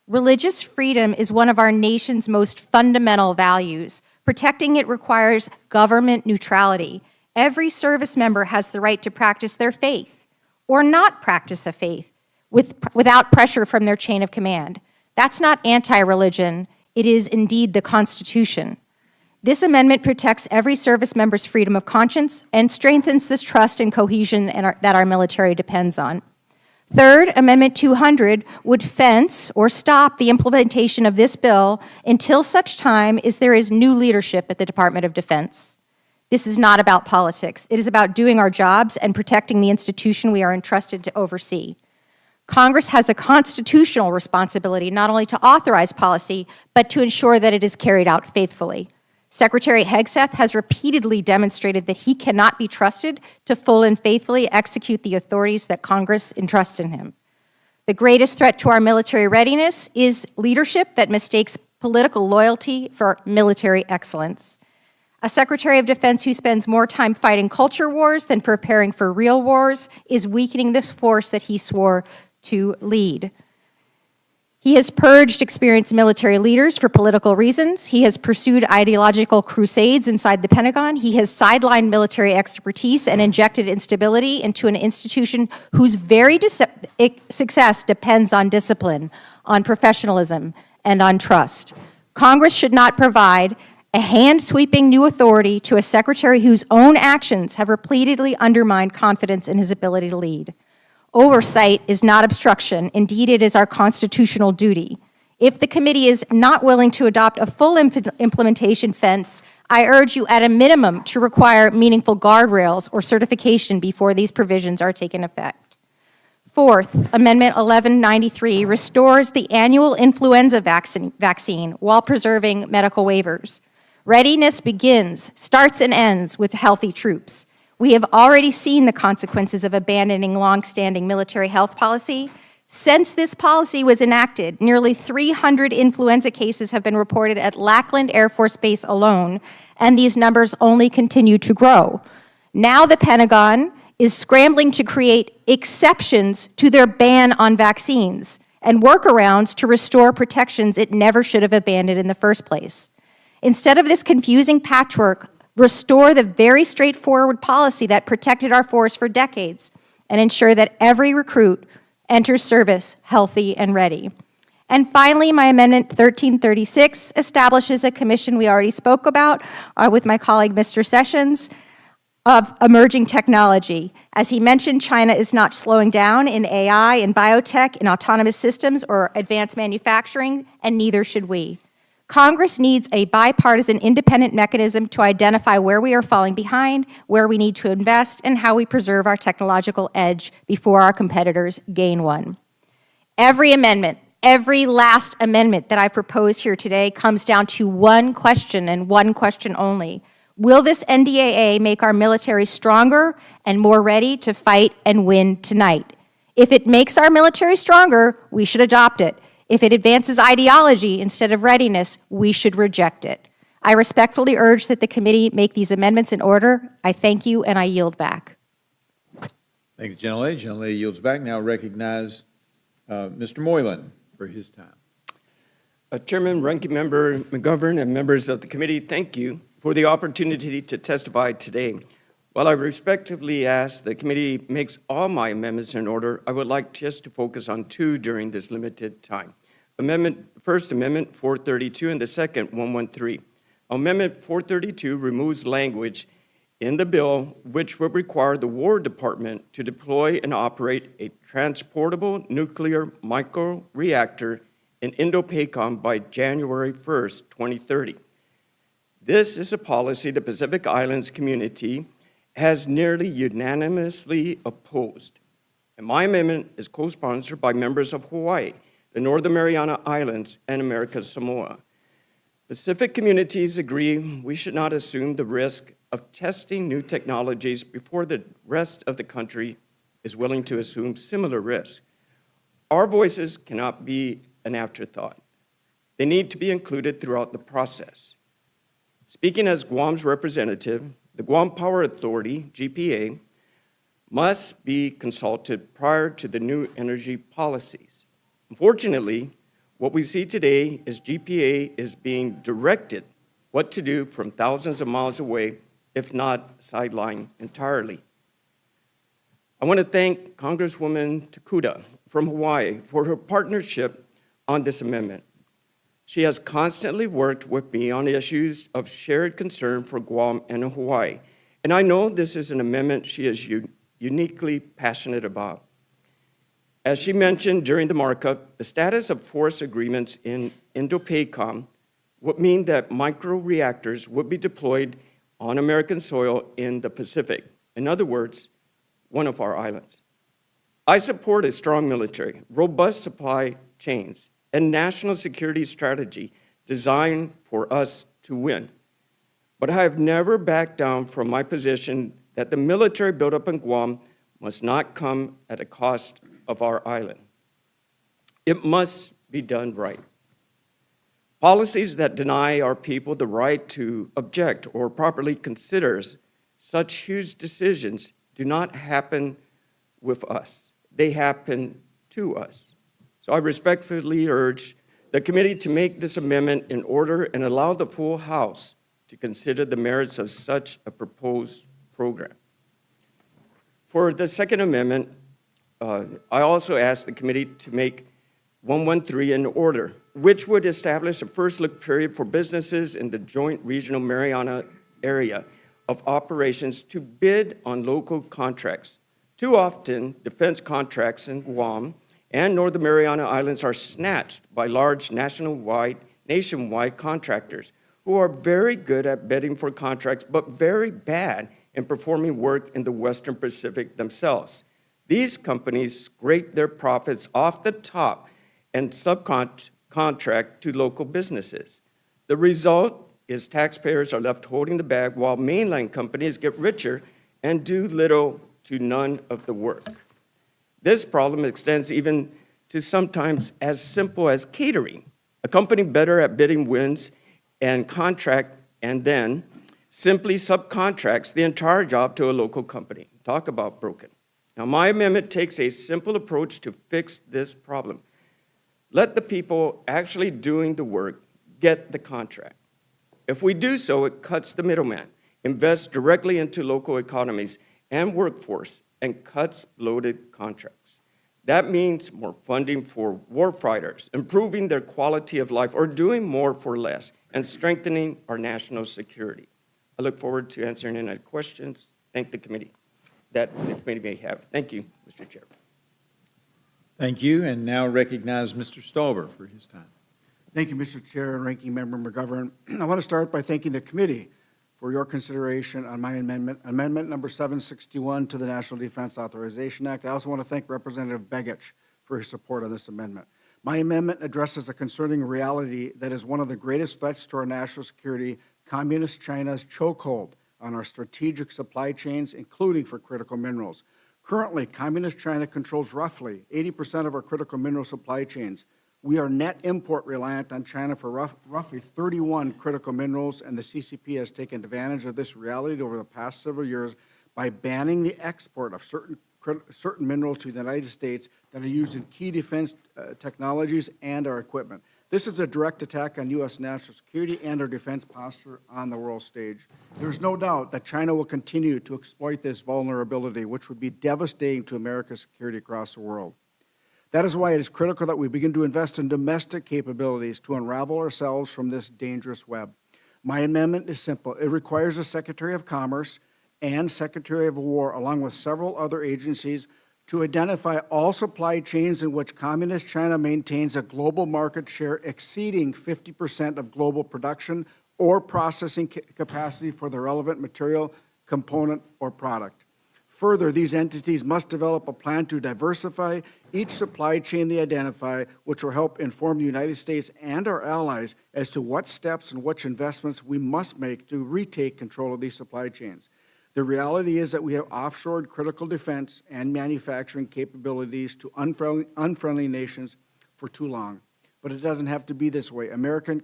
Religious freedom is one of our nation's most fundamental values. Protecting it requires government neutrality. Every service member has the right to practice their faith or not practice a faith without pressure from their chain of command. That's not anti-religion. It is indeed the Constitution. This amendment protects every service member's freedom of conscience and strengthens this trust and cohesion that our military depends on. Third, Amendment 200 would fence or stop the implementation of this bill until such time as there is new leadership at the Department of Defense. This is not about politics. It is about doing our jobs and protecting the institution we are entrusted to oversee. Congress has a constitutional responsibility not only to authorize policy, but to ensure that it is carried out faithfully. Secretary Hegseth has repeatedly demonstrated that he cannot be trusted to full and faithfully execute the authorities that Congress entrusts in him. The greatest threat to our military readiness is leadership that mistakes political loyalty for military excellence. A Secretary of Defense who spends more time fighting culture wars than preparing for real wars is weakening this force that he swore to lead. He has purged experienced military leaders for political reasons. He has pursued ideological crusades inside the Pentagon. He has sidelined military expertise and injected instability into an institution whose very success depends on discipline, on professionalism, and on trust. Congress should not provide a hand-sweeping new authority to a secretary whose own actions have repeatedly undermined confidence in his ability to lead. Oversight is not obstruction. Indeed, it is our constitutional duty. If the committee is not willing to adopt a full implementation fence, I urge you at a minimum to require meaningful guardrails or certification before these provisions are taken effect. Fourth, Amendment 1193 restores the annual influenza vaccine while preserving medical waivers. Readiness starts and ends with healthy troops. We have already seen the consequences of abandoning longstanding military health policy. Since this policy was enacted, nearly 300 influenza cases have been reported at Lackland Air Force Base alone, and these numbers only continue to grow. Now the Pentagon is scrambling to create exceptions to their ban on vaccines and workarounds to restore protections it never should have abandoned in the first place. Instead of this confusing patchwork, restore the very straightforward policy that protected our force for decades and ensure that every recruit enters service healthy and ready. And finally, my Amendment 1336 establishes a commission we already spoke about with my colleague, Mr. Sessions, of emerging technology. As he mentioned, China is not slowing down in AI, in biotech, in autonomous systems, or advanced manufacturing, and neither should we. Congress needs a bipartisan independent mechanism to identify where we are falling behind, where we need to invest, and how we preserve our technological edge before our competitors gain one. Every amendment, every last amendment that I propose here today comes down to one question and one question only. Will this NDAA make our military stronger and more ready to fight and win tonight? If it makes our military stronger, we should adopt it. If it advances ideology instead of readiness, we should reject it. I respectfully urge that the committee make these amendments in order. I thank you, and I yield back. Thank you, Gentlelady. Gentlelady yields back. Now recognize Mr. Moylan for his time. Chairman, Ranking Member McGovern, and members of the committee, thank you for the opportunity to testify today. While I respectfully ask the committee makes all my amendments in order, I would like just to focus on two during this limited time. First Amendment 432 and the second 113. Amendment 432 removes language in the bill which would require the War Department to deploy and operate a transportable nuclear microreactor in Indo-PACOM by January 1st, 2030. This is a policy the Pacific Islands community has nearly unanimously opposed. And my amendment is co-sponsored by members of Hawaii, the Northern Mariana Islands, and American Samoa. Pacific communities agree we should not assume the risk of testing new technologies before the rest of the country is willing to assume similar risks. Our voices cannot be an afterthought. They need to be included throughout the process. Speaking as Guam's representative, the Guam Power Authority, GPA, must be consulted prior to the new energy policies. Unfortunately, what we see today is GPA is being directed what to do from thousands of miles away, if not sidelined entirely. I want to thank Congresswoman Takuda from Hawaii for her partnership on this amendment. She has constantly worked with me on issues of shared concern for Guam and Hawaii, and I know this is an amendment she is uniquely passionate about. As she mentioned during the markup, the status of force agreements in Indo-PACOM would mean that microreactors would be deployed on American soil in the Pacific. In other words, one of our islands. I support a strong military, robust supply chains, and national security strategy designed for us to win. But I have never backed down from my position that the military buildup in Guam must not come at a cost of our island. It must be done right. Policies that deny our people the right to object or properly consider such huge decisions do not happen with us. They happen to us. So I respectfully urge the committee to make this amendment in order and allow the full House to consider the merits of such a proposed program. For the second amendment, I also ask the committee to make 113 in order. which would establish a first look period for businesses in the joint regional Mariana area of operations to bid on local contracts. Too often, defense contracts in Guam and Northern Mariana Islands are snatched by large nationwide contractors who are very good at bidding for contracts, but very bad in performing work in the Western Pacific themselves. These companies scrape their profits off the top and subcontract to local businesses. The result is taxpayers are left holding the bag while mainland companies get richer and do little to none of the work. This problem extends even to sometimes as simple as catering. A company better at bidding wins and contract and then simply subcontracts the entire job to a local company. Talk about broken. Now, my amendment takes a simple approach to fix this problem. Let the people actually doing the work get the contract. If we do so, it cuts the middleman, invests directly into local economies and workforce, and cuts bloated contracts. That means more funding for warfighters, improving their quality of life, or doing more for less, and strengthening our national security. I look forward to answering any questions. Thank the committee that the committee may have. Thank you, Mr. Chair. Thank you, and now recognize Mr. Stauber for his time. Thank you, Mr. Chair and Ranking Member McGovern. I want to start by thanking the committee for your consideration on my amendment number 761 to the National Defense Authorization Act. I also want to thank Representative Begich for his support on this amendment. My amendment addresses a concerning reality that is one of the greatest threats to our national security: Communist China's chokehold on our strategic supply chains, including for critical minerals. Currently, Communist China controls roughly 80% of our critical mineral supply chains. We are net import reliant on China for roughly 31 critical minerals, and the CCP has taken advantage of this reality over the past several years by banning the export of certain minerals to the United States that are used in key defense technologies and our equipment. This is a direct attack on U.S. national security and our defense posture on the world stage. There's no doubt that China will continue to exploit this vulnerability, which would be devastating to America's security across the world. That is why it is critical that we begin to invest in domestic capabilities to unravel ourselves from this dangerous web. My amendment is simple. It requires the Secretary of Commerce and Secretary of War, along with several other agencies, to identify all supply chains in which Communist China maintains a global market share exceeding 50% of global production or processing capacity for the relevant material, component, or product. Further, these entities must develop a plan to diversify each supply chain they identify, which will help inform the United States and our allies as to what steps and which investments we must make to retake control of these supply chains. The reality is that we have offshored critical defense and manufacturing capabilities to unfriendly nations for too long. But it doesn't have to be this way. America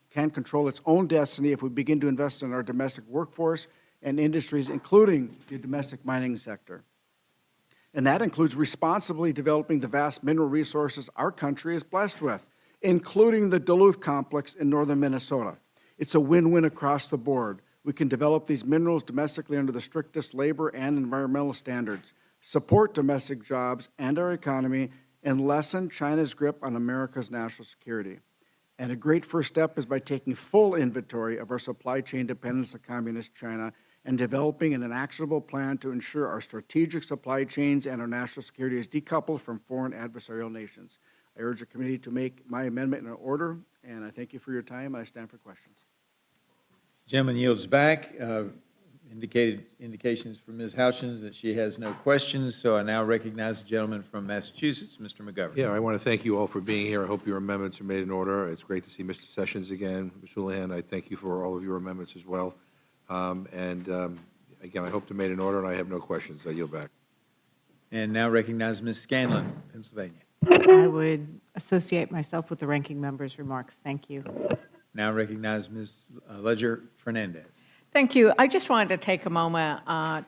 can control its own destiny if we begin to invest in our domestic workforce and industries, including the domestic mining sector. And that includes responsibly developing the vast mineral resources our country is blessed with, including the Duluth Complex in northern Minnesota. It's a win-win across the board. We can develop these minerals domestically under the strictest labor and environmental standards, support domestic jobs and our economy, and lessen China's grip on America's national security. And a great first step is by taking full inventory of our supply chain dependence on Communist China and developing an actionable plan to ensure our strategic supply chains and our national security is decoupled from foreign adversarial nations. I urge the committee to make my amendment in order, and I thank you for your time, and I stand for questions. Gentleman yields back. Indications from Ms. Houchins that she has no questions, so I now recognize the gentleman from Massachusetts, Mr. McGovern. Yeah, I want to thank you all for being here. I hope your amendments are made in order. It's great to see Mr. Sessions again. Ms. Houlihan, I thank you for all of your amendments as well. Again, I hope they're made in order, and I have no questions. I yield back. And now recognize Ms. Scanlon, Pennsylvania. I would associate myself with the ranking member's remarks. Thank you. Now recognize Ms. Ledger Fernandez. Thank you. I just wanted to take a moment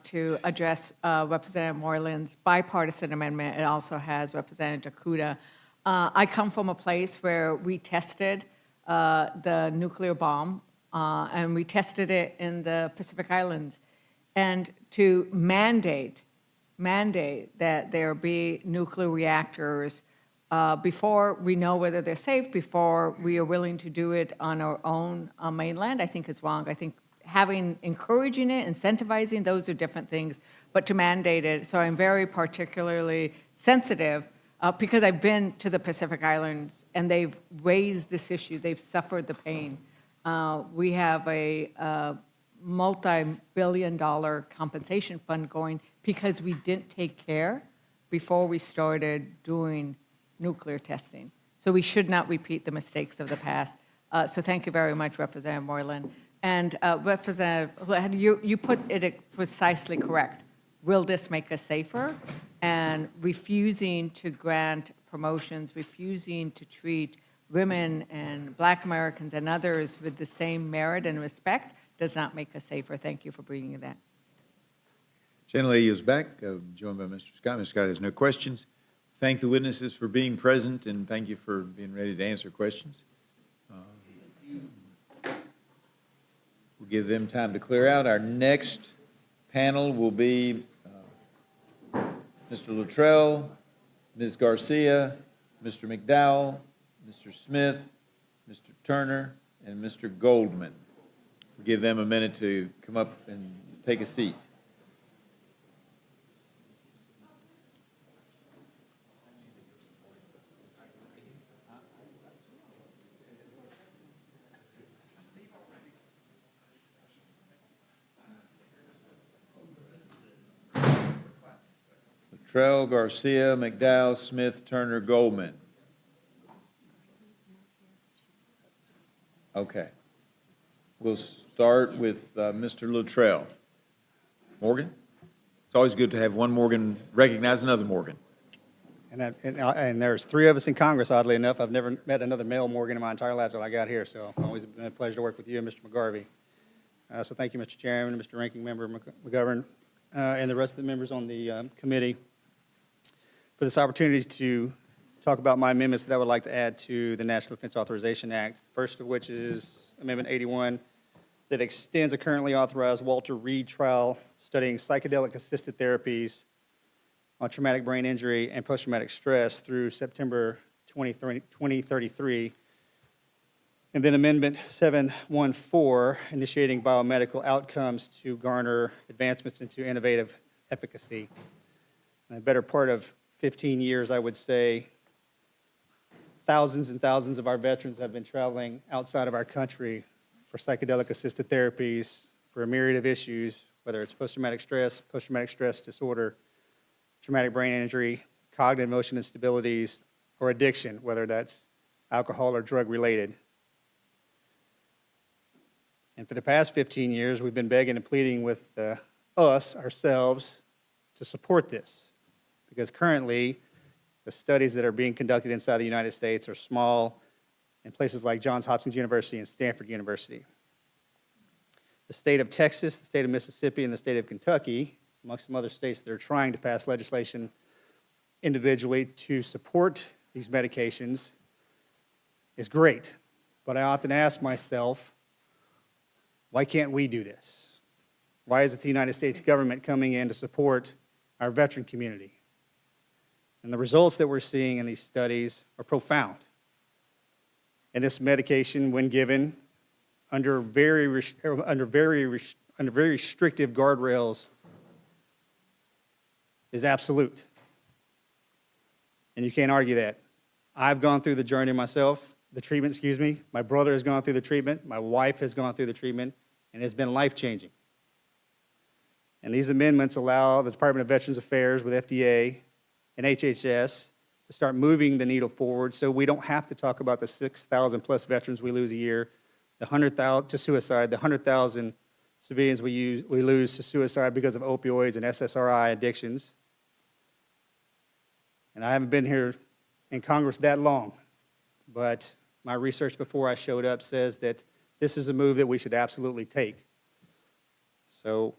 to address Representative Moreland's bipartisan amendment. It also has Representative Jakuda. I come from a place where we tested the nuclear bomb, and we tested it in the Pacific Islands. And to mandate that there be nuclear reactors before we know whether they're safe, before we are willing to do it on our own mainland, I think is wrong. I think encouraging it, incentivizing, those are different things, but to mandate it, so I'm very particularly sensitive because I've been to the Pacific Islands and they've raised this issue, they've suffered the pain. We have a multi-billion-dollar compensation fund going because we didn't take care before we started doing nuclear testing. So we should not repeat the mistakes of the past. So thank you very much, Representative Moreland. And Representative, you put it precisely correct. Will this make us safer? And refusing to grant promotions, refusing to treat women and Black Americans and others with the same merit and respect does not make us safer. Thank you for bringing that. Gentlelady is back, joined by Mr. Scott. Mr. Scott has no questions. Thank the witnesses for being present, and thank you for being ready to answer questions. We'll give them time to clear out. Our next panel will be Mr. Luttrell, Ms. Garcia, Mr. McDowell, Mr. Smith, Mr. Turner, and Mr. Goldman. We'll give them a minute to come up and take a seat. Luttrell, Garcia, McDowell, Smith, Turner, Goldman. Okay. We'll start with Mr. Luttrell. Morgan? It's always good to have one Morgan recognize another Morgan. And there's three of us in Congress, oddly enough. I've never met another male Morgan in my entire life until I got here, so it's always been a pleasure to work with you and Mr. McGarvey. So thank you, Mr. Chairman, Mr. Ranking Member McGovern, and the rest of the members on the committee for this opportunity to talk about my amendments that I would like to add to the National Defense Authorization Act, first of which is Amendment 81 that extends a currently authorized Walter Reed trial studying psychedelic-assisted therapies on traumatic brain injury and post-traumatic stress through September 2033. And then Amendment 714, initiating biomedical outcomes to garner advancements into innovative efficacy. And a better part of 15 years, I would say, thousands and thousands of our veterans have been traveling outside of our country for psychedelic-assisted therapies for a myriad of issues, whether it's post-traumatic stress disorder, traumatic brain injury, cognitive motion instabilities, or addiction, whether that's alcohol or drug-related. And for the past 15 years, we've been begging and pleading with ourselves, to support this. Because currently, the studies that are being conducted inside the United States are small in places like Johns Hopkins University and Stanford University. The state of Texas, the state of Mississippi, and the state of Kentucky, amongst some other states that are trying to pass legislation individually to support these medications, is great. But I often ask myself, why can't we do this? Why is it the United States government coming in to support our veteran community? And the results that we're seeing in these studies are profound. And this medication, when given under very restrictive guardrails, is absolute. And you can't argue that. I've gone through the journey myself, the treatment, excuse me. My brother has gone through the treatment. My wife has gone through the treatment, and it's been life-changing. And these amendments allow the Department of Veterans Affairs with FDA and HHS to start moving the needle forward so we don't have to talk about the 6,000 plus veterans we lose a year, the 100,000 to suicide, the 100,000 civilians we lose to suicide because of opioids and SSRI addictions. And I haven't been here in Congress that long, but my research before I showed up says that this is a move that we should absolutely take. So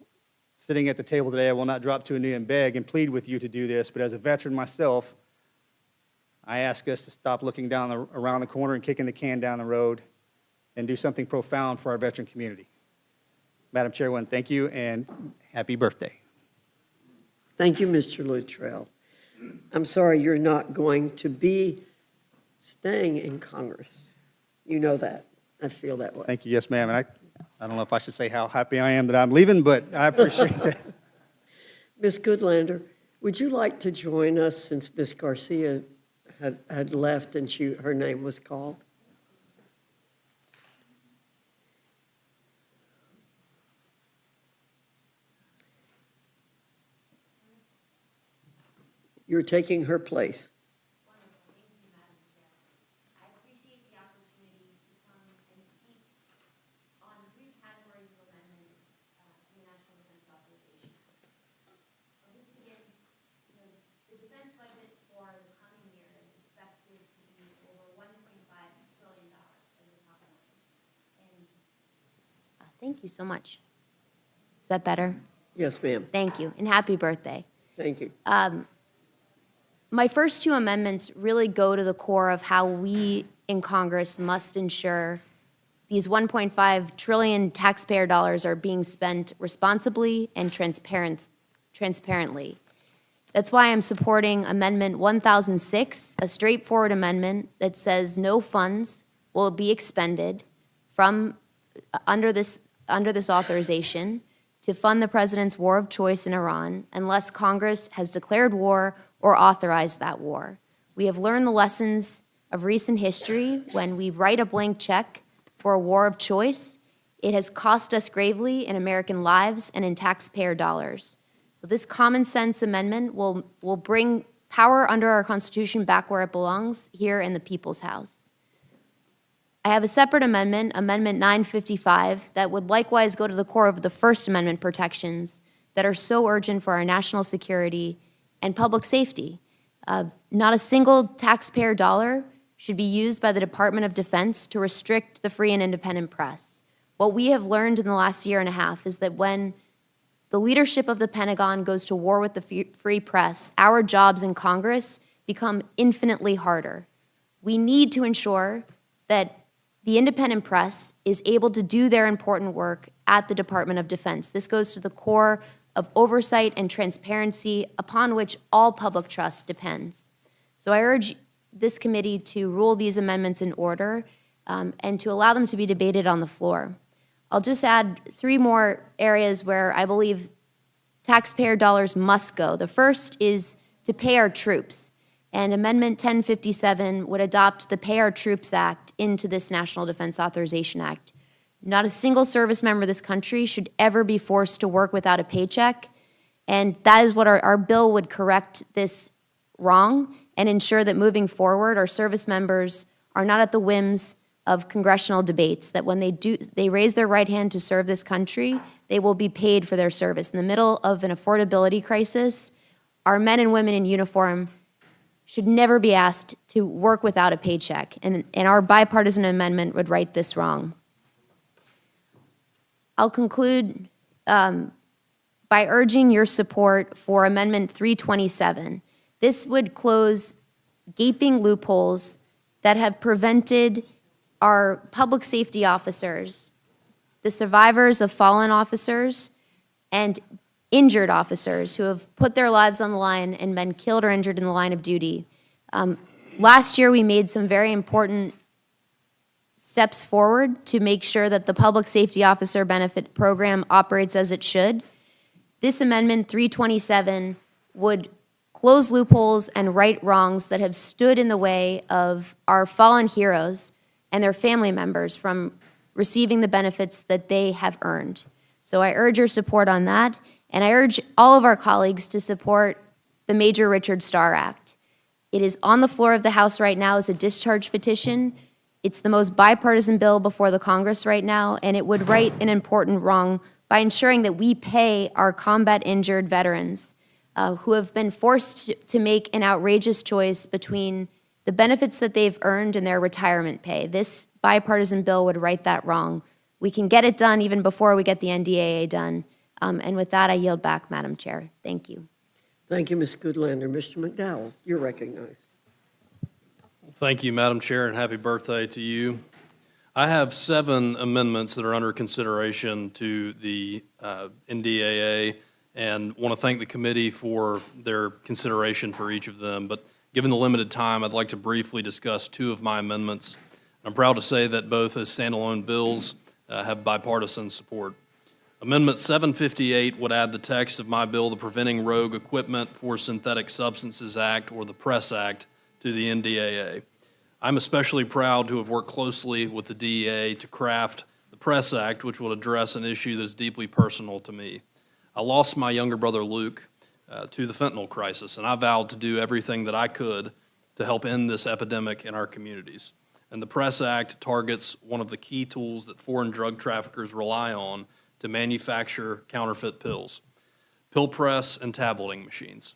sitting at the table today, I will not drop to a knee and beg and plead with you to do this, but as a veteran myself, I ask us to stop looking around the corner and kicking the can down the road and do something profound for our veteran community. Madam Chairwoman, thank you and happy birthday. Thank you, Mr. Luttrell. I'm sorry, you're not going to be staying in Congress. You know that. I feel that way. Thank you, yes, ma'am. And I don't know if I should say how happy I am that I'm leaving, but I appreciate that. Ms. Goodlander, would you like to join us since Ms. Garcia had left and her name was called? You're taking her place. Thank you so much. Is that better? Yes, ma'am. Thank you, and happy birthday. Thank you. My first two amendments really go to the core of how we in Congress must ensure these 1.5 trillion taxpayer dollars are being spent responsibly and transparently. That's why I'm supporting Amendment 1006, a straightforward amendment that says no funds will be expended from under this authorization to fund the president's war of choice in Iran unless Congress has declared war or authorized that war. We have learned the lessons of recent history. When we write a blank check for a war of choice, it has cost us gravely in American lives and in taxpayer dollars. So this common sense amendment will bring power under our Constitution back where it belongs, here in the People's House. I have a separate amendment, Amendment 955, that would likewise go to the core of the First Amendment protections that are so urgent for our national security and public safety. Not a single taxpayer dollar should be used by the Department of Defense to restrict the free and independent press. What we have learned in the last year and a half is that when the leadership of the Pentagon goes to war with the free press, our jobs in Congress become infinitely harder. We need to ensure that the independent press is able to do their important work at the Department of Defense. This goes to the core of oversight and transparency upon which all public trust depends. So I urge this committee to rule these amendments in order and to allow them to be debated on the floor. I'll just add three more areas where I believe taxpayer dollars must go. The first is to pay our troops. And Amendment 1057 would adopt the Pay Our Troops Act into this National Defense Authorization Act. Not a single service member of this country should ever be forced to work without a paycheck. And that is what our bill would correct this wrong and ensure that moving forward, our service members are not at the whims of congressional debates, that when they raise their right hand to serve this country, they will be paid for their service. In the middle of an affordability crisis, our men and women in uniform should never be asked to work without a paycheck, and our bipartisan amendment would right this wrong. I'll conclude by urging your support for Amendment 327. This would close gaping loopholes that have prevented our public safety officers, the survivors of fallen officers, and injured officers who have put their lives on the line and been killed or injured in the line of duty. Last year, we made some very important steps forward to make sure that the Public Safety Officer Benefit Program operates as it should. This Amendment 327 would close loopholes and right wrongs that have stood in the way of our fallen heroes and their family members from receiving the benefits that they have earned. So I urge your support on that. And I urge all of our colleagues to support the Major Richard Starr Act. It is on the floor of the House right now as a discharge petition. It's the most bipartisan bill before the Congress right now, and it would right an important wrong by ensuring that we pay our combat-injured veterans who have been forced to make an outrageous choice between the benefits that they've earned and their retirement pay. This bipartisan bill would right that wrong. We can get it done even before we get the NDAA done. And with that, I yield back, Madam Chair. Thank you. Thank you, Ms. Goodlander. Mr. McDowell, you're recognized. Thank you, Madam Chair, and happy birthday to you. I have 7 amendments that are under consideration to the NDAA, and want to thank the committee for their consideration for each of them. But given the limited time, I'd like to briefly discuss two of my amendments. I'm proud to say that both as standalone bills have bipartisan support. Amendment 758 would add the text of my bill, the Preventing Rogue Equipment for Synthetic Substances Act, or the PRESS Act, to the NDAA. I'm especially proud to have worked closely with the DEA to craft the PRESS Act, which will address an issue that is deeply personal to me. I lost my younger brother, Luke, to the fentanyl crisis, and I vowed to do everything that I could to help end this epidemic in our communities. And the PRESS Act targets one of the key tools that foreign drug traffickers rely on to manufacture counterfeit pills, pill press and tableting machines.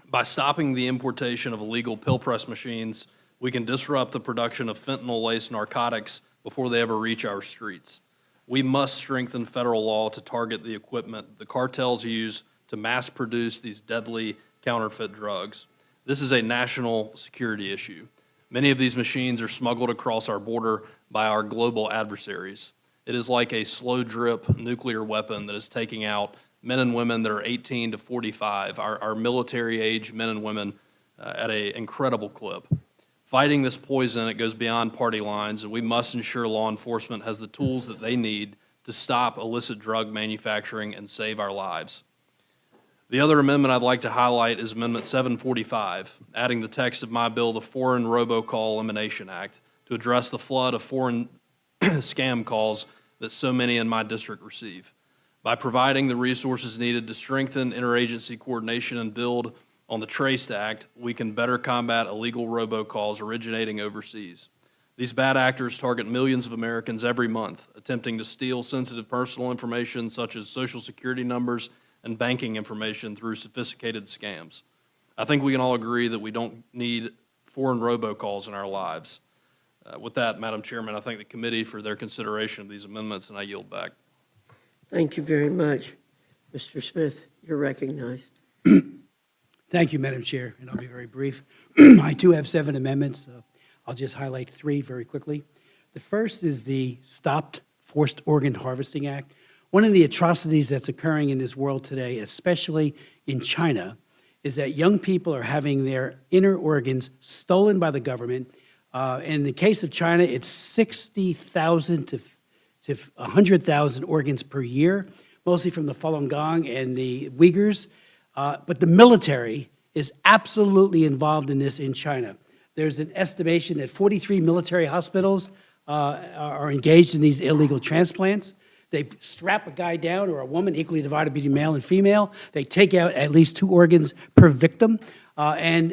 By stopping the importation of illegal pill press machines, we can disrupt the production of fentanyl-laced narcotics before they ever reach our streets. We must strengthen federal law to target the equipment the cartels use to mass produce these deadly counterfeit drugs. This is a national security issue. Many of these machines are smuggled across our border by our global adversaries. It is like a slow drip nuclear weapon that is taking out men and women that are 18 to 45, our military age men and women at an incredible clip. Fighting this poison, it goes beyond party lines, and we must ensure law enforcement has the tools that they need to stop illicit drug manufacturing and save our lives. The other amendment I'd like to highlight is Amendment 745, adding the text of my bill, the Foreign Robocall Elimination Act, to address the flood of foreign scam calls that so many in my district receive. By providing the resources needed to strengthen interagency coordination and build on the TRACE Act, we can better combat illegal robocalls originating overseas. These bad actors target millions of Americans every month, attempting to steal sensitive personal information such as Social Security numbers and banking information through sophisticated scams. I think we can all agree that we don't need foreign robocalls in our lives. With that, Madam Chairman, I thank the committee for their consideration of these amendments, and I yield back. Thank you very much. Mr. Smith, you're recognized. Thank you, Madam Chair, and I'll be very brief. I too have 7 amendments. I'll just highlight 3 very quickly. The first is the Stopped Forced Organ Harvesting Act. One of the atrocities that's occurring in this world today, especially in China, is that young people are having their inner organs stolen by the government. In the case of China, it's 60,000 to 100,000 organs per year, mostly from the Falun Gong and the Uyghurs. But the military is absolutely involved in this in China. There's an estimation that 43 military hospitals are engaged in these illegal transplants. They strap a guy down or a woman equally divided between male and female. They take out at least 2 organs per victim. And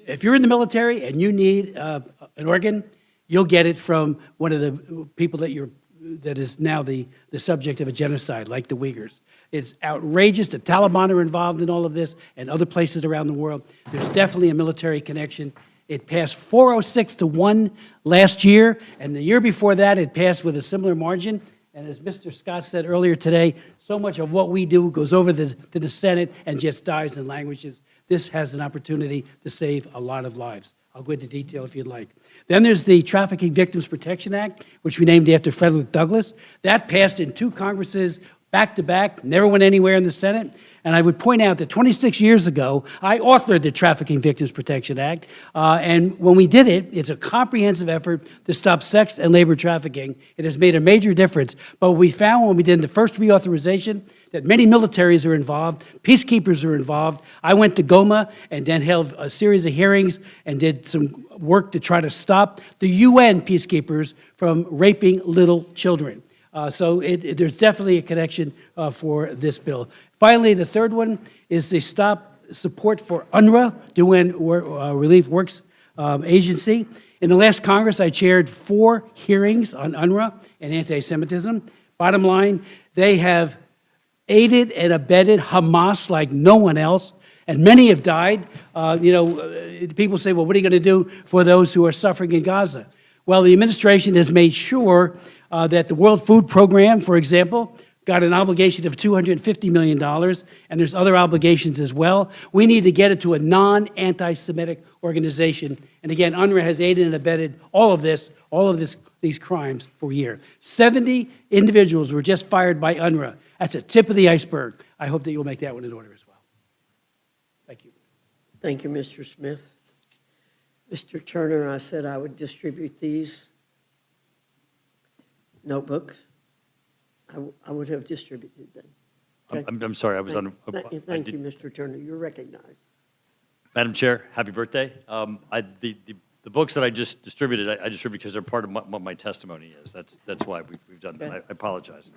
if you're in the military and you need an organ, you'll get it from one of the people that is now the subject of a genocide, like the Uyghurs. It's outrageous. The Taliban are involved in all of this and other places around the world. There's definitely a military connection. It passed 406 to 1 last year, and the year before that, it passed with a similar margin. And as Mr. Scott said earlier today, so much of what we do goes over to the Senate and just dies and languishes. This has an opportunity to save a lot of lives. I'll go into detail if you'd like. Then there's the Trafficking Victims Protection Act, which we named after Frederick Douglass. That passed in 2 Congresses back to back, never went anywhere in the Senate. And I would point out that 26 years ago, I authored the Trafficking Victims Protection Act. And when we did it, it's a comprehensive effort to stop sex and labor trafficking. It has made a major difference. But we found when we did the first reauthorization that many militaries are involved, peacekeepers are involved. I went to Goma and then held a series of hearings and did some work to try to stop the UN peacekeepers from raping little children. So there's definitely a connection for this bill. Finally, the third one is the stop support for UNRWA, the UN Relief Works Agency. In the last Congress, I chaired 4 hearings on UNRWA and anti-Semitism. Bottom line, they have aided and abetted Hamas like no one else, and many have died. People say, well, what are you going to do for those who are suffering in Gaza? Well, the administration has made sure that the World Food Program, for example, got an obligation of $250 million, and there's other obligations as well. We need to get it to a non-anti-Semitic organization. And again, UNRWA has aided and abetted all of this these crimes for years. 70 individuals were just fired by UNRWA. That's a tip of the iceberg. I hope that you'll make that one in order as well. Thank you. Thank you, Mr. Smith. Mr. Turner, I said I would distribute these notebooks. I would have distributed them. Okay? I'm sorry, I was on. Thank you, Mr. Turner. You're recognized. Madam Chair, happy birthday. The books that I just distributed, I distribute because they're part of what my testimony is. That's why we've done that. I apologize.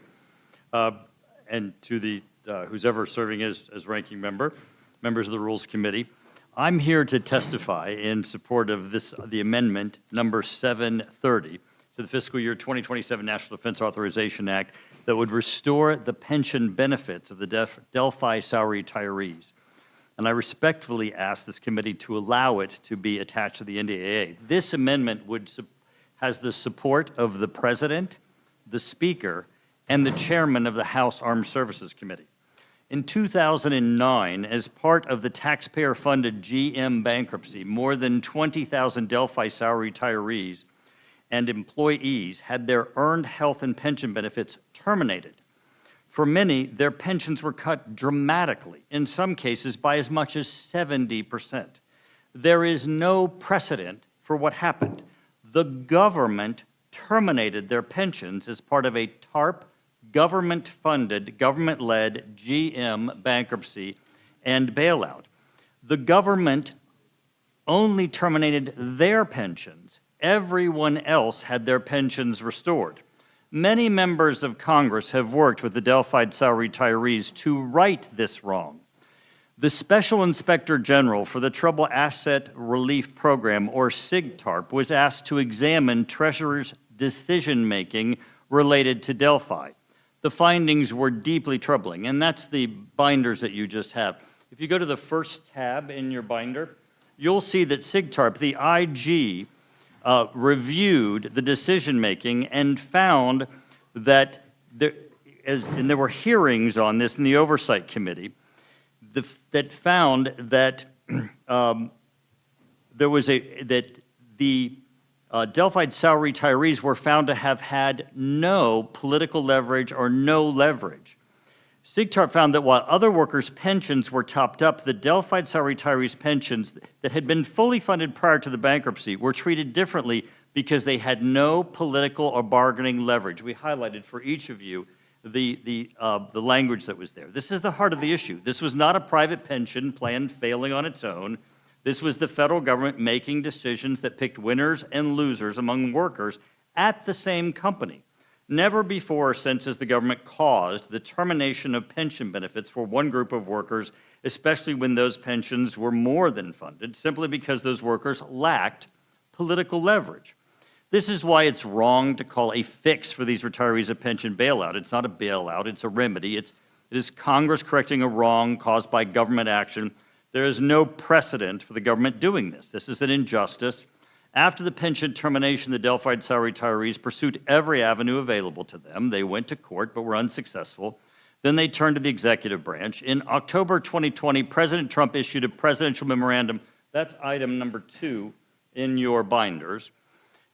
And to the, who's ever serving as ranking member, members of the Rules Committee, I'm here to testify in support of the amendment number 730 to the fiscal year 2027 National Defense Authorization Act that would restore the pension benefits of the Delphi salary retirees. And I respectfully ask this committee to allow it to be attached to the NDAA. This amendment has the support of the President, the Speaker, and the Chairman of the House Armed Services Committee. In 2009, as part of the taxpayer-funded GM bankruptcy, more than 20,000 Delphi salary retirees and employees had their earned health and pension benefits terminated. For many, their pensions were cut dramatically, in some cases by as much as 70%. There is no precedent for what happened. The government terminated their pensions as part of a TARP, government-funded, government-led GM bankruptcy and bailout. The government only terminated their pensions. Everyone else had their pensions restored. Many members of Congress have worked with the Delphi salary retirees to right this wrong. The Special Inspector General for the Troubled Asset Relief Program, or SIGTARP, was asked to examine Treasurer's decision-making related to Delphi. The findings were deeply troubling, and that's the binders that you just have. If you go to the first tab in your binder, you'll see that SIGTARP, the IG, reviewed the decision-making and found that and there were hearings on this in the Oversight Committee that found that the Delphi salary retirees were found to have had no political leverage or no leverage. SIGTARP found that while other workers' pensions were topped up, the Delphi salary retirees' pensions that had been fully funded prior to the bankruptcy were treated differently because they had no political or bargaining leverage. We highlighted for each of you the language that was there. This is the heart of the issue. This was not a private pension plan failing on its own. This was the federal government making decisions that picked winners and losers among workers at the same company. Never before or since has the government caused the termination of pension benefits for one group of workers, especially when those pensions were more than funded, simply because those workers lacked political leverage. This is why it's wrong to call a fix for these retirees a pension bailout. It's not a bailout, it's a remedy. It is Congress correcting a wrong caused by government action. There is no precedent for the government doing this. This is an injustice. After the pension termination, the Delphi salary retirees pursued every avenue available to them. They went to court but were unsuccessful. Then they turned to the executive branch. In October 2020, President Trump issued a presidential memorandum. That's item number 2 in your binders.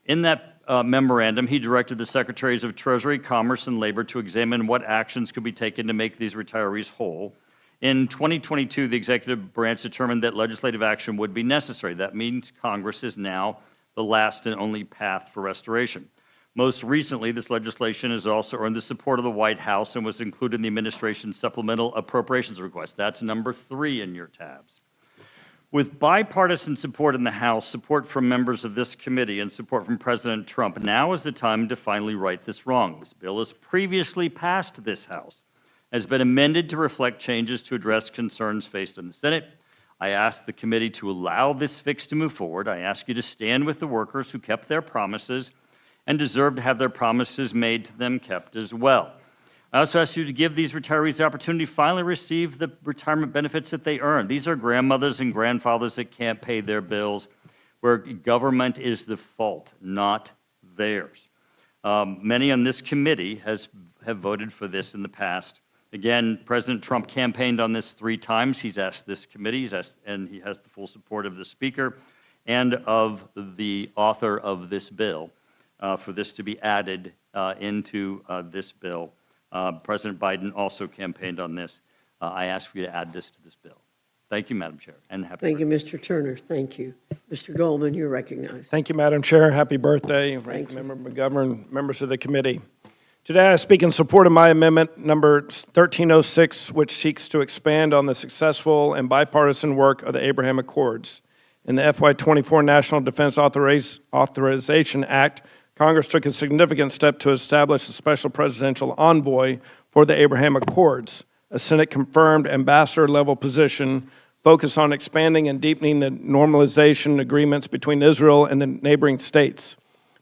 In that memorandum, he directed the Secretaries of Treasury, Commerce, and Labor to examine what actions could be taken to make these retirees whole. In 2022, the executive branch determined that legislative action would be necessary. That means Congress is now the last and only path for restoration. Most recently, this legislation has also earned the support of the White House and was included in the administration's supplemental appropriations request. That's number 3 in your tabs. With bipartisan support in the House, support from members of this committee, and support from President Trump, now is the time to finally right this wrong. This bill has previously passed this House, has been amended to reflect changes to address concerns faced in the Senate. I ask the committee to allow this fix to move forward. I ask you to stand with the workers who kept their promises and deserve to have their promises made to them kept as well. I also ask you to give these retirees the opportunity to finally receive the retirement benefits that they earn. These are grandmothers and grandfathers that can't pay their bills, where government is the fault, not theirs. Many on this committee have voted for this in the past. Again, President Trump campaigned on this 3 times. He's asked this committee, and he has the full support of the Speaker and of the author of this bill for this to be added into this bill. President Biden also campaigned on this. I ask for you to add this to this bill. Thank you, Madam Chair, and happy Thank birthday. you, Mr. Turner. Thank you. Mr. Goldman, you're recognized. Thank you, Madam Chair. Happy birthday, Thank Ranking you. Member McGovern, members of the committee. Today, I speak in support of my amendment number 1306, which seeks to expand on the successful and bipartisan work of the Abraham Accords. In the FY24 National Defense Authorization Act, Congress took a significant step to establish a special presidential envoy for the Abraham Accords, a Senate-confirmed ambassador-level position focused on expanding and deepening the normalization agreements between Israel and the neighboring states.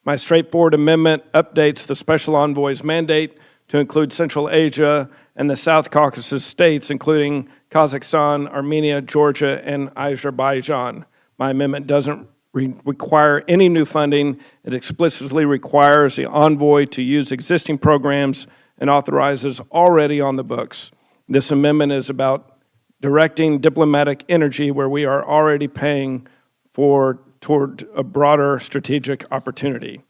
My straightforward amendment updates the special envoy's mandate to include Central Asia and the South Caucasus states, including Kazakhstan, Armenia, Georgia, and Azerbaijan. My amendment doesn't require any new funding. It explicitly requires the envoy to use existing programs and authorizes already on the books. This amendment is about directing diplomatic energy where we are already paying toward a broader strategic opportunity.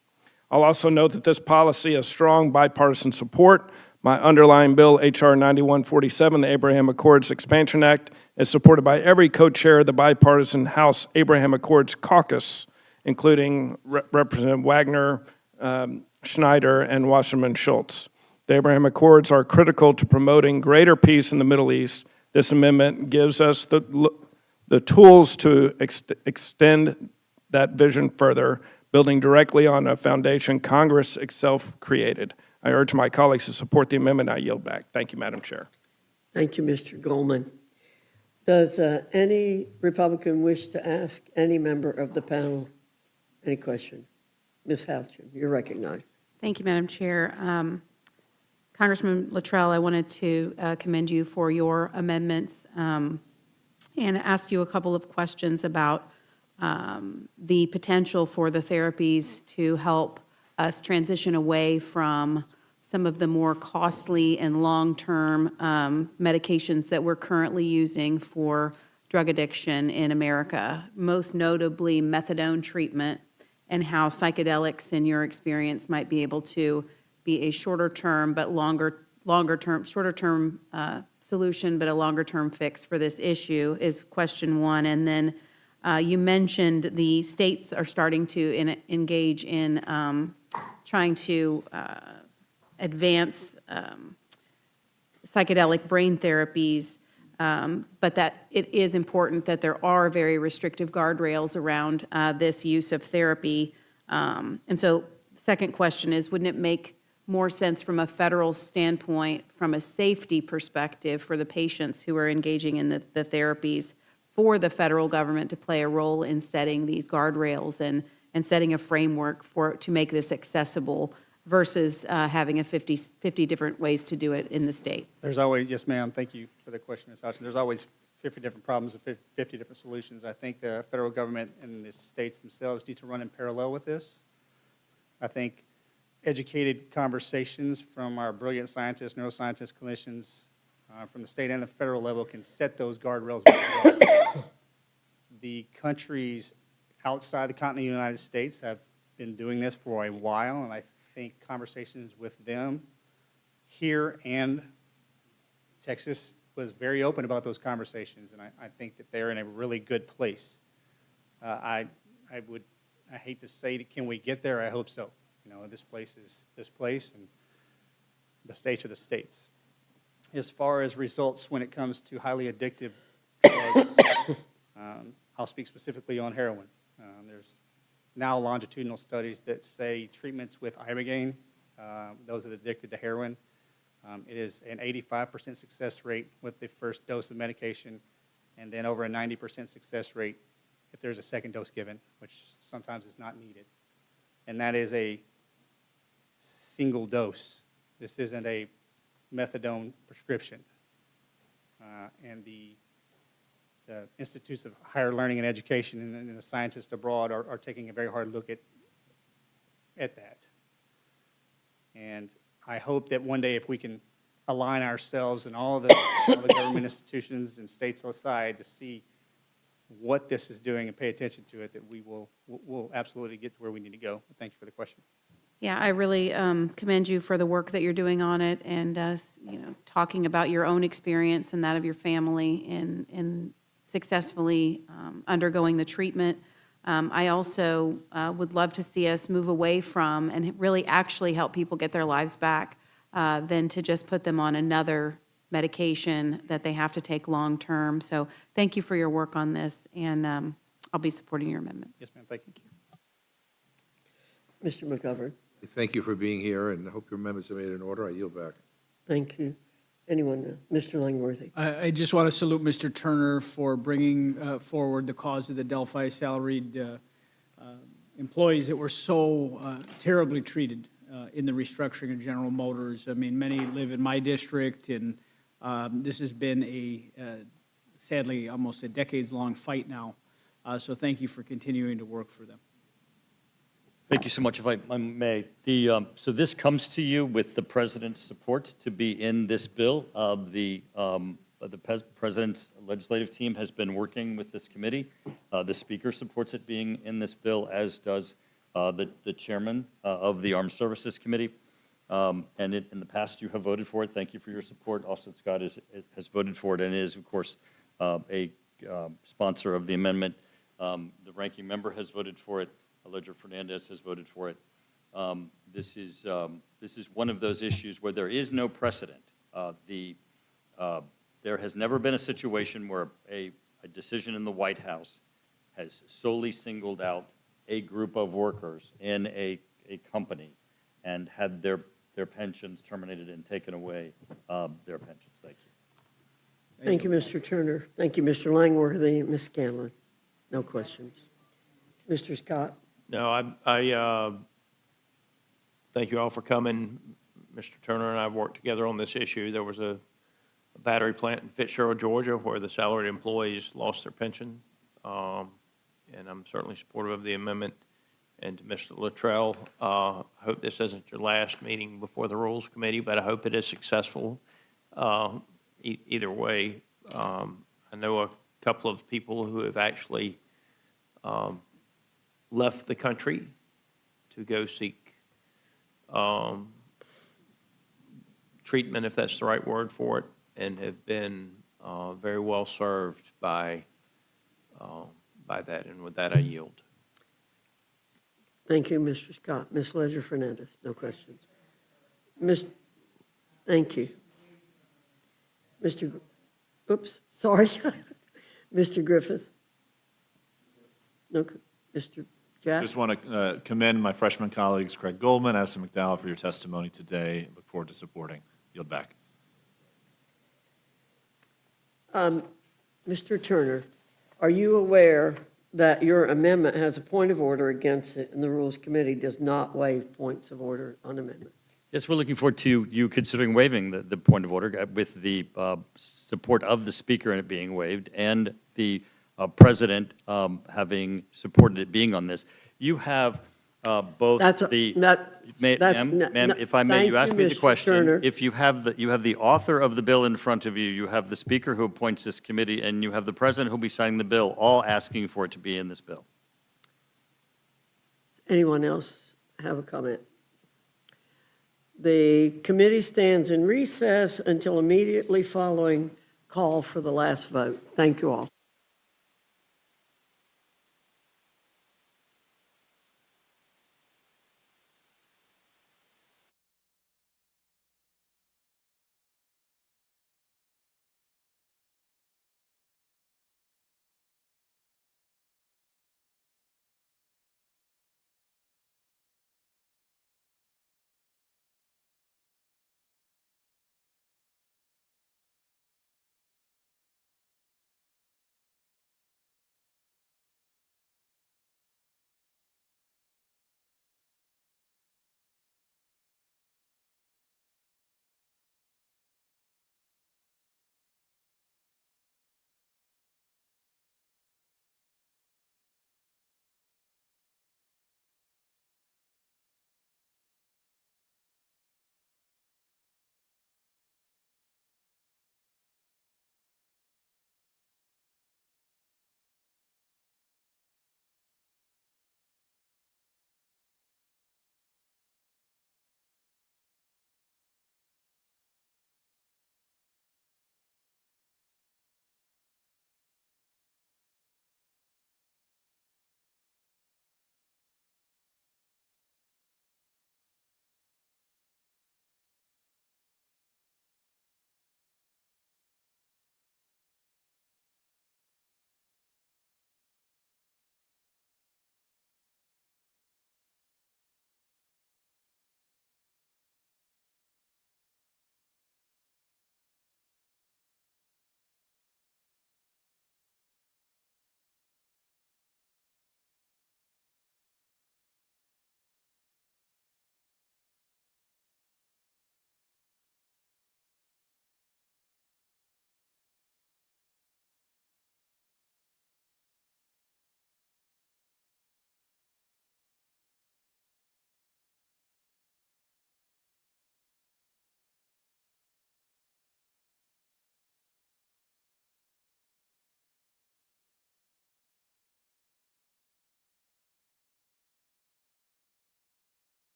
I'll also note that this policy has strong bipartisan support. My underlying bill, H.R. 9147, the Abraham Accords Expansion Act, is supported by every co-chair of the bipartisan House Abraham Accords Caucus, including Representative Wagner, Schneider, and Wasserman Schultz. The Abraham Accords are critical to promoting greater peace in the Middle East. This amendment gives us the tools to extend that vision further, building directly on a foundation Congress itself created. I urge my colleagues to support the amendment. I yield back. Thank you, Madam Chair. Thank you, Mr. Goldman. Does any Republican wish to ask any member of the panel any question? Ms. Houchin, you're recognized. Thank you, Madam Chair. Congressman Luttrell, I wanted to commend you for your amendments and ask you a couple of questions about the potential for the therapies to help us transition away from some of the more costly and long-term medications that we're currently using for drug addiction in America, most notably methadone treatment, and how psychedelics, in your experience, might be able to be a shorter-term but shorter-term solution, but a longer-term fix for this issue is question one. And then you mentioned the states are starting to engage in trying to advance psychedelic brain therapies, but that it is important that there are very restrictive guardrails around this use of therapy. And so second question is, wouldn't it make more sense from a federal standpoint, from a safety perspective for the patients who are engaging in the therapies, for the federal government to play a role in setting these guardrails and setting a framework to make this accessible versus having 50 different ways to do it in the states? There's always, yes, ma'am, thank you for the question, Ms. Houchin. There's always 50 different problems and 50 different solutions. I think the federal government and the states themselves need to run in parallel with this. I think educated conversations from our brilliant scientists, neuroscientists, clinicians from the state and the federal level can set those guardrails. The countries outside the continental United States have been doing this for a while, and I think conversations with them here and Texas was very open about those conversations, and I think that they're in a really good place. I hate to say that, can we get there? I hope so. You know, this place is this place, and the states are the states. As far as results when it comes to highly addictive drugs, I'll speak specifically on heroin. There's now longitudinal studies that say treatments with ibogaine, those that are addicted to heroin, it is an 85% success rate with the first dose of medication, and then over a 90% success rate if there's a second dose given, which sometimes is not needed. And that is a single dose. This isn't a methadone prescription. And the Institutes of Higher Learning and Education and the scientists abroad are taking a very hard look at that. And I hope that one day if we can align ourselves and all the government institutions and states aside to see what this is doing and pay attention to it, that we'll absolutely get to where we need to go. Thank you for the question. Yeah, I really commend you for the work that you're doing on it and, talking about your own experience and that of your family in successfully undergoing the treatment. I also would love to see us move away from and really actually help people get their lives back than to just put them on another medication that they have to take long-term. So thank you for your work on this, and I'll be supporting your amendments. Yes, ma'am, thank you. Mr. McGovern, Thank you for being here, and I hope your amendments are made in order. I yield back. thank you. Anyone? Mr. Langworthy? I just want to salute Mr. Turner for bringing forward the cause of the Delphi salaried employees that were so terribly treated in the restructuring of General Motors. I mean, many live in my district, and this has been sadly, almost a decades-long fight now. So thank you for continuing to work for them. Thank you so much, if I may. So this comes to you with the president's support to be in this bill. The president's legislative team has been working with this committee. The speaker supports it being in this bill, as does the chairman of the Armed Services Committee. And in the past, you have voted for it. Thank you for your support. Austin Scott has voted for it and is, of course, a sponsor of the amendment. The ranking member has voted for it. Ledger Fernandez has voted for it. This is one of those issues where there is no precedent. There has never been a situation where a decision in the White House has solely singled out a group of workers in a company and had their pensions terminated and taken away their pensions. Thank you. Thank you, Mr. Turner. Thank you, Mr. Langworthy. Ms. Scanlon? No questions. Mr. Scott? No, I thank you all for coming. Mr. Turner and I have worked together on this issue. There was a battery plant in Fitzgerald, Georgia, where the salaried employees lost their pension. And I'm certainly supportive of the amendment. And to Mr. Luttrell, I hope this isn't your last meeting before the Rules Committee, but I hope it is successful either way. I know a couple of people who have actually left the country to go seek treatment, if that's the right word for it, and have been very well served by that. And with that, I yield. Thank you, Mr. Scott. Ms. Ledger Fernandez? No questions. Thank you. Oops, sorry. Mr. Griffith? No, Mr. Jack? Just want to commend my freshman colleagues, Craig Goldman, Addison McDowell, for your testimony today. Look forward to supporting. Yield back. Mr. Turner, are you aware that your amendment has a point of order against it, and the Rules Committee does not waive points of order on amendments? Yes, we're looking forward to you considering waiving the point of order with the support of the speaker and it being waived, and the president having supported it being on this. You have both ma'am, if I may, you asked me the question. Turner. If you have the author of the bill in front of you, you have the speaker who appoints this committee, and you have the president who will be signing the bill, all asking for it to be in this bill. Anyone else have a comment? The committee stands in recess until immediately following call for the last vote. Thank you all.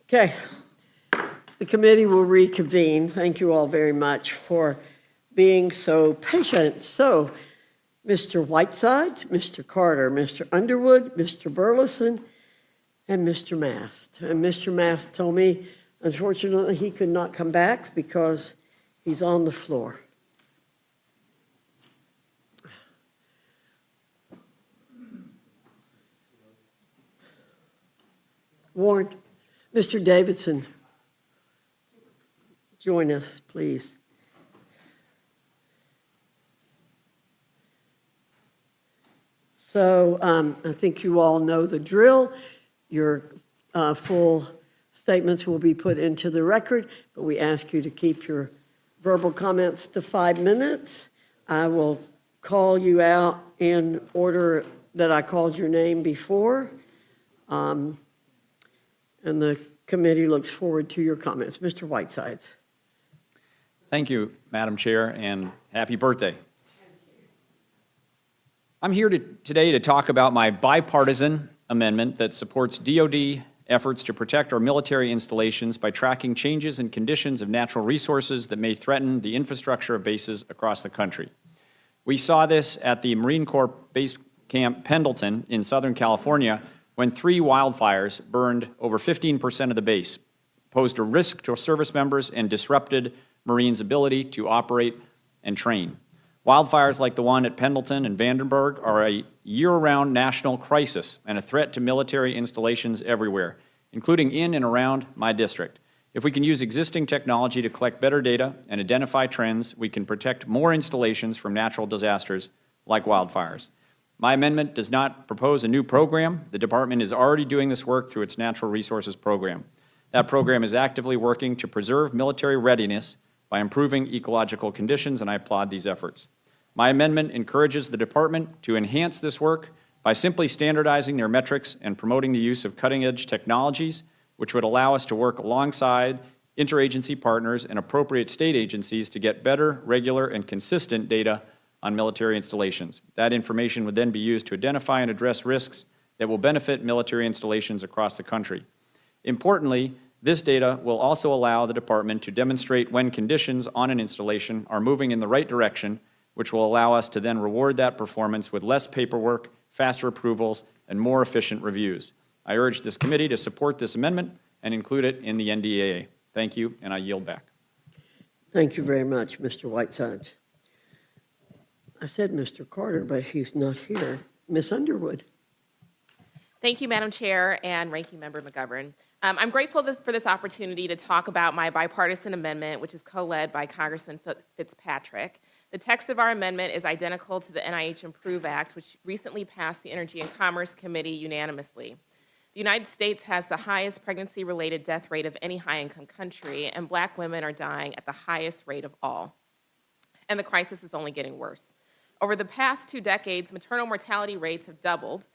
Okay. The committee will reconvene. Thank you all very much for being so patient. So, Mr. Whitesides, Mr. Carter, Mr. Underwood, Mr. Burleson, and Mr. Mast. And Mr. Mast told me, unfortunately, he could not come back because he's on the floor. Warren, Mr. Davidson, join us, please. So I think you all know the drill. Your full statements will be put into the record, but we ask you to keep your verbal comments to 5 minutes. I will call you out in order that I called your name before. And the committee looks forward to your comments. Mr. Whitesides. Thank you, Madam Chair, and happy birthday. I'm here today to talk about my bipartisan amendment that supports DoD efforts to protect our military installations by tracking changes in conditions of natural resources that may threaten the infrastructure of bases across the country. We saw this at the Marine Corps Base Camp Pendleton in Southern California when 3 wildfires burned over 15% of the base, posed a risk to service members, and disrupted Marines' ability to operate and train. Wildfires like the one at Pendleton and Vandenberg are a year-round national crisis and a threat to military installations everywhere, including in and around my district. If we can use existing technology to collect better data and identify trends, we can protect more installations from natural disasters like wildfires. My amendment does not propose a new program. The department is already doing this work through its Natural Resources Program. That program is actively working to preserve military readiness by improving ecological conditions, and I applaud these efforts. My amendment encourages the department to enhance this work by simply standardizing their metrics and promoting the use of cutting-edge technologies, which would allow us to work alongside interagency partners and appropriate state agencies to get better, regular, and consistent data on military installations. That information would then be used to identify and address risks that will benefit military installations across the country. Importantly, this data will also allow the department to demonstrate when conditions on an installation are moving in the right direction, which will allow us to then reward that performance with less paperwork, faster approvals, and more efficient reviews. I urge this committee to support this amendment and include it in the NDAA. Thank you, and I yield back. Thank you very much, Mr. Whitesides. I said Mr. Carter, but he's not here. Ms. Underwood. Thank you, Madam Chair and Ranking Member McGovern. I'm grateful for this opportunity to talk about my bipartisan amendment, which is co-led by Congressman Fitzpatrick. The text of our amendment is identical to the NIH Improve Act, which recently passed the Energy and Commerce Committee unanimously. The United States has the highest pregnancy-related death rate of any high-income country, and Black women are dying at the highest rate of all. And the crisis is only getting worse. Over the past 2 decades, maternal mortality rates have doubled,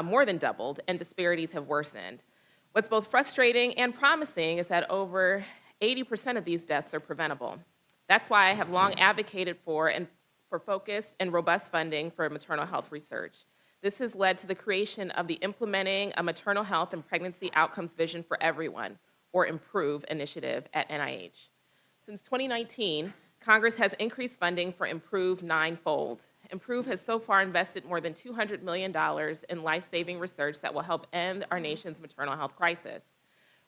more than doubled, and disparities have worsened. What's both frustrating and promising is that over 80% of these deaths are preventable. That's why I have long advocated for focused and robust funding for maternal health research. This has led to the creation of the Implementing a Maternal Health and Pregnancy Outcomes Vision for Everyone, or IMPROVE initiative at NIH. Since 2019, Congress has increased funding for IMPROVE 9-fold. IMPROVE has so far invested more than $200 million in life-saving research that will help end our nation's maternal health crisis.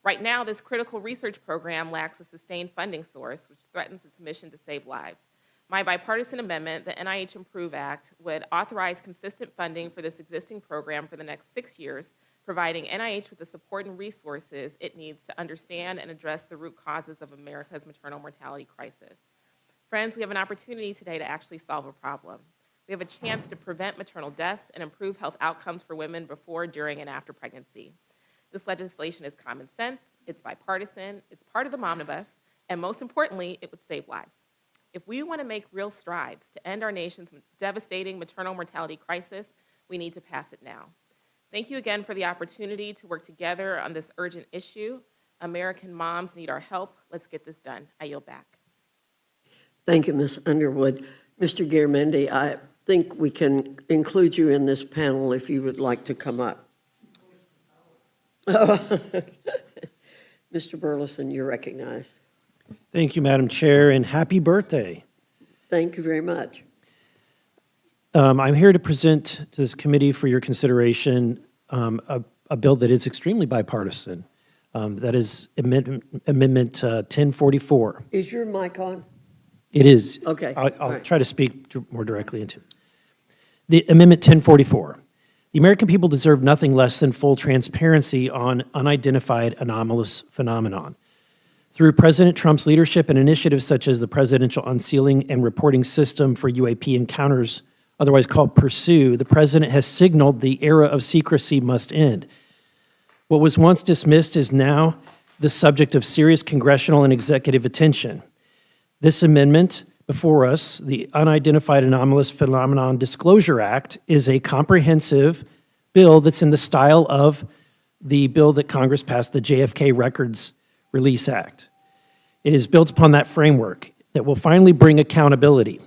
Right now, this critical research program lacks a sustained funding source, which threatens its mission to save lives. My bipartisan amendment, the NIH Improve Act, would authorize consistent funding for this existing program for the next 6 years, providing NIH with the support and resources it needs to understand and address the root causes of America's maternal mortality crisis. Friends, we have an opportunity today to actually solve a problem. We have a chance to prevent maternal deaths and improve health outcomes for women before, during, and after pregnancy. This legislation is common sense, it's bipartisan, it's part of the omnibus, and most importantly, it would save lives. If we want to make real strides to end our nation's devastating maternal mortality crisis, we need to pass it now. Thank you again for the opportunity to work together on this urgent issue. American moms need our help. Let's get this done. I yield back. Thank you, Ms. Underwood. Mr. Garamendi, I think we can include you in this panel if you would like to come up. Mr. Burleson, you're recognized. Thank you, Madam Chair, and happy birthday. Thank you very much. I'm here to present to this committee for your consideration a bill that is extremely bipartisan. That is Amendment 1044. Is your mic on? It is. Okay. I'll All right. try to speak more directly into it. The Amendment 1044. The American people deserve nothing less than full transparency on unidentified anomalous phenomenon. Through President Trump's leadership and initiatives such as the Presidential Unsealing and Reporting System for UAP Encounters, otherwise called PURSUE, the President has signaled the era of secrecy must end. What was once dismissed is now the subject of serious congressional and executive attention. This amendment before us, the Unidentified Anomalous Phenomenon Disclosure Act, is a comprehensive bill that's in the style of the bill that Congress passed, the JFK Records Release Act. It is built upon that framework that will finally bring accountability.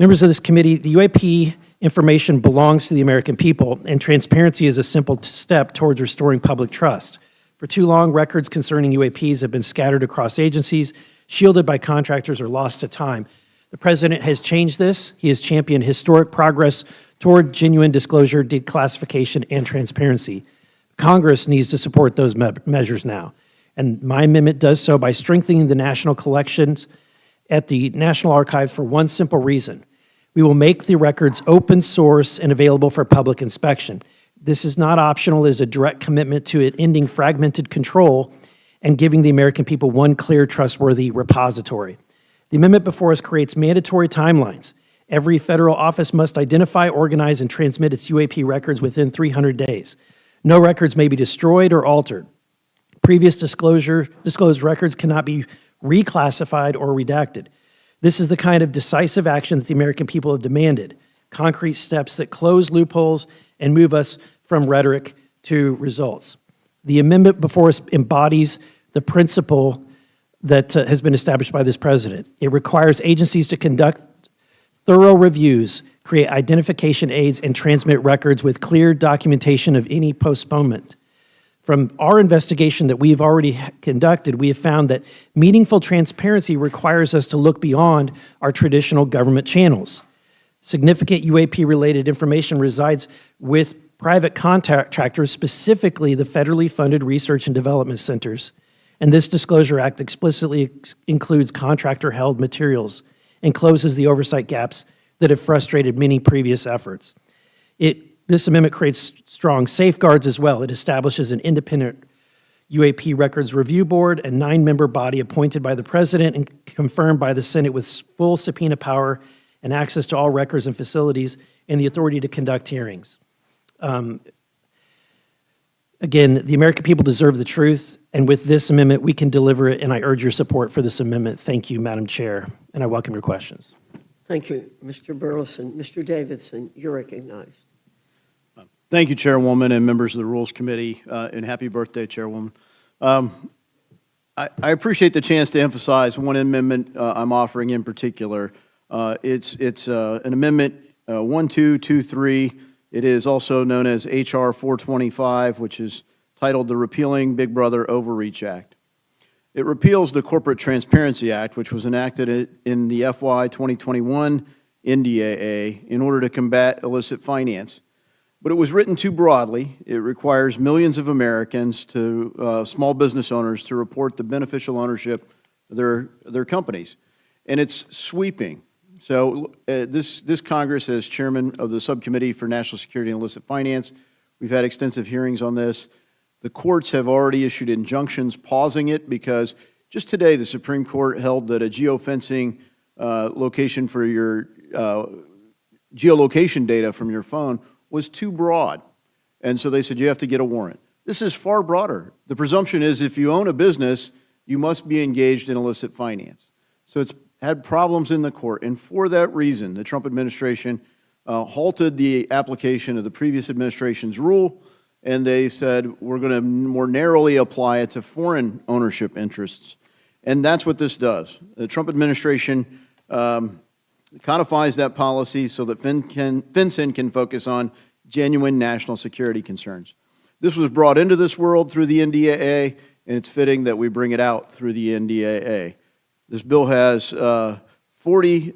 Members of this committee, the UAP information belongs to the American people, and transparency is a simple step towards restoring public trust. For too long, records concerning UAPs have been scattered across agencies, shielded by contractors, or lost to time. The President has changed this. He has championed historic progress toward genuine disclosure, declassification, and transparency. Congress needs to support those measures now, and my amendment does so by strengthening the national collections at the National Archives for one simple reason. We will make the records open source and available for public inspection. This is not optional. It is a direct commitment to ending fragmented control and giving the American people one clear, trustworthy repository. The amendment before us creates mandatory timelines. Every federal office must identify, organize, and transmit its UAP records within 300 days. No records may be destroyed or altered. Previous disclosed records cannot be reclassified or redacted. This is the kind of decisive action that the American people have demanded, concrete steps that close loopholes and move us from rhetoric to results. The amendment before us embodies the principle that has been established by this president. It requires agencies to conduct thorough reviews, create identification aids, and transmit records with clear documentation of any postponement. From our investigation that we've already conducted, we have found that meaningful transparency requires us to look beyond our traditional government channels. Significant UAP-related information resides with private contractors, specifically the federally funded research and development centers. And this Disclosure Act explicitly includes contractor-held materials and closes the oversight gaps that have frustrated many previous efforts. This amendment creates strong safeguards as well. It establishes an independent UAP Records Review Board, a 9-member body appointed by the President and confirmed by the Senate with full subpoena power and access to all records and facilities and the authority to conduct hearings. Again, the American people deserve the truth, and with this amendment, we can deliver it, and I urge your support for this amendment. Thank you, Madam Chair, and I welcome your questions. Thank you, Mr. Burleson. Mr. Davidson, you're recognized. Thank you, Chairwoman, and members of the Rules Committee, and happy birthday, Chairwoman. I appreciate the chance to emphasize one amendment I'm offering in particular. It's an amendment 1223. It is also known as H.R. 425, which is titled the Repealing Big Brother Overreach Act. It repeals the Corporate Transparency Act, which was enacted in the FY 2021 NDAA in order to combat illicit finance. But it was written too broadly. It requires millions of Americans small business owners to report the beneficial ownership of their companies. And it's sweeping. So this Congress, as chairman of the Subcommittee for National Security and Illicit Finance, we've had extensive hearings on this. The courts have already issued injunctions pausing it because just today the Supreme Court held that a geofencing location for your geolocation data from your phone was too broad. And so they said you have to get a warrant. This is far broader. The presumption is if you own a business, you must be engaged in illicit finance. So it's had problems in the court, and for that reason, the Trump administration halted the application of the previous administration's rule, and they said we're going to more narrowly apply it to foreign ownership interests. And that's what this does. The Trump administration codifies that policy so that FinCEN can focus on genuine national security concerns. This was brought into this world through the NDAA, and it's fitting that we bring it out through the NDAA. This bill has 40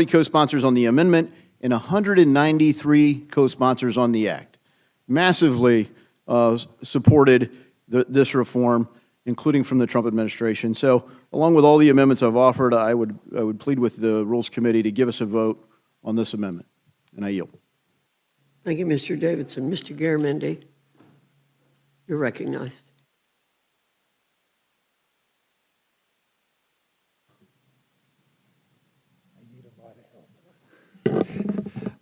co-sponsors on the amendment and 193 co-sponsors on the act. Massively supported this reform, including from the Trump administration. So along with all the amendments I've offered, I would plead with the Rules Committee to give us a vote on this amendment, and I yield. Thank you, Mr. Davidson. Mr. Garamendi, you're recognized.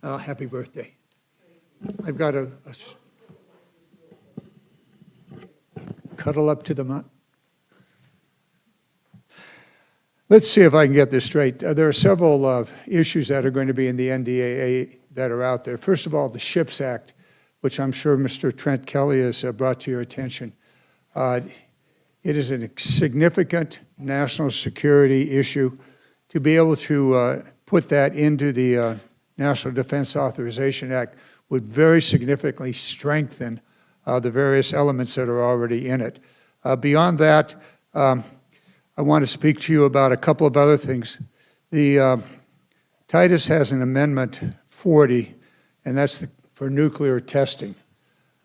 Happy birthday. I've got a cuddle up to the mic. Let's see if I can get this straight. There are several issues that are going to be in the NDAA that are out there. First of all, the SHIPS Act, which I'm sure Mr. Trent Kelly has brought to your attention. It is a significant national security issue. To be able to put that into the National Defense Authorization Act would very significantly strengthen the various elements that are already in it. Beyond that, I want to speak to you about a couple of other things. The Titus has an Amendment 40, and that's for nuclear testing.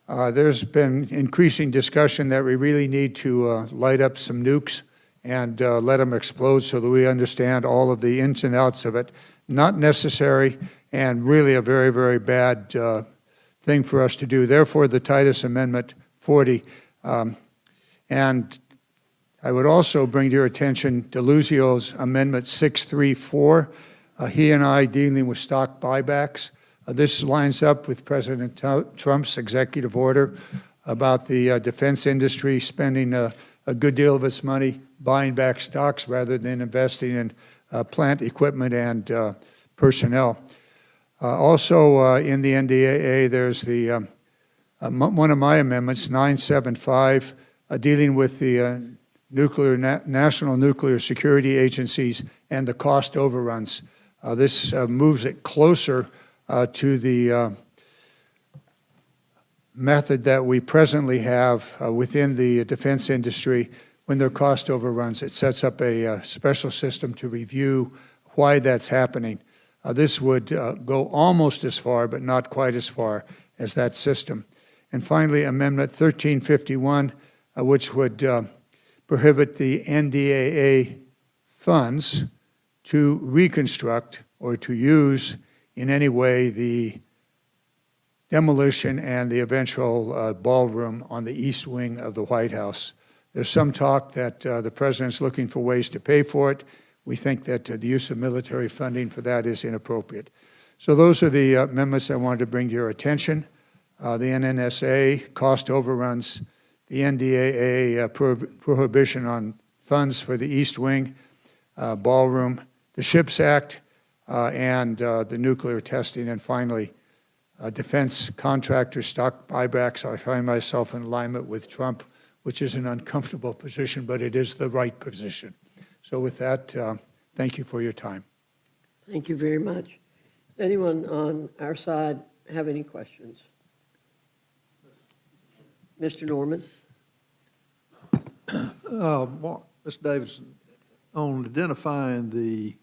There's been increasing discussion that we really need to light up some nukes and let them explode so that we understand all of the ins and outs of it. Not necessary and really a very, very bad thing for us to do. Therefore, the Titus Amendment 40. And I would also bring to your attention DeLuzio's Amendment 634. He and I dealing with stock buybacks. This lines up with President Trump's executive order about the defense industry spending a good deal of its money buying back stocks rather than investing in plant equipment and personnel. Also in the NDAA, there's the one of my amendments, 975, dealing with the national nuclear security agencies and the cost overruns. This moves it closer to the method that we presently have within the defense industry when there are cost overruns. It sets up a special system to review why that's happening. This would go almost as far, but not quite as far as that system. And finally, Amendment 1351, which would prohibit the NDAA funds to reconstruct or to use in any way the demolition and the eventual ballroom on the east wing of the White House. There's some talk that the president's looking for ways to pay for it. We think that the use of military funding for that is inappropriate. So those are the amendments I wanted to bring to your attention. The NNSA, cost overruns, the NDAA prohibition on funds for the East Wing, ballroom, the SHIPS Act, and the nuclear testing, and finally, defense contractor stock buybacks. I find myself in alignment with Trump, which is an uncomfortable position, but it is the right position. So with that, thank you for your time. Thank you very much. Does anyone on our side have any questions? Mr. Norman? Mr. Davidson, on identifying the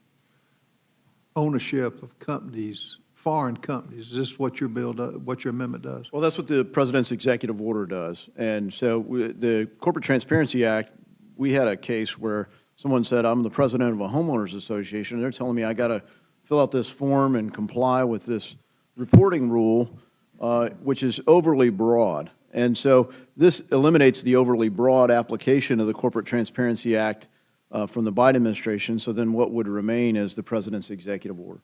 ownership of companies, foreign companies, is this what your bill does, what your amendment does? Well, that's what the president's executive order does. And so the Corporate Transparency Act, we had a case where someone said, I'm the president of a homeowners association, and they're telling me I got to fill out this form and comply with this reporting rule, which is overly broad. And so this eliminates the overly broad application of the Corporate Transparency Act from the Biden administration. So then what would remain is the president's executive order.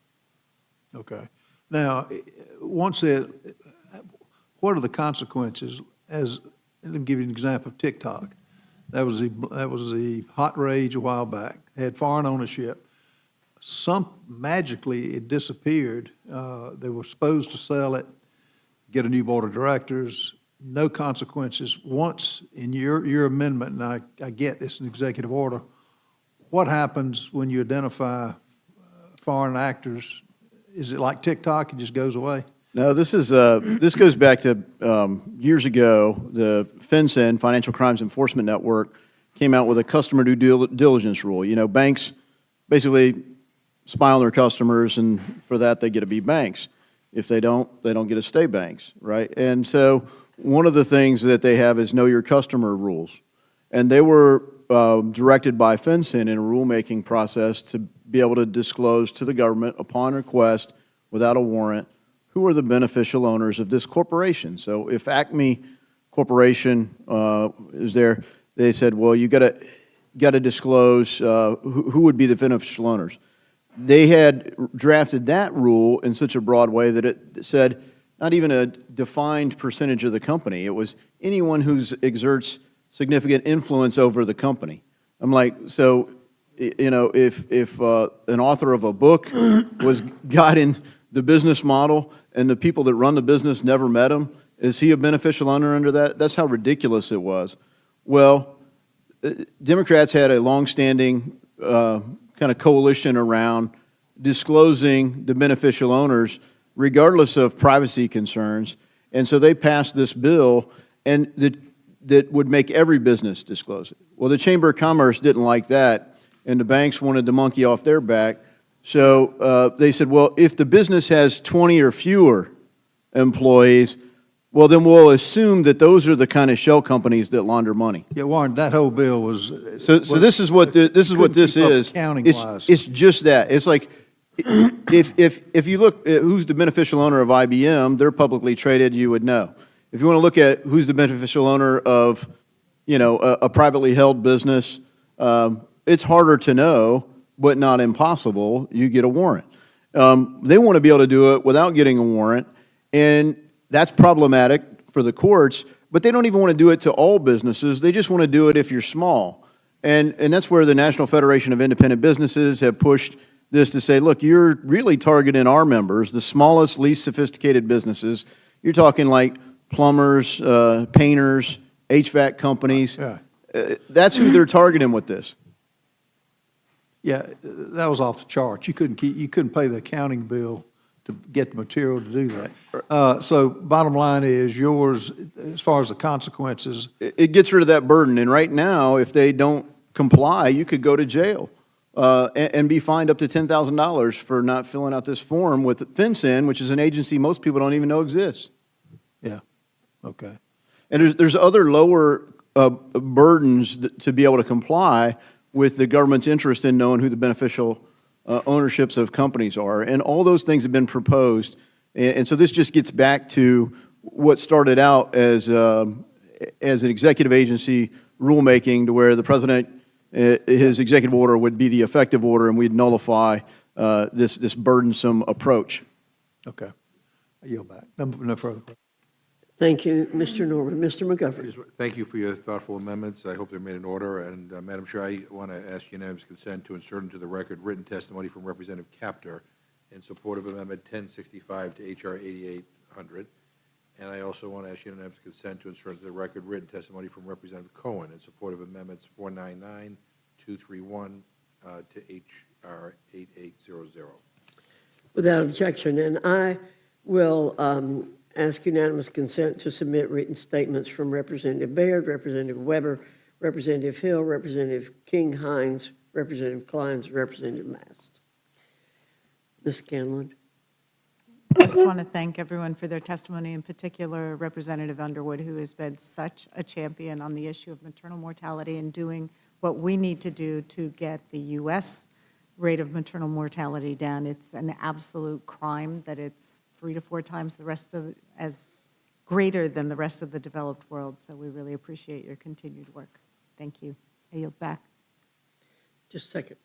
Okay. Now, what are the consequences? Let me give you an example of TikTok. That was the hot rage a while back. It had foreign ownership. Magically, it disappeared. They were supposed to sell it, get a new board of directors, no consequences. Once in your amendment, and I get it's an executive order, what happens when you identify foreign actors? Is it like TikTok, it just goes away? No, this is, this goes back to years ago, the FinCEN, Financial Crimes Enforcement Network, came out with a customer due diligence rule. You know, banks basically spy on their customers, and for that, they get to be banks. If they don't get to stay banks, right? And so one of the things that they have is know your customer rules. And they were directed by FinCEN in a rulemaking process to be able to disclose to the government upon request, without a warrant, who are the beneficial owners of this corporation. So if Acme Corporation is there, they said, well, you got to disclose who would be the beneficial owners. They had drafted that rule in such a broad way that it said not even a defined percentage of the company. It was anyone who exerts significant influence over the company. I'm like, so, you know, if an author of a book was guiding the business model and the people that run the business never met him, is he a beneficial owner under that? That's how ridiculous it was. Well, Democrats had a longstanding kind of coalition around disclosing the beneficial owners regardless of privacy concerns, and so they passed this bill and that would make every business disclose it. Well, the Chamber of Commerce didn't like that, and the banks wanted the monkey off their back, so they said, well, if the business has 20 or fewer employees, well, then we'll assume that those are the kind of shell companies that launder money. Yeah, Warren, that whole bill was. So this is what this is. Accounting-wise. It's just that. It's like, if you look at who's the beneficial owner of IBM, they're publicly traded, you would know. If you want to look at who's the beneficial owner of, you know, a privately held business, it's harder to know, but not impossible. You get a warrant. They want to be able to do it without getting a warrant, and that's problematic for the courts, but they don't even want to do it to all businesses. They just want to do it if you're small. And that's where the National Federation of Independent Businesses have pushed this to say, look, you're really targeting our members, the smallest, least sophisticated businesses. You're talking like plumbers, painters, HVAC companies. Yeah. That's who they're targeting with this. Yeah, that was off the charts. You couldn't pay the accounting bill to get the material to do that. So bottom line is yours, as far as the consequences. It gets rid of that burden. And right now, if they don't comply, you could go to jail and be fined up to $10,000 for not filling out this form with FinCEN, which is an agency most people don't even know exists. Yeah, okay. And there's other lower burdens to be able to comply with the government's interest in knowing who the beneficial ownerships of companies are. And all those things have been proposed. And so this just gets back to what started out as an executive agency rulemaking, to where the president, his executive order would be the effective order, and we'd nullify this burdensome approach. Okay. I yield back. No further questions. Thank you, Mr. Norman. Mr. McGovern. Thank you for your thoughtful amendments. I hope they're made in order. And Madam Chair, I want to ask unanimous consent to insert into the record written testimony from Representative Capter in support of Amendment 1065 to H.R. 8800. And I also want to ask unanimous consent to insert into the record written testimony from Representative Cohen in support of Amendments 499, 231 to H.R. 8800. Without objection, and I will ask unanimous consent to submit written statements from Representative Baird, Representative Weber, Representative Hill, Representative King Hines, Representative Kleins, Representative Mast. Ms. Scanlon. I just want to thank everyone for their testimony, in particular Representative Underwood, who has been such a champion on the issue of maternal mortality and doing what we need to do to get the U.S. rate of maternal mortality down. It's an absolute crime that it's 3 to 4 times the rest of, as greater than the rest of the developed world. So we really appreciate your continued work. Thank you. I yield back. Just a second.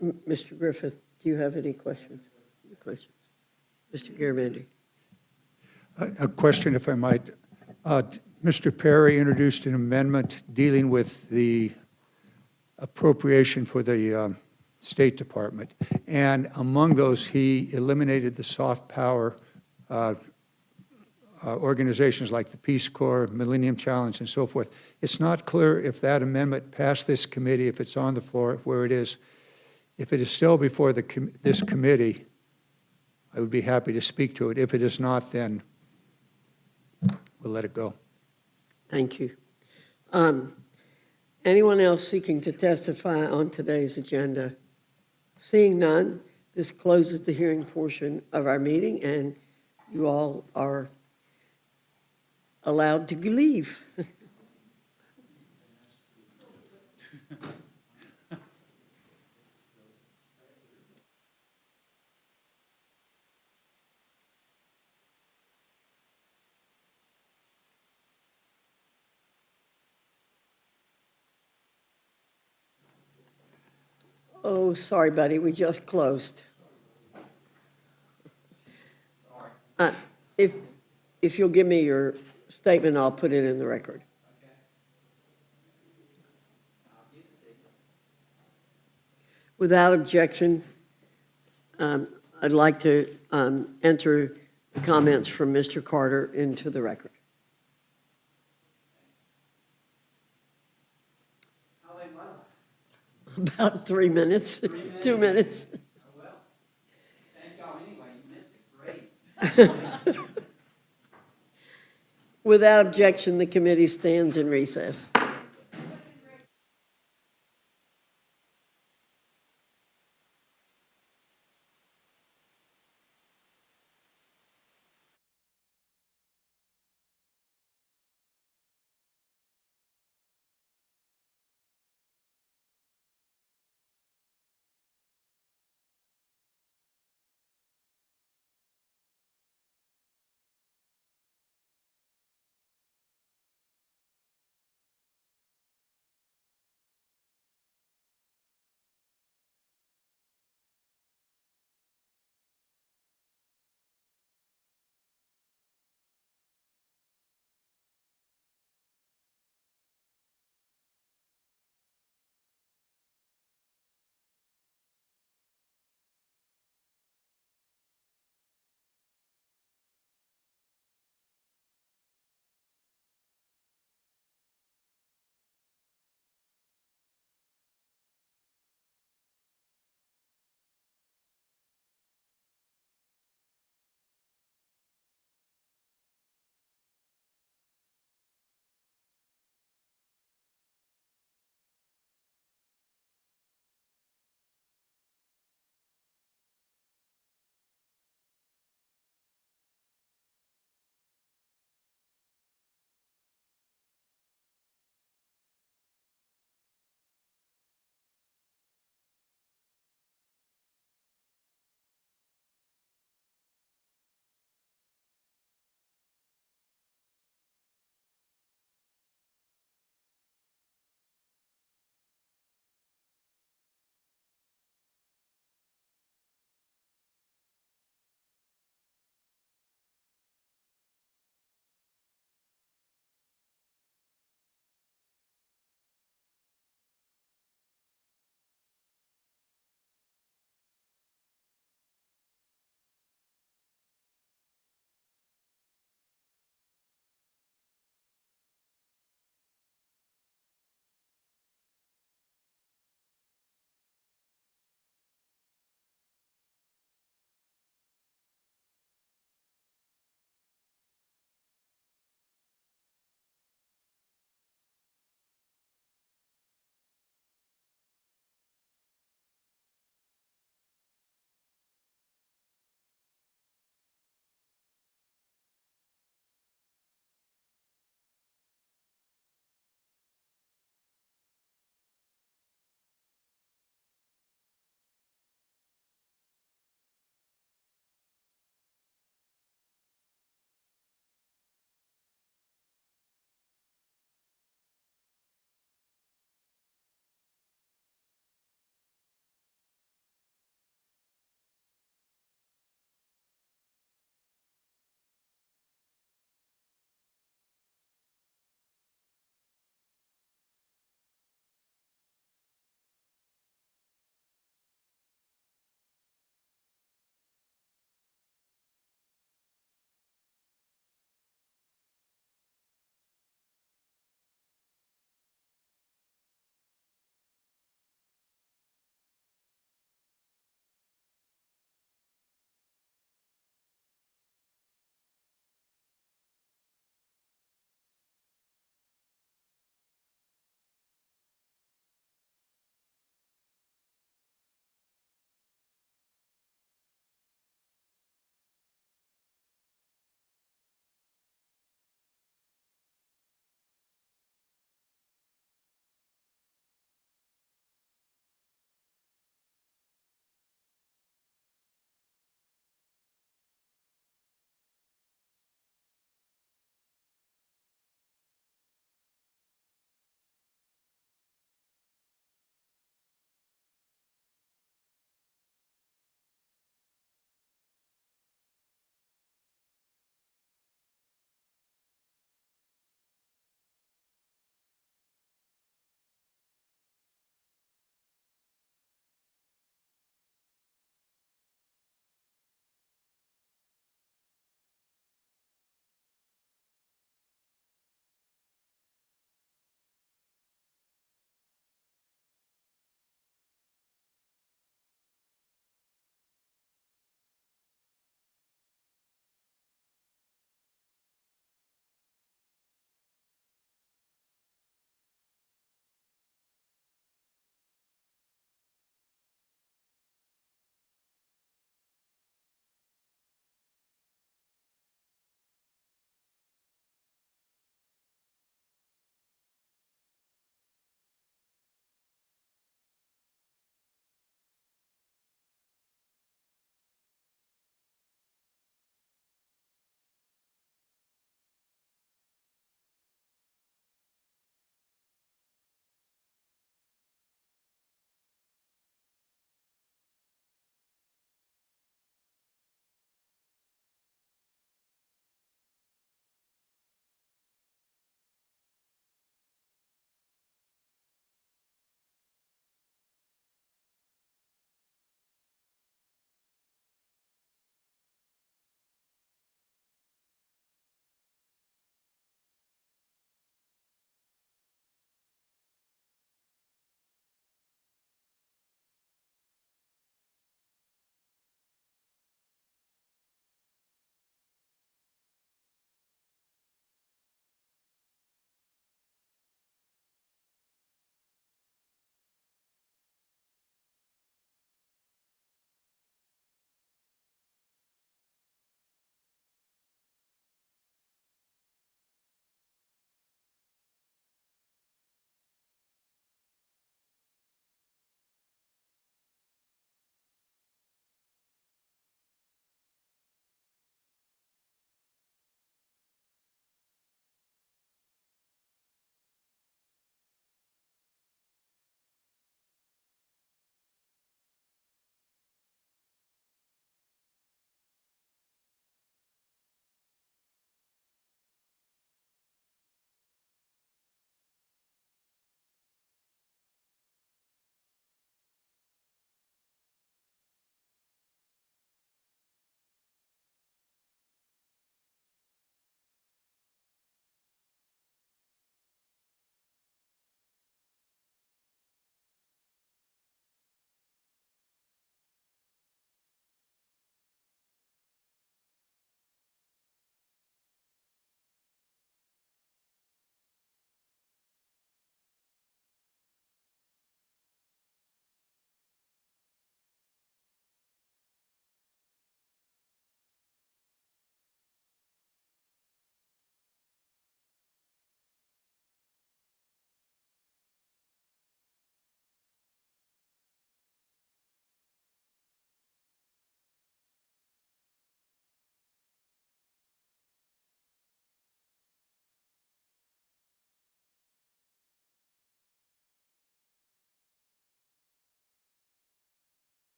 Mr. Griffith, do you have any questions? Mr. Garamendi. A question, if I might. Mr. Perry introduced an amendment dealing with the appropriation for the State Department. And among those, he eliminated the soft power organizations like the Peace Corps, Millennium Challenge, and so forth. It's not clear if that amendment passed this committee, if it's on the floor, where it is. If it is still before this committee, I would be happy to speak to it. If it is not, then we'll let it go. Thank you. Anyone else seeking to testify on today's agenda? Seeing none, this closes the hearing portion of our meeting, and you all are allowed to leave. Oh, sorry, buddy, we just closed. Uh, If, if you'll give me your statement, I'll put it in the record. Without objection, I'd like to enter the comments from Mr. Carter into the record. About 3 minutes, 2 minutes. Thank y'all anyway, you missed it, great. Without objection, the committee stands in recess.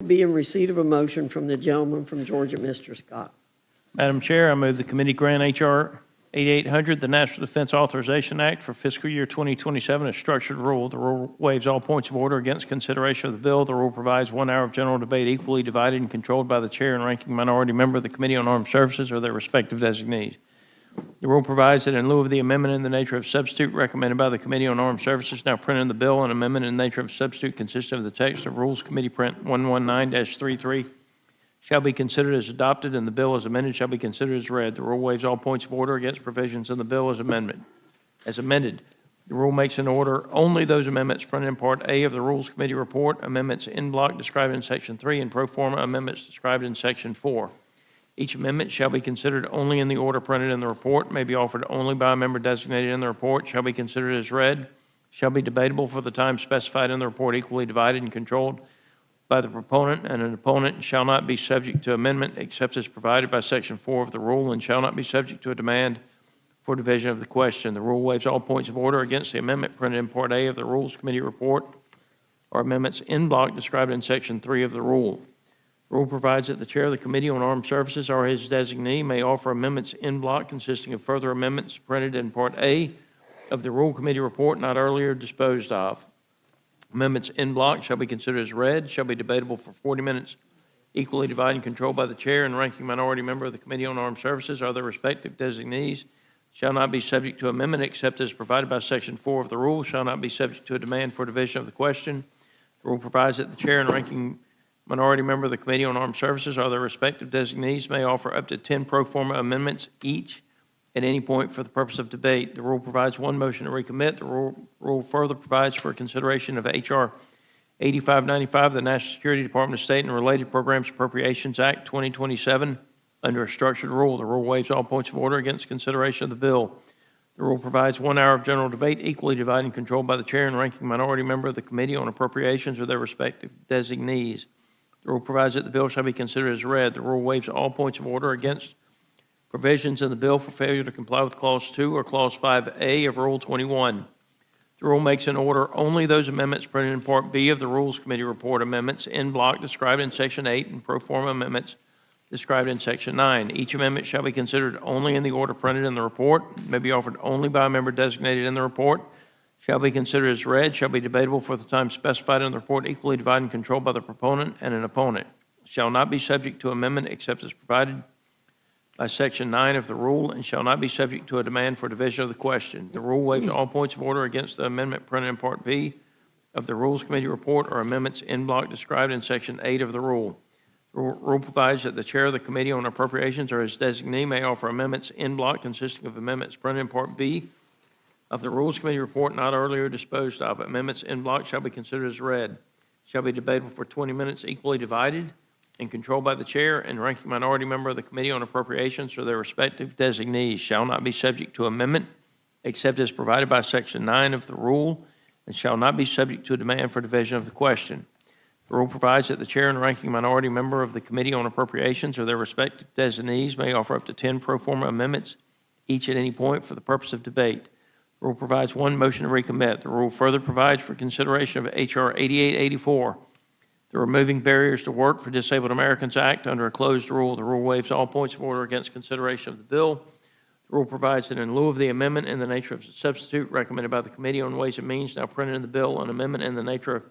Be in receipt of a motion from the gentleman from Georgia, Mr. Scott. Madam Chair, I move the committee grant H.R. 8800, the National Defense Authorization Act for fiscal year 2027, a structured rule. The rule waives all points of order against consideration of the bill. The rule provides 1 hour of general debate equally divided and controlled by the chair and ranking minority member of the Committee on Armed Services or their respective designees. The rule provides that in lieu of the amendment in the nature of substitute recommended by the Committee on Armed Services, now printed in the bill, an amendment in the nature of substitute consistent of the text of Rules Committee Print 119-33 shall be considered as adopted, and the bill as amended shall be considered as read. The rule waives all points of order against provisions in the bill as amended. The rule makes in order only those amendments printed in Part A of the Rules Committee report, amendments in block described in Section 3, and pro forma amendments described in Section 4. Each amendment shall be considered only in the order printed in the report, may be offered only by a member designated in the report, shall be considered as read, shall be debatable for the time specified in the report, equally divided and controlled by the proponent, and an opponent shall not be subject to amendment except as provided by Section 4 of the rule, and shall not be subject to a demand for division of the question. The rule waives all points of order against the amendment printed in Part A of the Rules Committee report or amendments in block described in Section 3 of the rule. The rule provides that the chair of the Committee on Armed Services or his designee may offer amendments in block consisting of further amendments printed in Part A of the Rule Committee report not earlier disposed of. Amendments in block shall be considered as read, shall be debatable for 40 minutes, equally divided and controlled by the chair and ranking minority member of the Committee on Armed Services or their respective designees, shall not be subject to amendment except as provided by Section 4 of the rule, shall not be subject to a demand for division of the question. The rule provides that the chair and ranking minority member of the Committee on Armed Services or their respective designees may offer up to 10 pro forma amendments each at any point for the purpose of debate. The rule provides one motion to recommit. The rule further provides for consideration of H.R. 8595, the National Security Department of State and Related Programs Appropriations Act 2027, under a structured rule. The rule waives all points of order against consideration of the bill. The rule provides 1 hour of general debate equally divided and controlled by the chair and ranking minority member of the Committee on Appropriations or their respective designees. The rule provides that the bill shall be considered as read. The rule waives all points of order against provisions in the bill for failure to comply with Clause 2 or Clause 5A of Rule 21. The rule makes in order only those amendments printed in Part B of the Rules Committee report, amendments in block described in Section 8 and pro forma amendments described in Section 9. Each amendment shall be considered only in the order printed in the report, may be offered only by a member designated in the report, shall be considered as read, shall be debatable for the time specified in the report, equally divided and controlled by the proponent and an opponent, shall not be subject to amendment except as provided by Section 9 of the rule, and shall not be subject to a demand for division of the question. The rule waives all points of order against the amendment printed in Part B of the Rules Committee report or amendments in block described in Section 8 of the rule. The rule provides that the chair of the Committee on Appropriations or his designee may offer amendments in block consisting of amendments printed in Part B of the Rules Committee report not earlier disposed of. Amendments in block shall be considered as read, shall be debatable for 20 minutes, equally divided and controlled by the chair and ranking minority member of the Committee on Appropriations or their respective designees, shall not be subject to amendment except as provided by Section 9 of the rule, and shall not be subject to a demand for division of the question. The rule provides that the chair and ranking minority member of the Committee on Appropriations or their respective designees may offer up to 10 pro forma amendments, each at any point for the purpose of debate. The rule provides one motion to recommit. The rule further provides for consideration of H.R. 8884, the Removing Barriers to Work for Disabled Americans Act, under a closed rule. The rule waives all points of order against consideration of the bill. The rule provides that in lieu of the amendment in the nature of a substitute recommended by the Committee on Ways and Means now printed in the bill, an amendment in the nature of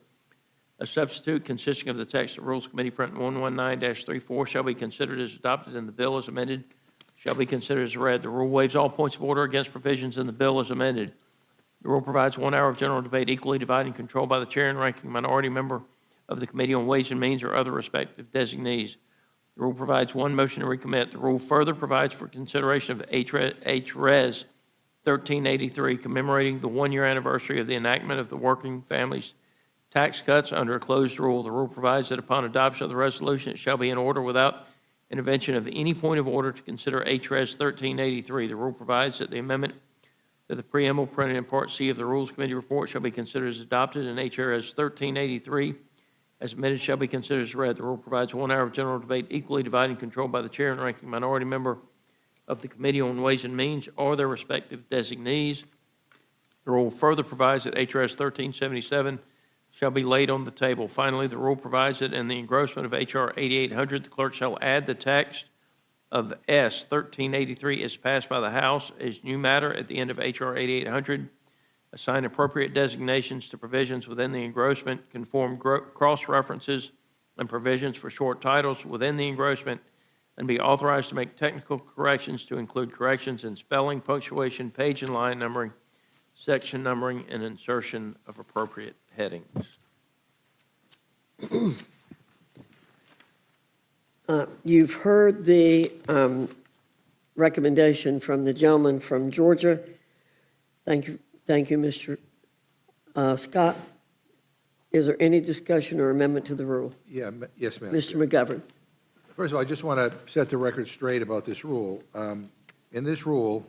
a substitute consisting of the text of Rules Committee Print 119-34 shall be considered as adopted, and the bill as amended shall be considered as read. The rule waives all points of order against provisions in the bill as amended. The rule provides 1 hour of general debate equally divided and controlled by the chair and ranking minority member of the Committee on Ways and Means or other respective designees. The rule provides one motion to recommit. The rule further provides for consideration of H.Res. 1383, commemorating the one-year anniversary of the enactment of the Working Families Tax Cuts under a closed rule. The rule provides that upon adoption of the resolution, it shall be in order without intervention of any point of order to consider H.Res. 1383. The rule provides that the amendment to the preamble printed in Part C of the Rules Committee report shall be considered as adopted, and H.Res. 1383 as amended shall be considered as read. The rule provides 1 hour of general debate equally divided and controlled by the chair and ranking minority member of the Committee on Ways and Means or their respective designees. The rule further provides that H.Res. 1377 shall be laid on the table. Finally, the rule provides that in the engrossment of H.R. 8800, the clerk shall add the text of S. 1383 is passed by the House as new matter at the end of H.R. 8800, assign appropriate designations to provisions within the engrossment, conform cross-references and provisions for short titles within the engrossment, and be authorized to make technical corrections to include corrections in spelling, punctuation, page and line numbering, section numbering, and insertion of appropriate headings. You've heard the recommendation from the gentleman from Georgia. Thank you, Mr. Scott. Is there any discussion or amendment to the rule? Yes, ma'am. Mr. McGovern. First of all, I just want to set the record straight about this rule. In this rule,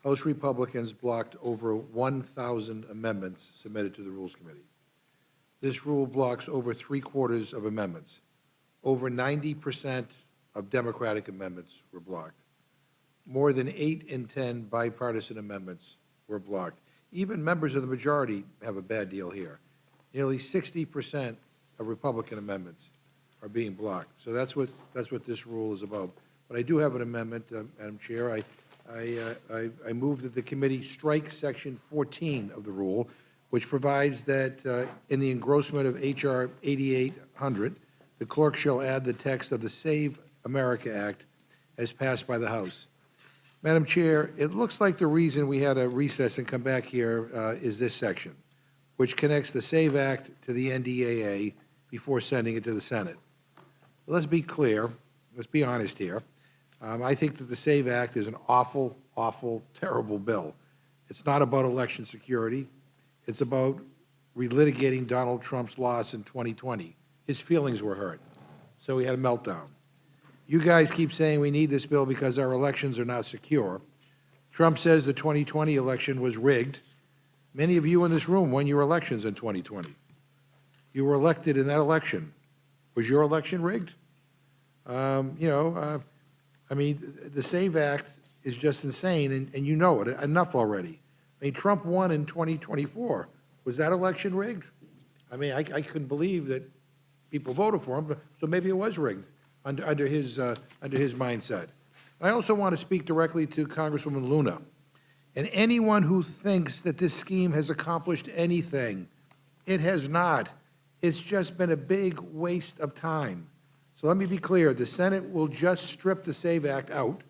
House Republicans blocked over 1,000 amendments submitted to the Rules Committee. This rule blocks over three-quarters of amendments. Over 90% of Democratic amendments were blocked. More than 8 in 10 bipartisan amendments were blocked. Even members of the majority have a bad deal here. Nearly 60% of Republican amendments are being blocked. So that's what this rule is about. But I do have an amendment, Madam Chair. I move that the committee strike Section 14 of the rule, which provides that in the engrossment of H.R. 8800, the clerk shall add the text of the Save America Act as passed by the House. Madam Chair, it looks like the reason we had a recess and come back here is this section, which connects the SAVE Act to the NDAA before sending it to the Senate. Let's be clear. Let's be honest here. I think that the SAVE Act is an awful, awful, terrible bill. It's not about election security. It's about relitigating Donald Trump's loss in 2020. His feelings were hurt, so he had a meltdown. You guys keep saying we need this bill because our elections are not secure. Trump says the 2020 election was rigged. Many of you in this room won your elections in 2020. You were elected in that election. Was your election rigged? I mean, the SAVE Act is just insane, and you know it. Enough already. I mean, Trump won in 2024. Was that election rigged? I mean, I couldn't believe that people voted for him, but, so maybe it was rigged under his mindset. I also want to speak directly to Congresswoman Luna. And anyone who thinks that this scheme has accomplished anything, it has not. It's just been a big waste of time. So let me be clear. The Senate will just strip the SAVE Act out.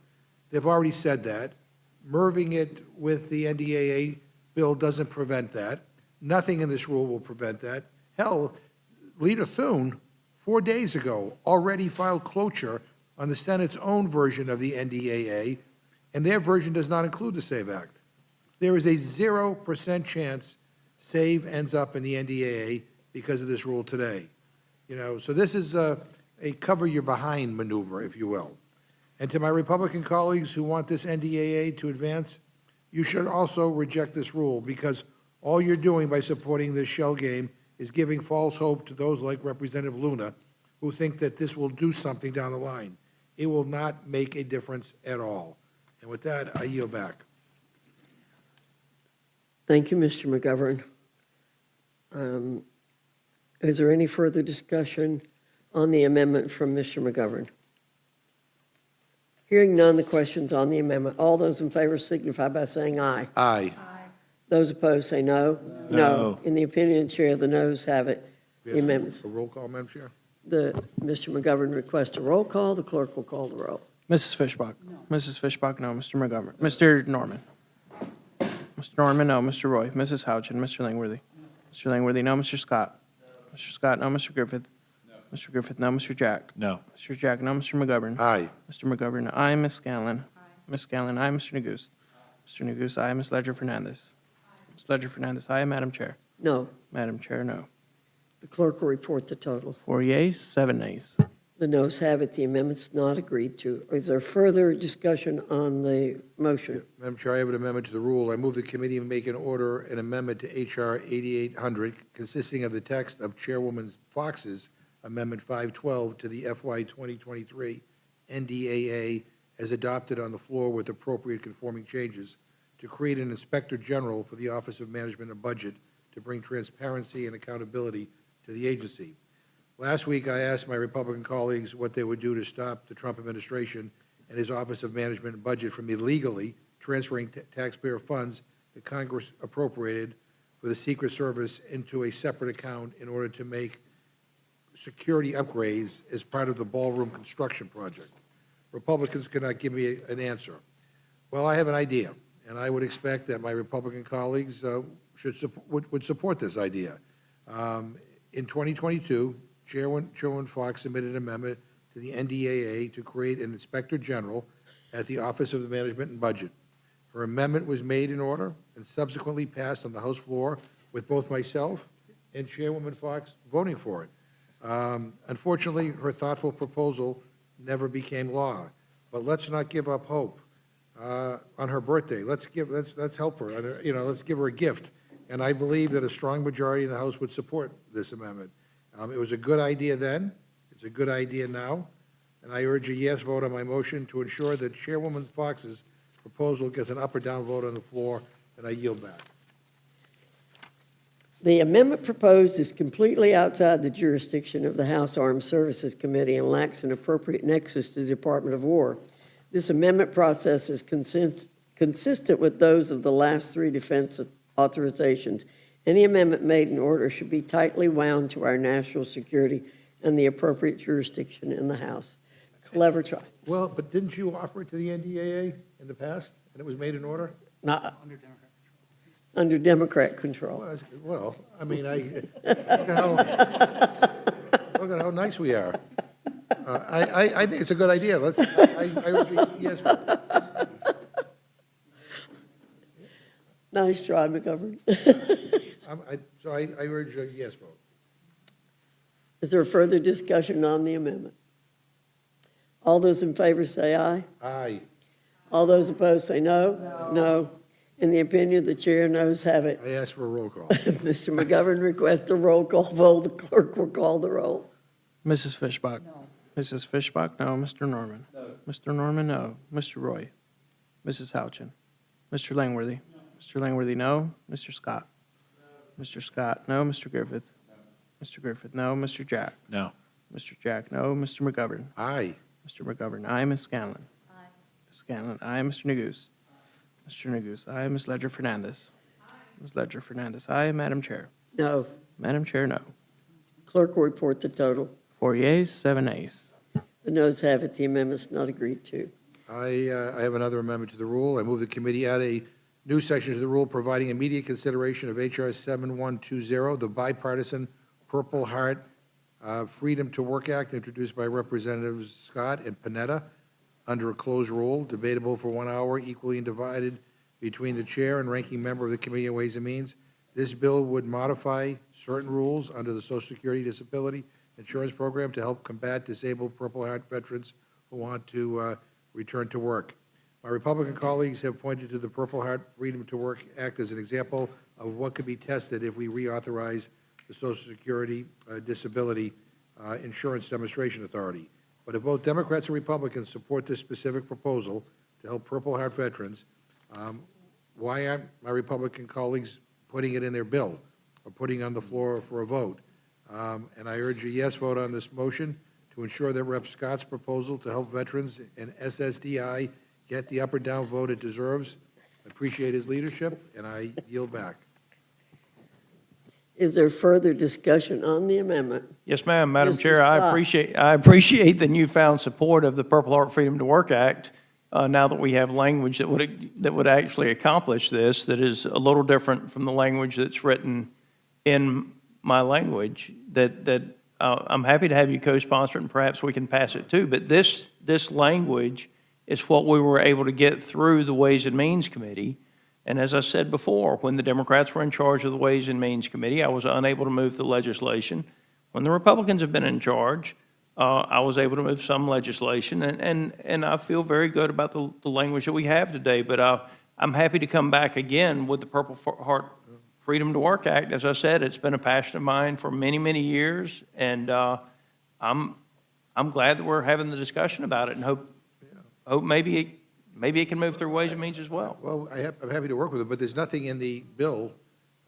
They've already said that. Merging it with the NDAA bill doesn't prevent that. Nothing in this rule will prevent that. Hell, Leader Thune, 4 days ago, already filed cloture on the Senate's own version of the NDAA, and their version does not include the SAVE Act. There is a 0% chance SAVE ends up in the NDAA because of this rule today. So this is a cover your behind maneuver, if you will. And to my Republican colleagues who want this NDAA to advance, you should also reject this rule, because all you're doing by supporting this shell game is giving false hope to those like Representative Luna who think that this will do something down the line. It will not make a difference at all. And with that, I yield back. Thank you, Mr. McGovern. Is there any further discussion on the amendment from Mr. McGovern? Hearing none, the question's on the amendment. All those in favor signify by saying aye. Aye. Those opposed say no. No. In the opinion of the chair, the noes have it. The amendments. A roll call, Madam Chair? Mr. McGovern requests a roll call. The clerk will call the roll. Mrs. Fishbach? No. Mrs. Fishbach, no. Mr. McGovern? Mr. Norman? Mr. Norman, no. Mr. Roy? Mrs. Houchin? Mr. Langworthy? Mr. Langworthy, no. Mr. Scott? Mr. Scott, no. Mr. Griffith? No. Mr. Griffith, no. Mr. Jack? No. Mr. Jack, no. Mr. McGovern? Aye. Mr. McGovern, aye. Ms. Scanlon? Aye. Ms. Scanlon, aye. Mr. Neguse? Mr. Neguse, aye. Ms. Ledger Fernandez? Ms. Ledger Fernandez, aye. Madam Chair? No. Madam Chair, no. The clerk will report the total. 4 yeas, 7 nays. The noes have it. The amendment's not agreed to. Is there further discussion on the motion? Madam Chair, I have an amendment to the rule. I move the committee make an amendment to H.R. 8800 consisting of the text of Chairwoman Fox's Amendment 512 to the FY 2023 NDAA as adopted on the floor with appropriate conforming changes to create an Inspector General for the Office of Management and Budget to to bring transparency and accountability to the agency. Last week, I asked my Republican colleagues what they would do to stop the Trump administration and his Office of Management and Budget from illegally transferring taxpayer funds that Congress appropriated for the Secret Service into a separate account in order to make security upgrades as part of the ballroom construction project. Republicans could not give me an answer. Well, I have an idea, and I would expect that my Republican colleagues would support this idea. In 2022, Chairwoman Fox submitted an amendment to the NDAA to create an Inspector General at the Office of the Management and Budget. Her amendment was made in order and subsequently passed on the House floor with both myself and Chairwoman Fox voting for it. Unfortunately, her thoughtful proposal never became law. But let's not give up hope. On her birthday, let's help her. Let's give her a gift. And I believe that a strong majority in the House would support this amendment. It was a good idea then. It's a good idea now. And I urge a yes vote on my motion to ensure that Chairwoman Fox's proposal gets an up or down vote on the floor, and I yield back. The amendment proposed is completely outside the jurisdiction of the House Armed Services Committee and lacks an appropriate nexus to the Department of War. This amendment process is consistent with those of the last three defense authorizations. Any amendment made in order should be tightly wound to our national security and the appropriate jurisdiction in the House. Clever try. Well, but didn't you offer it to the NDAA in the past, and it was made in order? Not under Democrat control. Well, I mean, look at how nice we are. I think it's a good idea. I urge you, yes vote. Nice try, McGovern. So I urge a yes vote. Is there further discussion on the amendment? All those in favor say aye. Aye. All those opposed say no. No. In the opinion of the chair, noes have it. I ask for a roll call. Mr. McGovern requests a roll call vote. The clerk will call the roll. Mrs. Fishbach? No. Mrs. Fishbach, no. Mr. Norman? No. Mr. Norman, no. Mr. Roy? Mrs. Houchin? Mr. Langworthy? No. Mr. Langworthy, no. Mr. Scott? No. Mr. Scott, no. Mr. Griffith? No. Mr. Griffith, no. Mr. Jack? No. Mr. Jack, no. Mr. McGovern? Aye. Mr. McGovern, aye. Ms. Scanlon? Aye. Ms. Scanlon, aye. Mr. Neguse? Mr. Neguse, aye. Ms. Ledger Fernandez? Aye. Ms. Ledger Fernandez, aye. Madam Chair? No. Madam Chair, no. Clerk will report the total. 4 yeas, 7 nays. The noes have it. The amendment's not agreed to. I have another amendment to the rule. I move the committee add a new section to the rule providing immediate consideration of H.R. 7120, the bipartisan Purple Heart Freedom to Work Act, introduced by Representatives Scott and Panetta, under a closed rule, debatable for 1 hour, equally divided between the chair and ranking member of the Committee on Ways and Means. This bill would modify certain rules under the Social Security Disability Insurance Program to help combat disabled Purple Heart veterans who want to return to work. My Republican colleagues have pointed to the Purple Heart Freedom to Work Act as an example of what could be tested if we reauthorize the Social Security Disability Insurance Demonstration Authority. But if both Democrats and Republicans support this specific proposal to help Purple Heart veterans, why aren't my Republican colleagues putting it in their bill or putting it on the floor for a vote? And I urge a yes vote on this motion to ensure that Rep. Scott's proposal to help veterans and SSDI get the up or down vote it deserves. I appreciate his leadership, and I yield back. Is there further discussion on the amendment? Yes, ma'am, Madam Mr. Chair, Scott. I appreciate the newfound support of the Purple Heart Freedom to Work Act, now that we have language that would actually accomplish this, that is a little different from the language that's written in my language, that I'm happy to have you co-sponsor it, and perhaps we can pass it too. But this language is what we were able to get through the Ways and Means Committee. And as I said before, when the Democrats were in charge of the Ways and Means Committee, I was unable to move the legislation. When the Republicans have been in charge, I was able to move some legislation, and I feel very good about the language that we have today. But I'm happy to come back again with the Purple Heart Freedom to Work Act. As I said, it's been a passion of mine for many, many years, and I'm glad that we're having the discussion about it, and hope maybe it can move through Ways and Means as well. Well, I'm happy to work with it, but there's nothing in the bill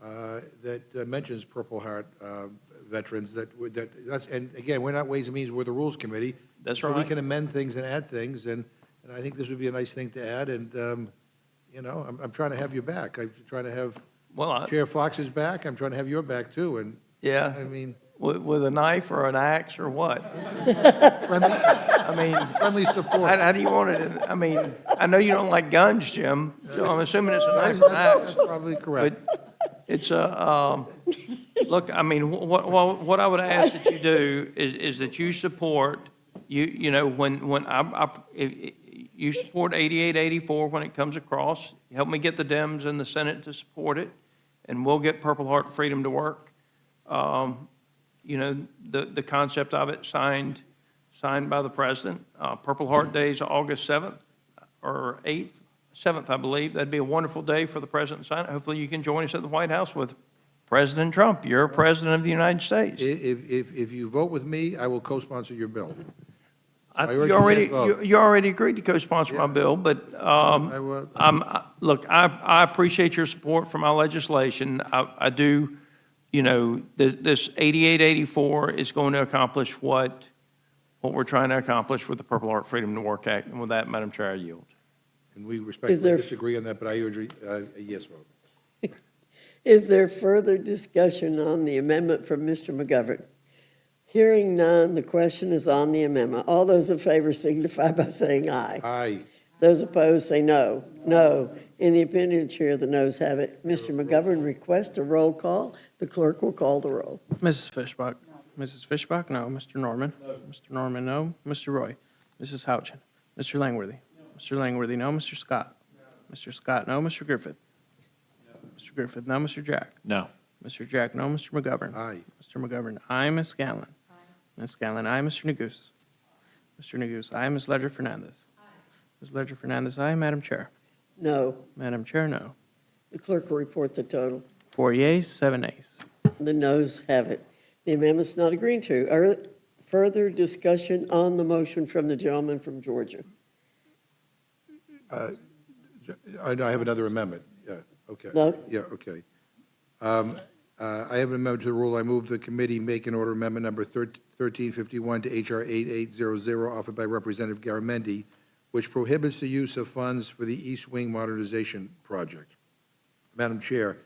that mentions Purple Heart veterans, and again, we're not Ways and Means, we're the Rules Committee. That's So we right. can amend things and add things, and I think this would be a nice thing to add, and, I'm trying to have you back. I'm trying to have Well, Chair Fox's back, I'm trying to have your back, too, and, yeah, I mean, with a knife or an axe or what? friendly, I mean, friendly support. how do you want it? I mean, I know you don't like guns, Jim, so I'm assuming it's a knife or an axe. That's probably correct. But it's a, look, I mean, what I would ask that you do is that you support, when you support 8884 when it comes across, help me get the Dems in the Senate to support it, and we'll get Purple Heart Freedom to work. The concept of it signed by the president. Purple Heart Day is August 7th or 8th, 7th, I believe. That'd be a wonderful day for the president to sign it. Hopefully you can join us at the White House with President Trump. You're president of the United States. If you vote with me, I will co-sponsor your bill. I urge You you already, to vote. you already agreed to co-sponsor my bill, but look, I appreciate your support for my legislation. I do, this 8884 is going to accomplish what we're trying to accomplish with the Purple Heart Freedom to Work Act. And with that, Madam Chair, I yield. And we respectfully disagree on that, but I urge a yes vote. Is there further discussion on the amendment from Mr. McGovern? Hearing none, the question is on the amendment. All those in favor signify by saying aye. Aye. Those opposed say no. No. In the opinion of the chair, the noes have it. Mr. McGovern requests a roll call. The clerk will call the roll. Mrs. Fishbach? Mrs. Fishbach, no. Mr. Norman? Mr. Norman, no. Mr. Roy? Mrs. Houchin? Mr. Langworthy? Mr. Langworthy, no. Mr. Scott? Mr. Scott, no. Mr. Griffith? Mr. Griffith, no. Mr. Jack? No. Mr. Jack, no. Mr. McGovern? Aye. Mr. McGovern, aye. Ms. Scanlon? Ms. Scanlon, aye. Mr. Neguse? Mr. Neguse, aye. Ms. Ledger Fernandez? Ms. Ledger Fernandez, aye. Madam Chair? No. Madam Chair, no. The clerk will report the total. 4 yeas, 7 nays. The noes have it. The amendment's not agreed to. Further discussion on the motion from the gentleman from Georgia? I have another amendment. Yeah, okay. No? Yeah, okay. I have an amendment to the rule. I move the committee make an order amendment number 1351 to H.R. 8800 offered by Representative Garamendi, which prohibits the use of funds for the East Wing Modernization Project. Madam Chair,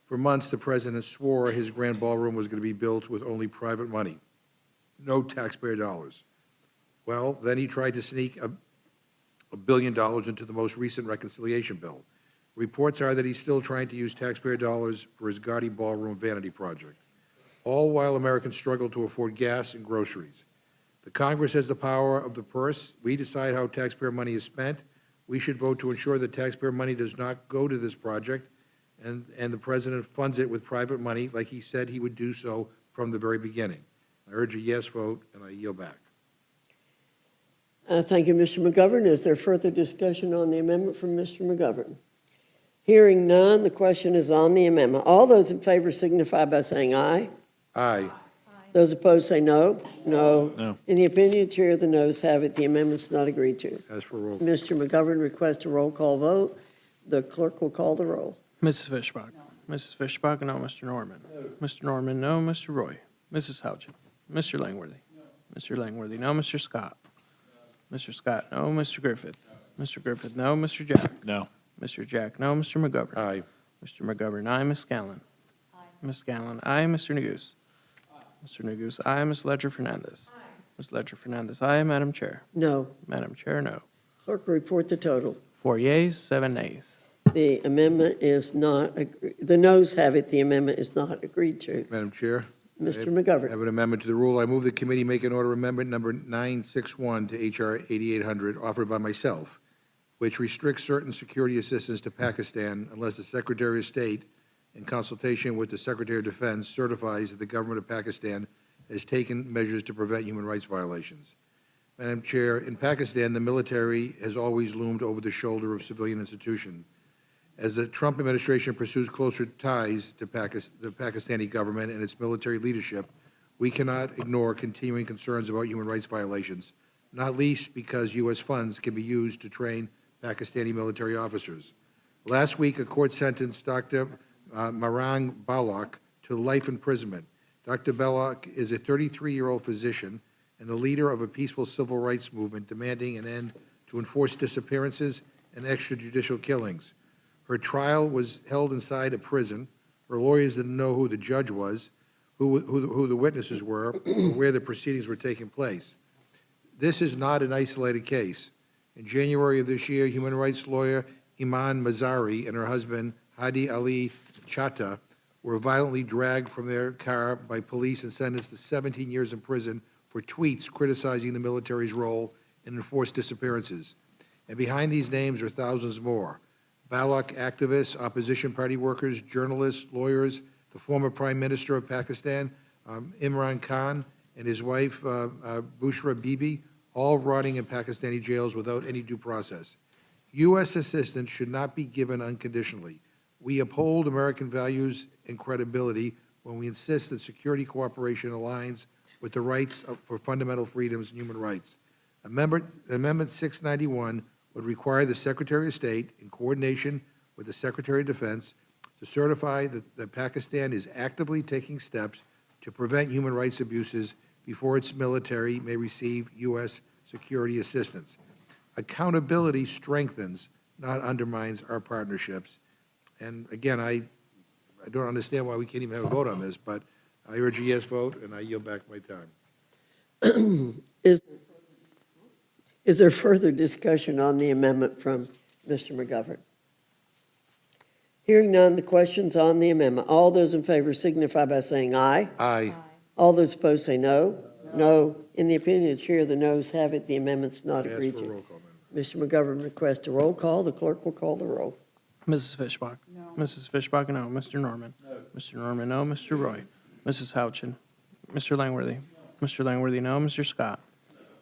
for months, the president swore his grand ballroom was going to be built with only private money, no taxpayer dollars. Well, then he tried to sneak $1 billion into the most recent reconciliation bill. Reports are that he's still trying to use taxpayer dollars for his gaudy ballroom vanity project, all while Americans struggle to afford gas and groceries. The Congress has the power of the purse. We decide how taxpayer money is spent. We should vote to ensure that taxpayer money does not go to this project, and the president funds it with private money like he said he would do so from the very beginning. I urge a yes vote, and I yield back. Thank you, Mr. McGovern. Is there further discussion on the amendment from Mr. McGovern? Hearing none, the question is on the amendment. All those in favor signify by saying aye. Aye. Those opposed say no. No. No. In the opinion of the chair, the noes have it. The amendment's not agreed to. As for roll. Mr. McGovern requests a roll call vote. The clerk will call the roll. Mrs. Fishbach? Mrs. Fishbach, no. Mr. Norman? Mr. Norman, no. Mr. Roy? Mrs. Houchin? Mr. Langworthy? Mr. Langworthy, no. Mr. Scott? Mr. Scott, no. Mr. Griffith? Mr. Griffith, no. Mr. Jack? No. Mr. Jack, no. Mr. McGovern? Aye. Mr. McGovern, aye. Ms. Scanlon? Ms. Scanlon, aye. Mr. Neguse? Mr. Neguse, aye. Ms. Ledger Fernandez? Ms. Ledger Fernandez, aye. Madam Chair? No. Madam Chair, no. Clerk will report the total. 4 yeas, 7 nays. The amendment is not, the noes have it. The amendment is not agreed to. Madam Chair? Mr. I McGovern. have an amendment to the rule. I move the committee make an order amendment number 961 to H.R. 8800 offered by myself, which restricts certain security assistance to Pakistan unless the Secretary of State, in consultation with the Secretary of Defense, certifies that the government of Pakistan has taken measures to prevent human rights violations. Madam Chair, in Pakistan, the military has always loomed over the shoulder of civilian institutions. As the Trump administration pursues closer ties to the Pakistani government and its military leadership, we cannot ignore continuing concerns about human rights violations, not least because U.S. funds can be used to train Pakistani military officers. Last week, a court sentenced Dr. Marang Balak to life imprisonment. Dr. Balak is a 33-year-old physician and the leader of a peaceful civil rights movement demanding an end to enforced disappearances and extrajudicial killings. Her trial was held inside a prison. Her lawyers didn't know who the judge was, who the witnesses were, or where the proceedings were taking place. This is not an isolated case. In January of this year, human rights lawyer Iman Mazari and her husband Hadi Ali Chatta were violently dragged from their car by police and sentenced to 17 years in prison for tweets criticizing the military's role in enforced disappearances. And behind these names are thousands more. Balak activists, opposition party workers, journalists, lawyers, the former Prime Minister of Pakistan, Imran Khan, and his wife, Bushra Bibi, all rotting in Pakistani jails without any due process. U.S. assistance should not be given unconditionally. We uphold American values and credibility when we insist that security cooperation aligns with the rights for fundamental freedoms and human rights. Amendment 691 would require the Secretary of State, in coordination with the Secretary of Defense, to certify that Pakistan is actively taking steps to prevent human rights abuses before its military may receive U.S. security assistance. Accountability strengthens, not undermines, our partnerships. And again, I don't understand why we can't even have a vote on this, but I urge a yes vote, and I yield back my time. Is there further discussion on the amendment from Mr. McGovern? Hearing none, the question's on the amendment. All those in favor signify by saying aye. Aye. All those opposed say no. No. In the opinion of the chair, the noes have it. The amendment's not I ask agreed for a to. roll call, Mr. McGovern requests a roll call. The clerk will call the roll. Mrs. Fishbach? No. Mrs. Fishbach, no. Mr. Norman? No. Mr. Norman, no. Mr. Roy? Mrs. Houchin? Mr. Langworthy? Mr. Langworthy, no. Mr. Scott?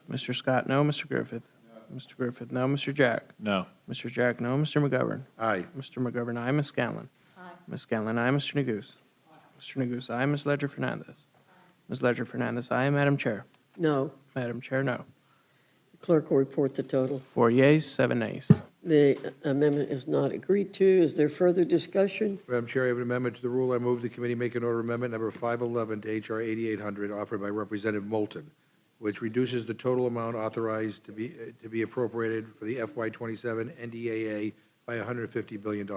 Mr. Scott, no. Mr. Griffith? Mr. Griffith, no. Mr. Jack? No. Mr. Jack, no. Mr. McGovern? Aye. Mr. McGovern, aye. Ms. Scanlon? Aye. Ms. Scanlon, aye. Mr. Neguse? Mr. Neguse, aye. Ms. Ledger Fernandez? Ms. Ledger Fernandez, aye. Madam Chair? No. Madam Chair, no. The clerk will report the total. 4 yeas, 7 nays. The amendment is not agreed to. Is there further discussion? Madam Chair, I have an amendment to the rule. I move the committee make an order amendment number 511 to H.R. 8800 offered by Representative Moulton, which reduces the total amount authorized to be appropriated for the FY27 NDAA by $150 billion.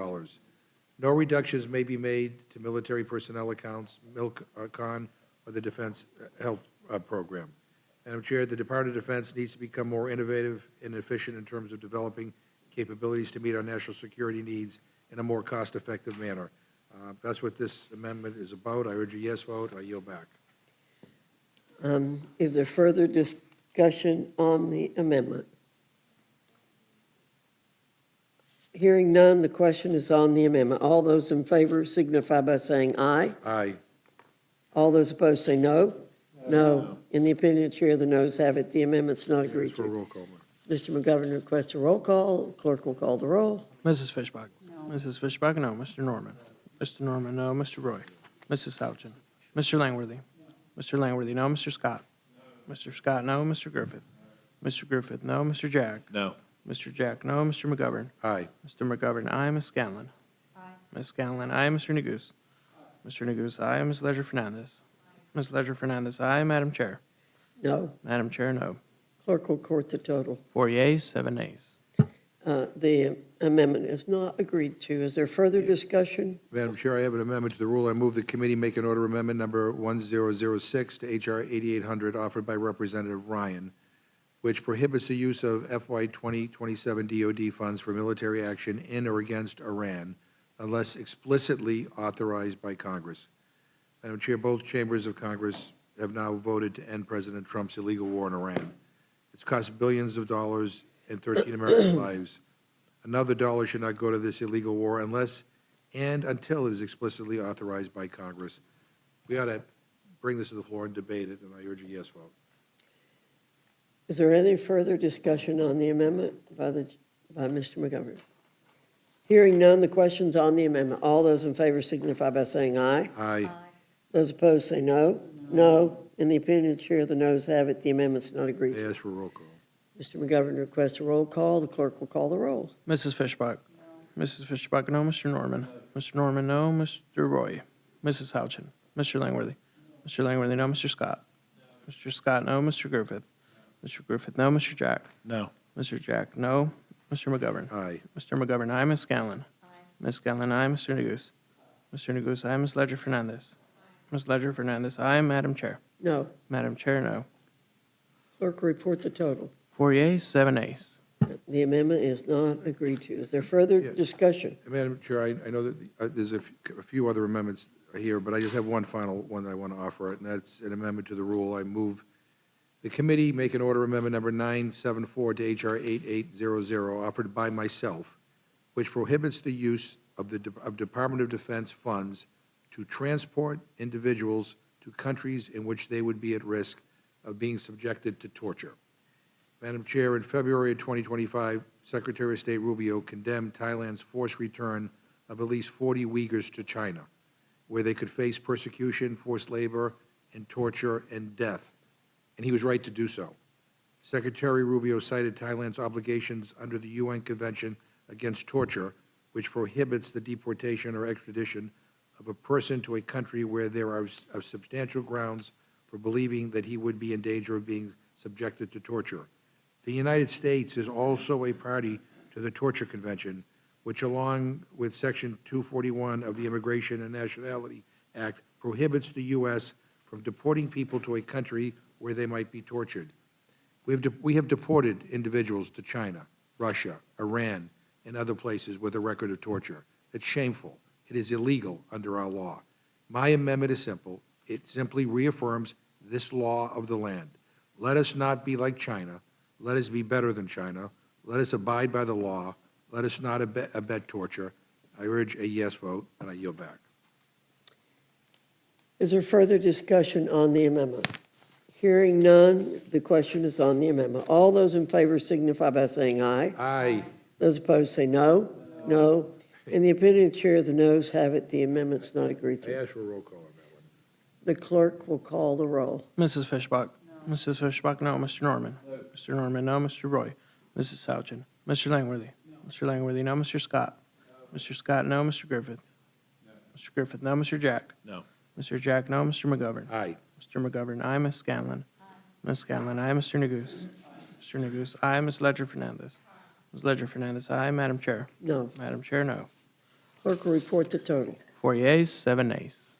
No reductions may be made to military personnel accounts, MILCON, or the Defense Health Program. Madam Chair, the Department of Defense needs to become more innovative and efficient in terms of developing capabilities to meet our national security needs in a more cost-effective manner. That's what this amendment is about. I urge a yes vote. I yield back. Is there further discussion on the amendment? Hearing none, the question is on the amendment. All those in favor signify by saying aye. Aye. All those opposed say no. No. In the opinion of the chair, the noes have it. The amendment's not agreed For a to. roll call, ma'am. Mr. McGovern requests a roll call. Clerk will call the roll. Mrs. Fishbach? No. Mrs. Fishbach, no. Mr. Norman? Mr. Norman, no. Mr. Roy? Mrs. Houchin? Mr. Langworthy? Mr. Langworthy, no. Mr. Scott? Mr. Scott, no. Mr. Griffith? Mr. Griffith, no. Mr. Jack? No. Mr. Jack, no. Mr. McGovern? Aye. Mr. McGovern, aye. Ms. Scanlon? Aye. Ms. Scanlon, aye. Mr. Neguse? Mr. Neguse, aye. Ms. Ledger Fernandez? Ms. Ledger Fernandez, aye. Madam Chair? No. Madam Chair, no. Clerk will court the total. 4 yeas, 7 nays. The amendment is not agreed to. Is there further discussion? Madam Chair, I have an amendment to the rule. I move the committee make an order amendment number 1006 to H.R. 8800 offered by Representative Ryan, which prohibits the use of FY 2027 DOD funds for military action in or against Iran unless explicitly authorized by Congress. Madam Chair, both chambers of Congress have now voted to end President Trump's illegal war in Iran. It's cost billions of dollars and 13 American lives. Another dollar should not go to this illegal war unless and until it is explicitly authorized by Congress. We ought to bring this to the floor and debate it, and I urge a yes vote. Is there any further discussion on the amendment by Mr. McGovern? Hearing none, the question's on the amendment. All those in favor signify by saying aye. Aye. Those opposed say no. No. In the opinion of the chair, the noes have it. The amendment's not agreed I to. ask for a roll call. Mr. McGovern requests a roll call. The clerk will call the roll. Mrs. Fishbach? Mrs. Fishbach, no. Mr. Norman? Mr. Norman, no. Mr. Roy? Mrs. Houchin? Mr. Langworthy? Mr. Langworthy, no. Mr. Scott? Mr. Scott, no. Mr. Griffith? Mr. Griffith, no. Mr. Jack? No. Mr. Jack, no. Mr. McGovern? Aye. Mr. McGovern, aye. Ms. Scanlon? Ms. Scanlon, aye. Mr. Neguse? Mr. Neguse, aye. Ms. Ledger Fernandez? Ms. Ledger Fernandez, aye. Madam Chair? No. Madam Chair, no. Clerk will report the total. 4 yeas, 7 nays. The amendment is not agreed to. Is there further Yeah. discussion? Madam Chair, I know that there's a few other amendments here, but I just have one final one that I want to offer, and that's an amendment to the rule. I move the committee make an order amendment number 974 to H.R. 8800, offered by myself, which prohibits the use of Department of Defense funds to transport individuals to countries in which they would be at risk of being subjected to torture. Madam Chair, in February of 2025, Secretary of State Rubio condemned Thailand's forced return of at least 40 Uyghurs to China, where they could face persecution, forced labor, and torture and death. And he was right to do so. Secretary Rubio cited Thailand's obligations under the UN Convention Against Torture, which prohibits the deportation or extradition of a person to a country where there are substantial grounds for believing that he would be in danger of being subjected to torture. The United States is also a party to the Torture Convention, which, along with Section 241 of the Immigration and Nationality Act, prohibits the U.S. from deporting people to a country where they might be tortured. We have deported individuals to China, Russia, Iran, and other places with a record of torture. It's shameful. It is illegal under our law. My amendment is simple. It simply reaffirms this law of the land. Let us not be like China. Let us be better than China. Let us abide by the law. Let us not abet torture. I urge a yes vote, and I yield back. Is there further discussion on the amendment? Hearing none, the question is on the amendment. All those in favor signify by saying aye. Aye. Those opposed say no. No. In the opinion of the chair, the noes have it. The amendment's not agreed I to. ask for a roll call on that one. The clerk will call the roll. Mrs. Fishbach? Mrs. Fishbach, no. Mr. Norman? Mr. Norman, no. Mr. Roy? Mrs. Houchin? Mr. Langworthy? Mr. Langworthy, no. Mr. Scott? Mr. Scott, no. Mr. Griffith? Mr. Griffith, no. Mr. Jack? No. Mr. Jack, no. Mr. McGovern? Aye. Mr. McGovern, aye. Ms. Scanlon? Ms. Scanlon, aye. Mr. Neguse? Mr. Neguse, aye. Ms. Ledger Fernandez? Ms. Ledger Fernandez, aye. Madam Chair? No. Madam Chair, no. Clerk will report the total. 4 yeas, 7 nays.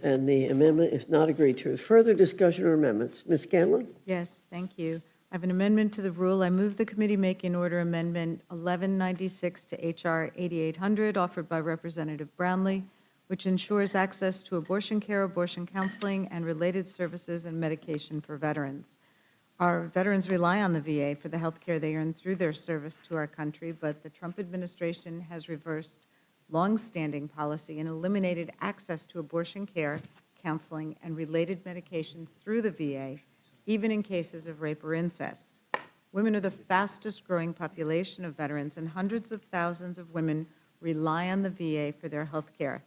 And the amendment is not agreed to. Further discussion or amendments? Ms. Scanlon? Yes, thank you. I have an amendment to the rule. I move the committee make in order amendment 1196 to H.R. 8800, offered by Representative Brownlee, which ensures access to abortion care, abortion counseling, and related services and medication for veterans. Our veterans rely on the VA for the health care they earn through their service to our country, but the Trump administration has reversed longstanding policy and eliminated access to abortion care, counseling, and related medications through the VA, even in cases of rape or incest. Women are the fastest growing population of veterans, and hundreds of thousands of women rely on the VA for their health care.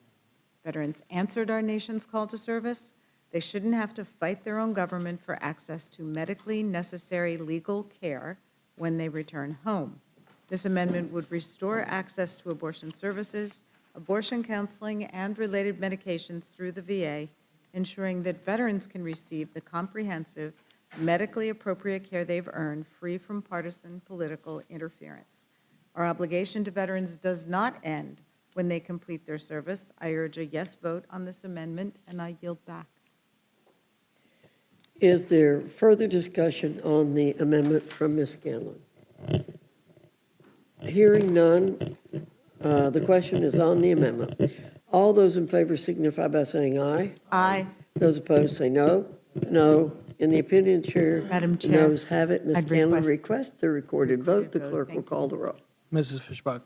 Veterans answered our nation's call to service. They shouldn't have to fight their own government for access to medically necessary legal care when they return home. This amendment would restore access to abortion services, abortion counseling, and related medications through the VA, ensuring that veterans can receive the comprehensive, medically appropriate care they've earned, free from partisan political interference. Our obligation to veterans does not end when they complete their service. I urge a yes vote on this amendment, and I yield back. Is there further discussion on the amendment from Ms. Scanlon? Hearing none, the question is on the amendment. All those in favor signify by saying aye. Aye. Those opposed say no. No. In the opinion of the chair, Madam Chair, noes have it. Ms. I'd Scanlon request- requests the recorded vote. The vote. clerk will Thank call the roll. Mrs. Fishbach?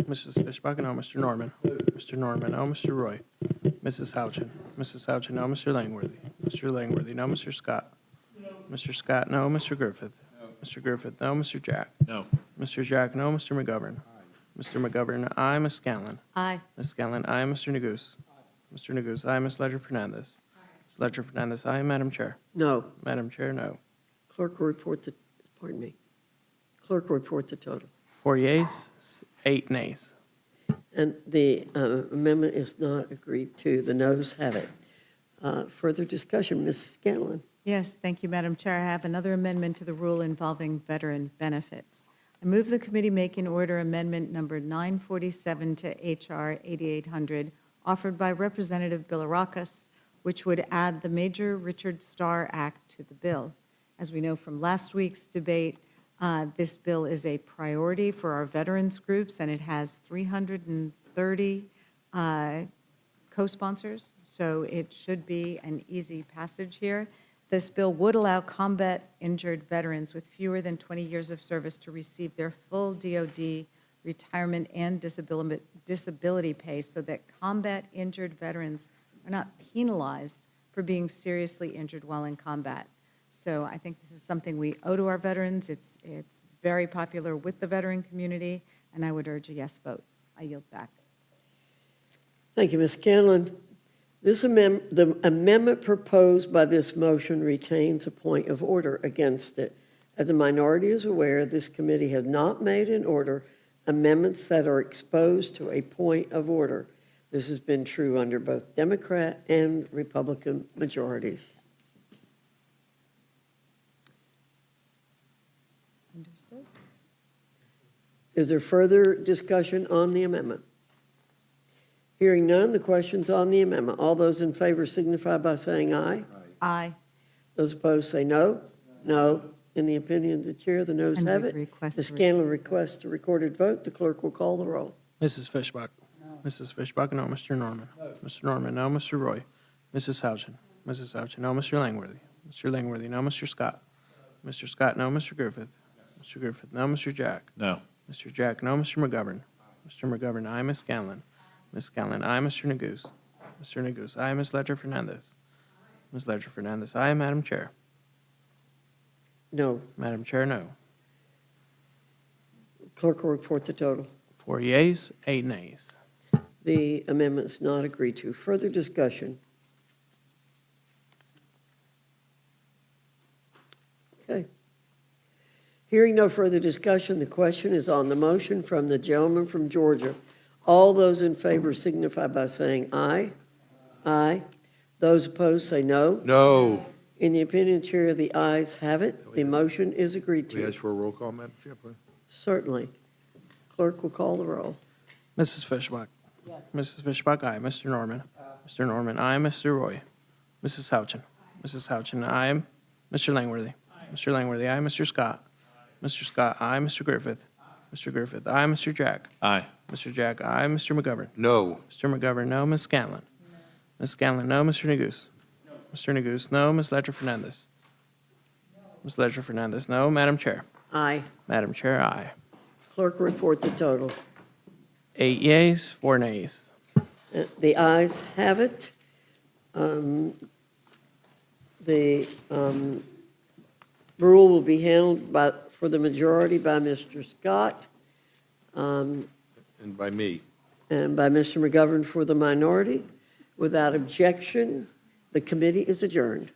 Mrs. Fishbach, no. Mr. Norman? Mr. Norman, no. Mr. Roy? Mrs. Houchin? Mrs. Houchin, no. Mr. Langworthy? Mr. Langworthy, no. Mr. Scott? Mr. Scott, no. Mr. Griffith? Mr. Griffith, no. Mr. Jack? No. Mr. Jack, no. Mr. McGovern? Mr. McGovern, aye. Ms. Scanlon? Aye. Ms. Scanlon, aye. Mr. Neguse? Mr. Neguse, aye. Ms. Ledger Fernandez? Ms. Ledger Fernandez, aye. Madam Chair? No. Madam Chair, no. Clerk will report the, pardon me. Clerk will report the total. 4 yeas, 8 nays. And the amendment is not agreed to. The noes have it. Further discussion, Mrs. Scanlon. Yes, thank you, Madam Chair. I have another amendment to the rule involving veteran benefits. I move the committee make in order amendment number 947 to H.R. 8800, offered by Representative Bilirakis, which would add the Major Richard Starr Act to the bill. As we know from last week's debate, this bill is a priority for our veterans groups, and it has 330 co-sponsors, so it should be an easy passage here. This bill would allow combat-injured veterans with fewer than 20 years of service to receive their full DoD retirement and disability pay so that combat-injured veterans are not penalized for being seriously injured while in combat. So I think this is something we owe to our veterans. It's very popular with the veteran community, and I would urge a yes vote. I yield back. Thank you, Ms. Scanlon. The amendment proposed by this motion retains a point of order against it. As the minority is aware, this committee has not made in order amendments that are exposed to a point of order. This has been true under both Democrat and Republican majorities. Understood. Is there further discussion on the amendment? Hearing none, the question's on the amendment. All those in favor signify by saying aye. Aye. Those opposed say no. No. In the opinion of the chair, the noes And have we it. request Ms. a Scanlon requests a recorded vote. The clerk will call the roll. Mrs. Fishbach? Mrs. Fishbach, no. Mr. Norman? Mr. Norman, no. Mr. Roy? Mrs. Houchin? Mrs. Houchin, no. Mr. Langworthy? Mr. Langworthy, no. Mr. Scott? Mr. Scott, no. Mr. Griffith? Mr. Griffith, no. Mr. Jack? No. Mr. Jack, no. Mr. McGovern? Mr. McGovern, aye. Ms. Scanlon? Ms. Scanlon, aye. Mr. Neguse? Mr. Neguse, aye. Ms. Ledger Fernandez? Ms. Ledger Fernandez, aye. Madam Chair? No. Madam Chair, no. Clerk will report the total. 4 yeas, 8 nays. The amendment's not agreed to. Further discussion? Okay. Hearing no further discussion, the question is on the motion from the gentleman from Georgia. All those in favor signify by saying aye. Aye. Those opposed say no. No. In the opinion of the chair, the ayes have it. The motion is agreed We to. ask for a roll call, Madam Chair, please. Certainly. Clerk will call the roll. Mrs. Fishbach? Yes. Mrs. Fishbach, aye. Mr. Norman? Mr. Norman, aye. Mr. Roy? Mrs. Houchin? Mrs. Houchin, aye. Mr. Langworthy? Mr. Langworthy, aye. Mr. Scott? Mr. Scott, aye. Mr. Griffith? Mr. Griffith, aye. Mr. Jack? Aye. Mr. Jack, aye. Mr. McGovern? No. Mr. McGovern, no. Ms. Scanlon? Ms. Scanlon, no. Mr. Neguse? Mr. Neguse, no. Ms. Ledger Fernandez? Ms. Ledger Fernandez, no. Madam Chair? Aye. Madam Chair, aye. Clerk report the total. 8 yeas, 4 nays. The ayes have it. The rule will be handled for the majority by Mr. Scott And by me. and by Mr. McGovern for the minority. Without objection, the committee is adjourned.